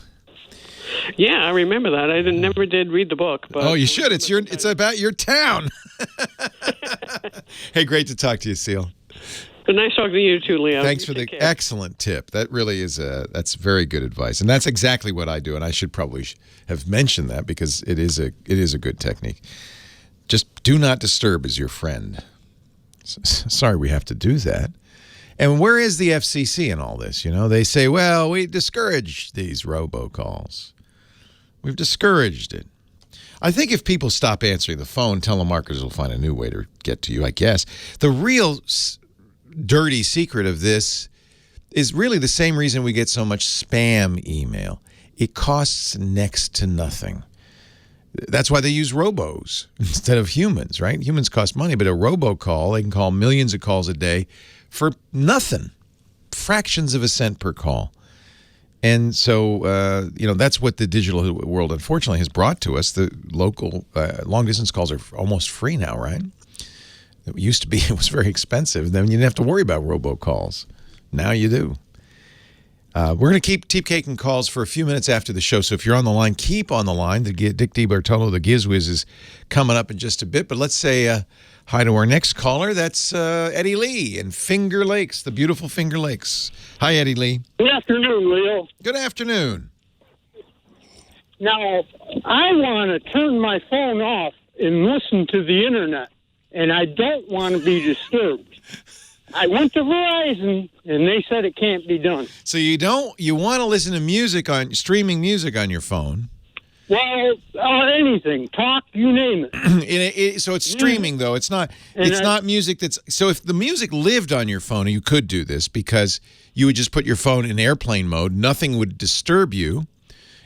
Yeah, I remember that. I never did read the book. But
you should. It's about your town. Hey, great to talk to you, Seal.
Good, nice talking to you too, Leo.
Thanks for the excellent tip. That really is that's very good advice, and that's exactly what I do. And I should probably have mentioned that because it is a good technique. Just do not disturb is your friend. Sorry, we have to do that. And where is the FCC in all this? They say, well, we discourage these robocalls. We've discouraged it. I think if people stop answering the phone, telemarketers will find a new way to get to you, I guess. The real dirty secret of this is really the same reason we get so much spam email. It costs next to nothing. That's why they use robos instead of humans, right? Humans cost money, but a robocall, they can call millions of calls a day for nothing, fractions of a cent per call. And so, that's what the digital world, unfortunately, has brought to us. The local long-distance calls are almost free now, right? It used to be, it was very expensive. Then you didn't have to worry about robocalls. Now you do. We're going to keep taking calls for a few minutes after the show. So if you're on the line, keep on the line. Dick DeBartolo, the GizWiz, is coming up in just a bit. But let's say hi to our next caller. That's Eddie Lee in Finger Lakes, the beautiful Finger Lakes. Hi, Eddie Lee.
Good afternoon, Leo.
Good afternoon.
Now, I want to turn my phone off and listen to the internet, and I don't want to be disturbed. I went to Verizon, and they said it can't be done.
So you want to listen to streaming music on your phone?
Well, anything, talk, you name it.
So it's streaming, though. It's not. It's not music that's. So if the music lived on your phone, you could do this because you would just put your phone in airplane mode. Nothing would disturb you.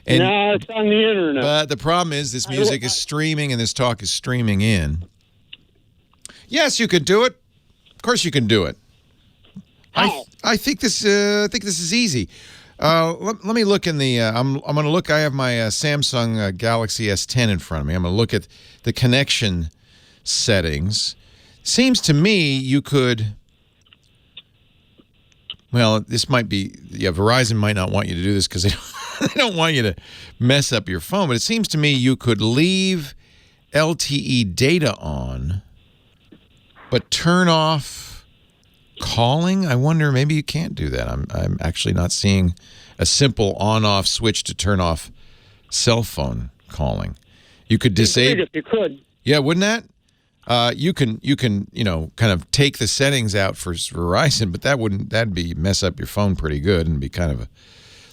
And,
no, it's on the internet.
But the problem is this music is streaming, and this talk is streaming in. Yes, you could do it. Of course, you can do it. I think this is easy. Let me look in the. I'm going to look. I have my Samsung Galaxy S10 in front of me. I'm going to look at the connection settings. Seems to me you could. Well, this might be. Yeah, Verizon might not want you to do this because they don't want you to mess up your phone. But it seems to me you could leave LTE data on, but turn off calling. I wonder, maybe you can't do that. I'm actually not seeing a simple on-off switch to turn off cell phone calling. You could disable.
If you could.
Yeah, wouldn't that? You can kind of take the settings out for Verizon, but that'd mess up your phone pretty good and be kind of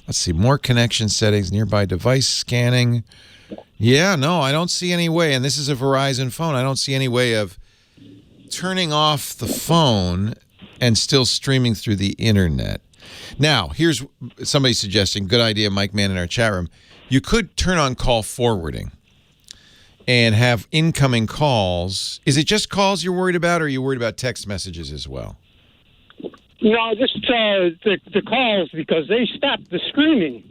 let's see, more connection settings, nearby device scanning. Yeah, no, I don't see any way, and this is a Verizon phone, I don't see any way of turning off the phone and still streaming through the internet. Now, here's somebody suggesting, good idea, Mike Mann in our chat room. You could turn on call forwarding and have incoming calls. Is it just calls you're worried about, or are you worried about text messages as well?
No, just the calls, because they stopped the screaming.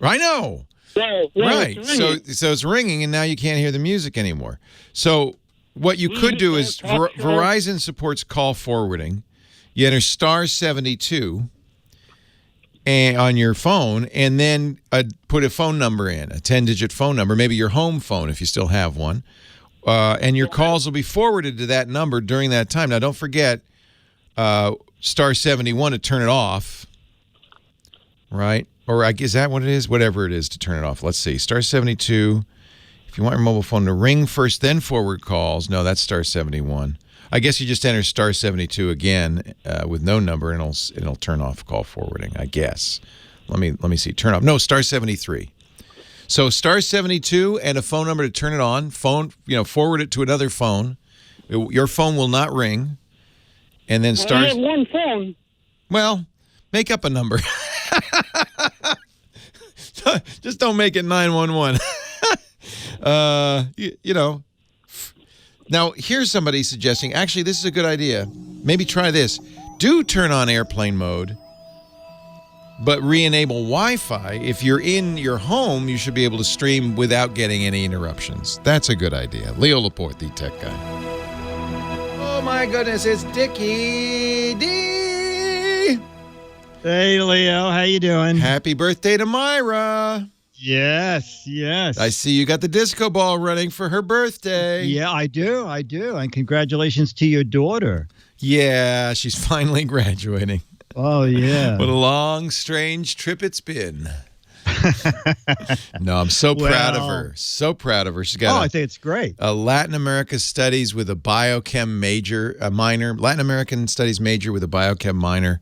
I know.
So,
right. So it's ringing, and now you can't hear the music anymore. So what you could do is Verizon supports call forwarding. You enter *72 on your phone, and then put a phone number in, a 10-digit phone number, maybe your home phone if you still have one, and your calls will be forwarded to that number during that time. Now, don't forget *71 to turn it off, right? Or is that what it is? Whatever it is to turn it off. Let's see. *72. If you want your mobile phone to ring first, then forward calls. No, that's *71. I guess you just enter *72 again with no number, and it'll turn off call forwarding, I guess. Let me see. Turn off. No, *73. So *72 and a phone number to turn it on. Forward it to another phone. Your phone will not ring. And then
I have one phone.
Well, make up a number. Just don't make it 911. Now, here's somebody suggesting, actually, this is a good idea. Maybe try this. Do turn on airplane mode, but re-enable Wi-Fi. If you're in your home, you should be able to stream without getting any interruptions. That's a good idea. Leo Laporte, the tech guy. Oh, my goodness, it's Dickie D.
Hey, Leo, how you doing?
Happy birthday to Myra.
Yes.
I see you got the disco ball running for her birthday.
Yeah, I do. And congratulations to your daughter.
Yeah, she's finally graduating.
Oh, yeah.
What a long, strange trip it's been. No, I'm so proud of her. So proud of her. She's got
I think it's great.
A Latin America Studies with a biochem minor. Latin American Studies major with a biochem minor.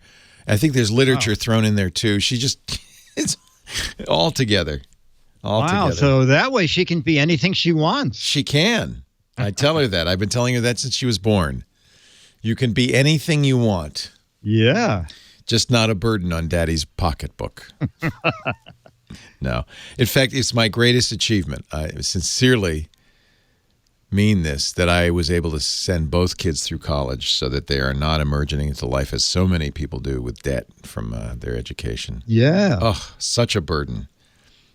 I think there's literature thrown in there, too. It's all together.
Wow, so that way she can be anything she wants.
She can. I tell her that. I've been telling her that since she was born. You can be anything you want.
Yeah.
Just not a burden on Daddy's pocketbook. No. In fact, it's my greatest achievement. I sincerely mean this, that I was able to send both kids through college so that they are not emerging into life as so many people do with debt from their education.
Yeah.
Oh, such a burden.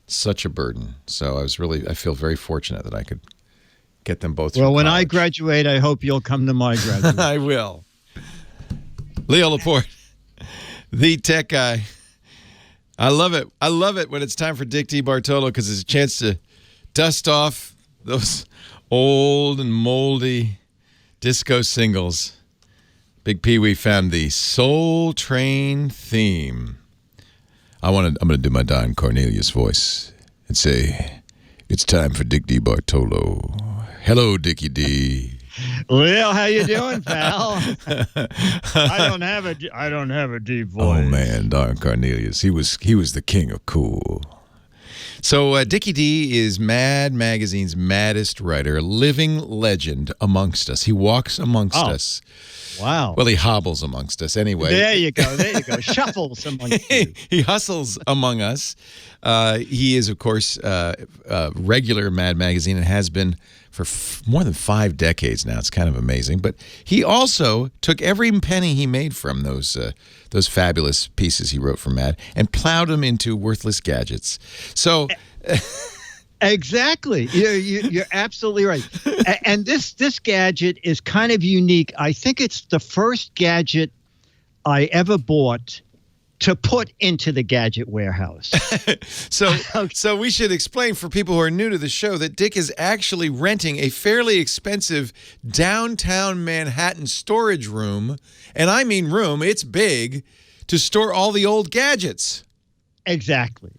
Such a burden. So I feel very fortunate that I could get them both through
when
college.
I graduate, I hope you'll come to my graduation.
I will. Leo Laporte, the tech guy. I love it. I love it when it's time for Dick DeBartolo, because it's a chance to dust off those old and moldy disco singles. Big Pee Wee found the Soul Train theme. I'm going to do my Don Cornelius voice and say, it's time for Dick DeBartolo. Hello, Dickie D.
Leo, how you doing, pal? I don't have a deep voice.
Oh man, Don Cornelius. He was the king of cool. So Dickie D is Mad Magazine's maddest writer, a living legend amongst us. He walks amongst us.
Wow.
Well, he hobbles amongst us anyway.
There you go. Shuffles amongst you.
He hustles among us. He is, of course, a regular Mad Magazine and has been for more than 5 decades now. It's kind of amazing. But he also took every penny he made from those fabulous pieces he wrote for Mad and plowed them into worthless gadgets. So...
Exactly. You're absolutely right. And this gadget is kind of unique. I think it's the first gadget I ever bought to put into the gadget warehouse.
So we should explain for people who are new to the show that Dick is actually renting a fairly expensive downtown Manhattan storage room. And I mean room, it's big, to store all the old gadgets.
Exactly.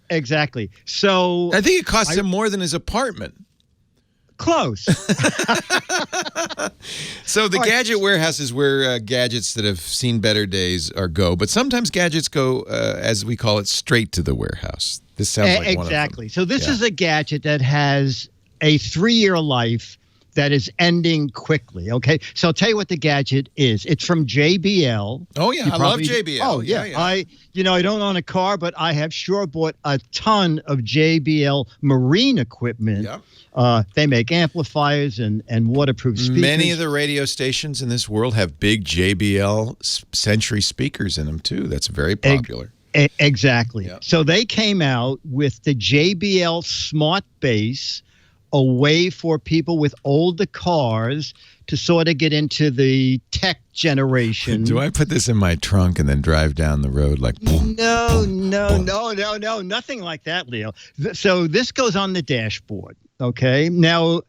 So
I think it costs him more than his apartment.
Close.
So the gadget warehouse is where gadgets that have seen better days go, but sometimes gadgets go, as we call it, straight to the warehouse. This sounds like one of them.
Exactly. So this is a gadget that has a 3-year life that is ending quickly. Okay, so I'll tell you what the gadget is. It's from JBL.
Oh yeah, I love JBL.
Oh yeah. I don't own a car, but I have sure bought a ton of JBL marine equipment.
Yep.
They make amplifiers and waterproof speakers.
Many of the radio stations in this world have big JBL Century speakers in them too. That's very popular.
Exactly.
Yep.
So they came out with the JBL Smart Bass, a way for people with older cars to sort of get into the tech generation.
Do I put this in my trunk and then drive down the road like boom?
No, nothing like that, Leo. So this goes on the dashboard, okay? Now,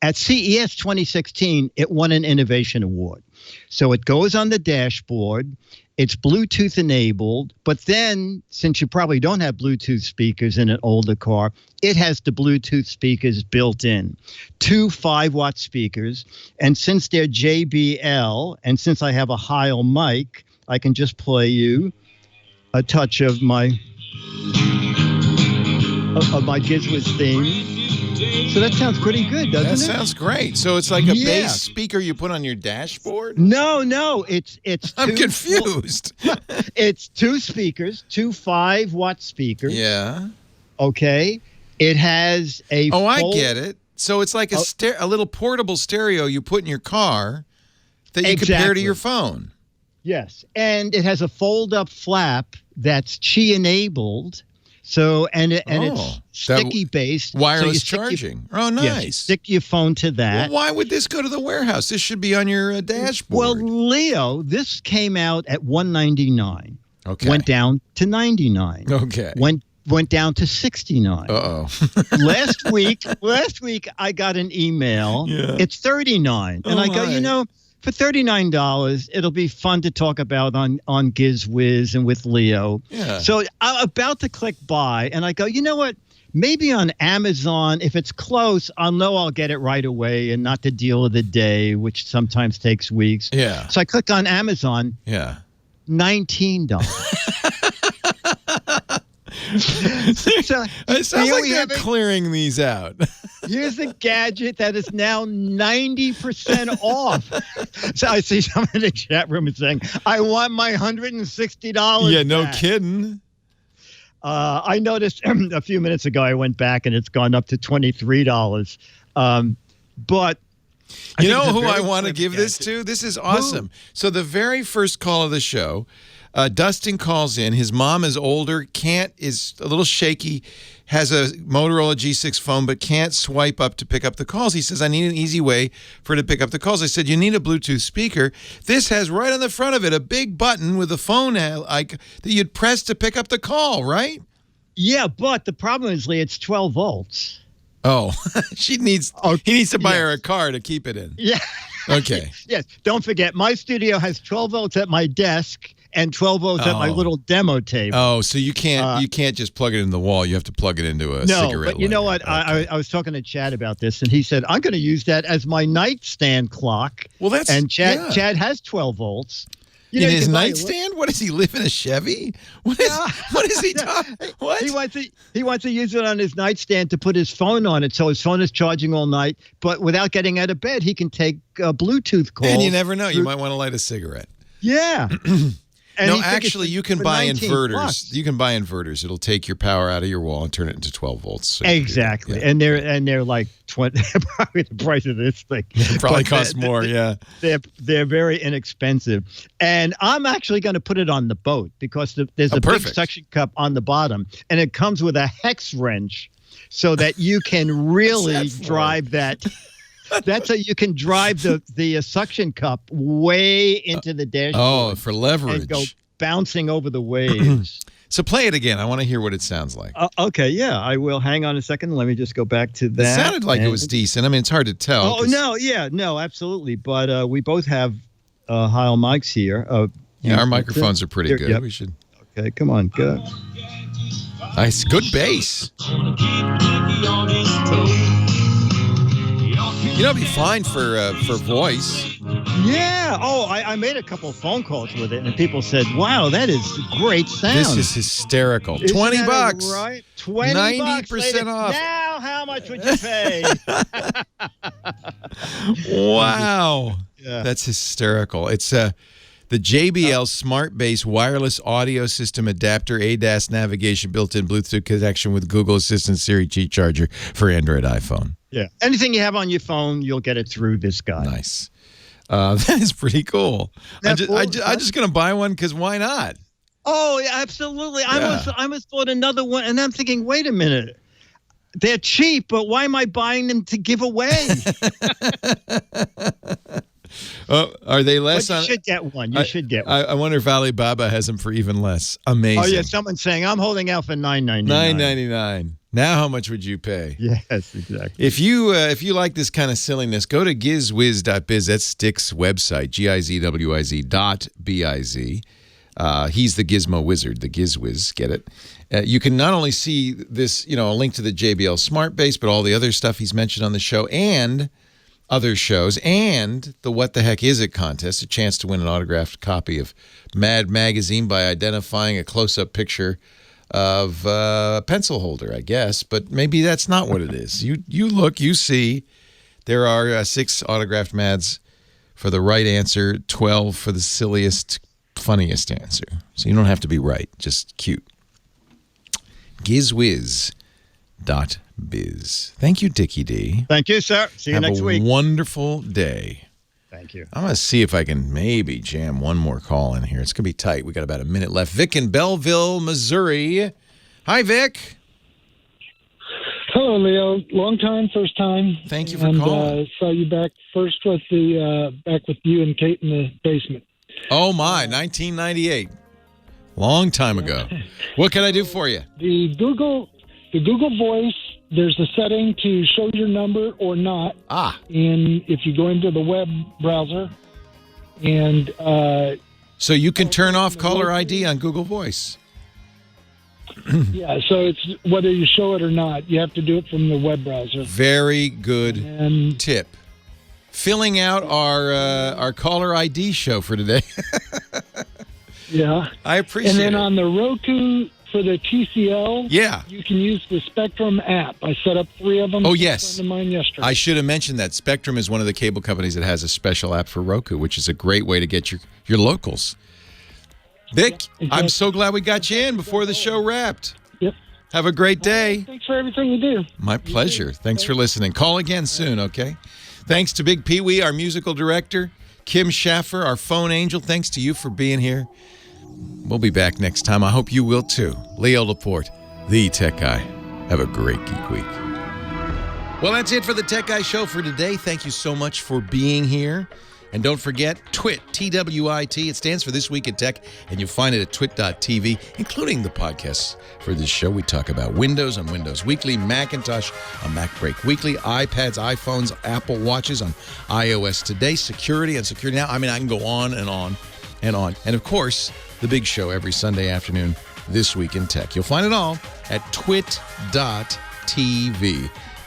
at CES 2016, it won an innovation award. So it goes on the dashboard. It's Bluetooth enabled, but then since you probably don't have Bluetooth speakers in an older car, it has the Bluetooth speakers built in. 2 5-watt speakers, and since they're JBL, and since I have a Heil mic, I can just play you a touch of my Gizwiz theme. So that sounds pretty good, doesn't it?
That sounds great. So it's like a bass speaker you put on your dashboard?
No, it's
I'm confused.
It's 2 speakers, 2 5-watt speakers.
Yeah.
Okay. It has a
I get it. So it's like a little portable stereo you put in your car that you compare to your phone.
Yes. And it has a fold-up flap that's Qi-enabled. So, and it's sticky based.
Wireless charging. Oh, nice.
Yes, you stick your phone to that.
Well, why would this go to the warehouse? This should be on your dashboard.
Well, Leo, this came out at $199.
Okay.
Went down to $99.
Okay.
Went down to $69.
Uh-oh.
Last week I got an email.
Yeah.
It's $39. And I go, for $39, it'll be fun to talk about on GizWiz and with Leo.
Yeah.
So I'm about to click buy, and I go, you know what? Maybe on Amazon, if it's close, I'll know I'll get it right away and not the deal of the day, which sometimes takes weeks.
Yeah.
So I click on Amazon.
Yeah.
$19.
So it sounds like they're clearing these out.
Here's a gadget that is now 90% off. So I see someone in the chat room is saying, I want my $160
Yeah, no
back.
kidding.
I noticed a few minutes ago I went back and it's gone up to $23. But
you know who I want to give this to? This is awesome. So the very first call of the show, Dustin calls in. His mom is older, is a little shaky, has a Motorola G6 phone, but can't swipe up to pick up the calls. He says, I need an easy way for her to pick up the calls. I said, you need a Bluetooth speaker. This has right on the front of it a big button with a phone that you'd press to pick up the call, right?
Yeah, but the problem is, Lee, it's 12 volts.
Oh, he needs to buy her a car to keep it in.
Yeah.
Okay.
Yes. Don't forget, my studio has 12 volts at my desk and 12 volts at my little demo table.
Oh, so you can't just plug it in the wall. You have to plug it into a cigarette lighter.
But you know what? Okay. I was talking to Chad about this, and he said, I'm going to use that as my nightstand clock.
Well,
Chad has 12 volts.
In his nightstand? What does he live in, a Chevy? What is he talking? What?
He wants to use it on his nightstand to put his phone on it, so his phone is charging all night. But without getting out of bed, he can take Bluetooth calls.
And you never know. You might want to light a cigarette.
Yeah.
No, actually, you can buy inverters. You can buy inverters. It'll take your power out of your wall and turn it into 12 volts. So
exactly, yeah. and they're like 20, probably the price of this thing.
It probably costs more. Yeah,
they're very inexpensive, and I'm actually going to put it on the boat because there's a big suction cup on the bottom, and it comes with a hex wrench, so that you can really drive that. That's how you can drive the suction cup way into the dashboard.
Oh, for leverage.
And go bouncing over the waves.
So play it again. I want to hear what it sounds like.
Okay, yeah, I will. Hang on a second. Let me just go back to that.
It sounded like it was decent. I mean, it's hard to tell.
Oh, no, absolutely. But we both have Heil mics here.
Our microphones are pretty good. Yep. We should.
Okay, come on, go.
Nice, good bass. You know, it'd be fine for voice.
Yeah. Oh, I made a couple of phone calls with it, and people said, "Wow, that is great sound."
This is hysterical.
Isn't
$20,
that right?
90% off.
Now, how much would you pay?
Wow,
Yeah.
that's hysterical. It's the JBL Smart Base wireless audio system adapter, ADAS navigation, built-in Bluetooth connection with Google Assistant, Siri, Qi charger for Android iPhone.
Yeah. Anything you have on your phone, you'll get it through this guy.
Nice. That is pretty cool. I'm
That's cool.
just going to buy one because why not?
Oh, yeah, absolutely.
Yeah.
I was bought another one, and I'm thinking, wait a minute. They're cheap, but why am I buying them to give away?
Are they less?
But you should get one. You should get one.
I wonder if Alibaba has them for even less. Amazing.
Oh, yeah, someone's saying, I'm holding out for $9.99.
$9.99. Now how much would you pay?
Yes, exactly.
If you like this kind of silliness, go to gizwiz.biz. That's Stick's website, gizwiz.biz. He's the Gizmo Wizard, the Gizwiz. Get it? You can not only see this, a link to the JBL Smart Base, but all the other stuff he's mentioned on the show and other shows, and the What the Heck Is It contest, a chance to win an autographed copy of Mad Magazine by identifying a close-up picture of a pencil holder, I guess, but maybe that's not what it is. You look, you see, there are 6 autographed Mads for the right answer, 12 for the silliest, funniest answer. So you don't have to be right, just cute. Gizwiz.biz. Thank you, Dickie D.
Thank you, sir. See you next week.
Have a wonderful day.
Thank you.
I'm going to see if I can maybe jam one more call in here. It's going to be tight. We got about a minute left. Vic in Belleville, Missouri. Hi, Vic.
Hello, Leo. Long time, first time.
Thank you for calling.
Saw you back first with back with you and Kate in the basement.
Oh, my. 1998. Long time ago. What can I do for you?
The Google Voice, there's a setting to show your number or not. And if you go into the web browser and
so you can turn off caller ID on Google Voice.
Yeah, so it's whether you show it or not, you have to do it from the web browser.
Very good tip. Filling out our caller ID show for today.
Yeah.
I appreciate it.
And then on the Roku for the TCL, you can use the Spectrum app. I set up 3 of them.
Oh, yes.
For a friend of mine yesterday.
I should have mentioned that Spectrum is one of the cable companies that has a special app for Roku, which is a great way to get your locals. Vic, exactly. I'm so glad we got you in before the show wrapped.
Yep.
Have a great day.
Thanks for everything you do.
My pleasure. Thanks for listening. Call again soon, okay? Thanks to Big Pee Wee, our musical director, Kim Schaffer, our phone angel. Thanks to you for being here. We'll be back next time. I hope you will too. Leo Laporte, the Tech Guy. Have a great Geek Week. Well, that's it for the Tech Guy Show for today. Thank you so much for being here. And don't forget, TWIT, T-W-I-T. It stands for This Week in Tech, and you'll find it at twit.tv, including the podcasts for this show. We talk about Windows on Windows Weekly, Macintosh on Mac Break Weekly, iPads, iPhones, Apple Watches on iOS Today, security on Security Now. I mean, I can go on and on and on. And, of course, the big show every Sunday afternoon, This Week in Tech. You'll find it all at twit.tv.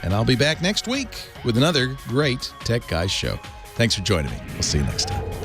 And I'll be back next week with another great Tech Guys show. Thanks for joining me. We'll see you next time.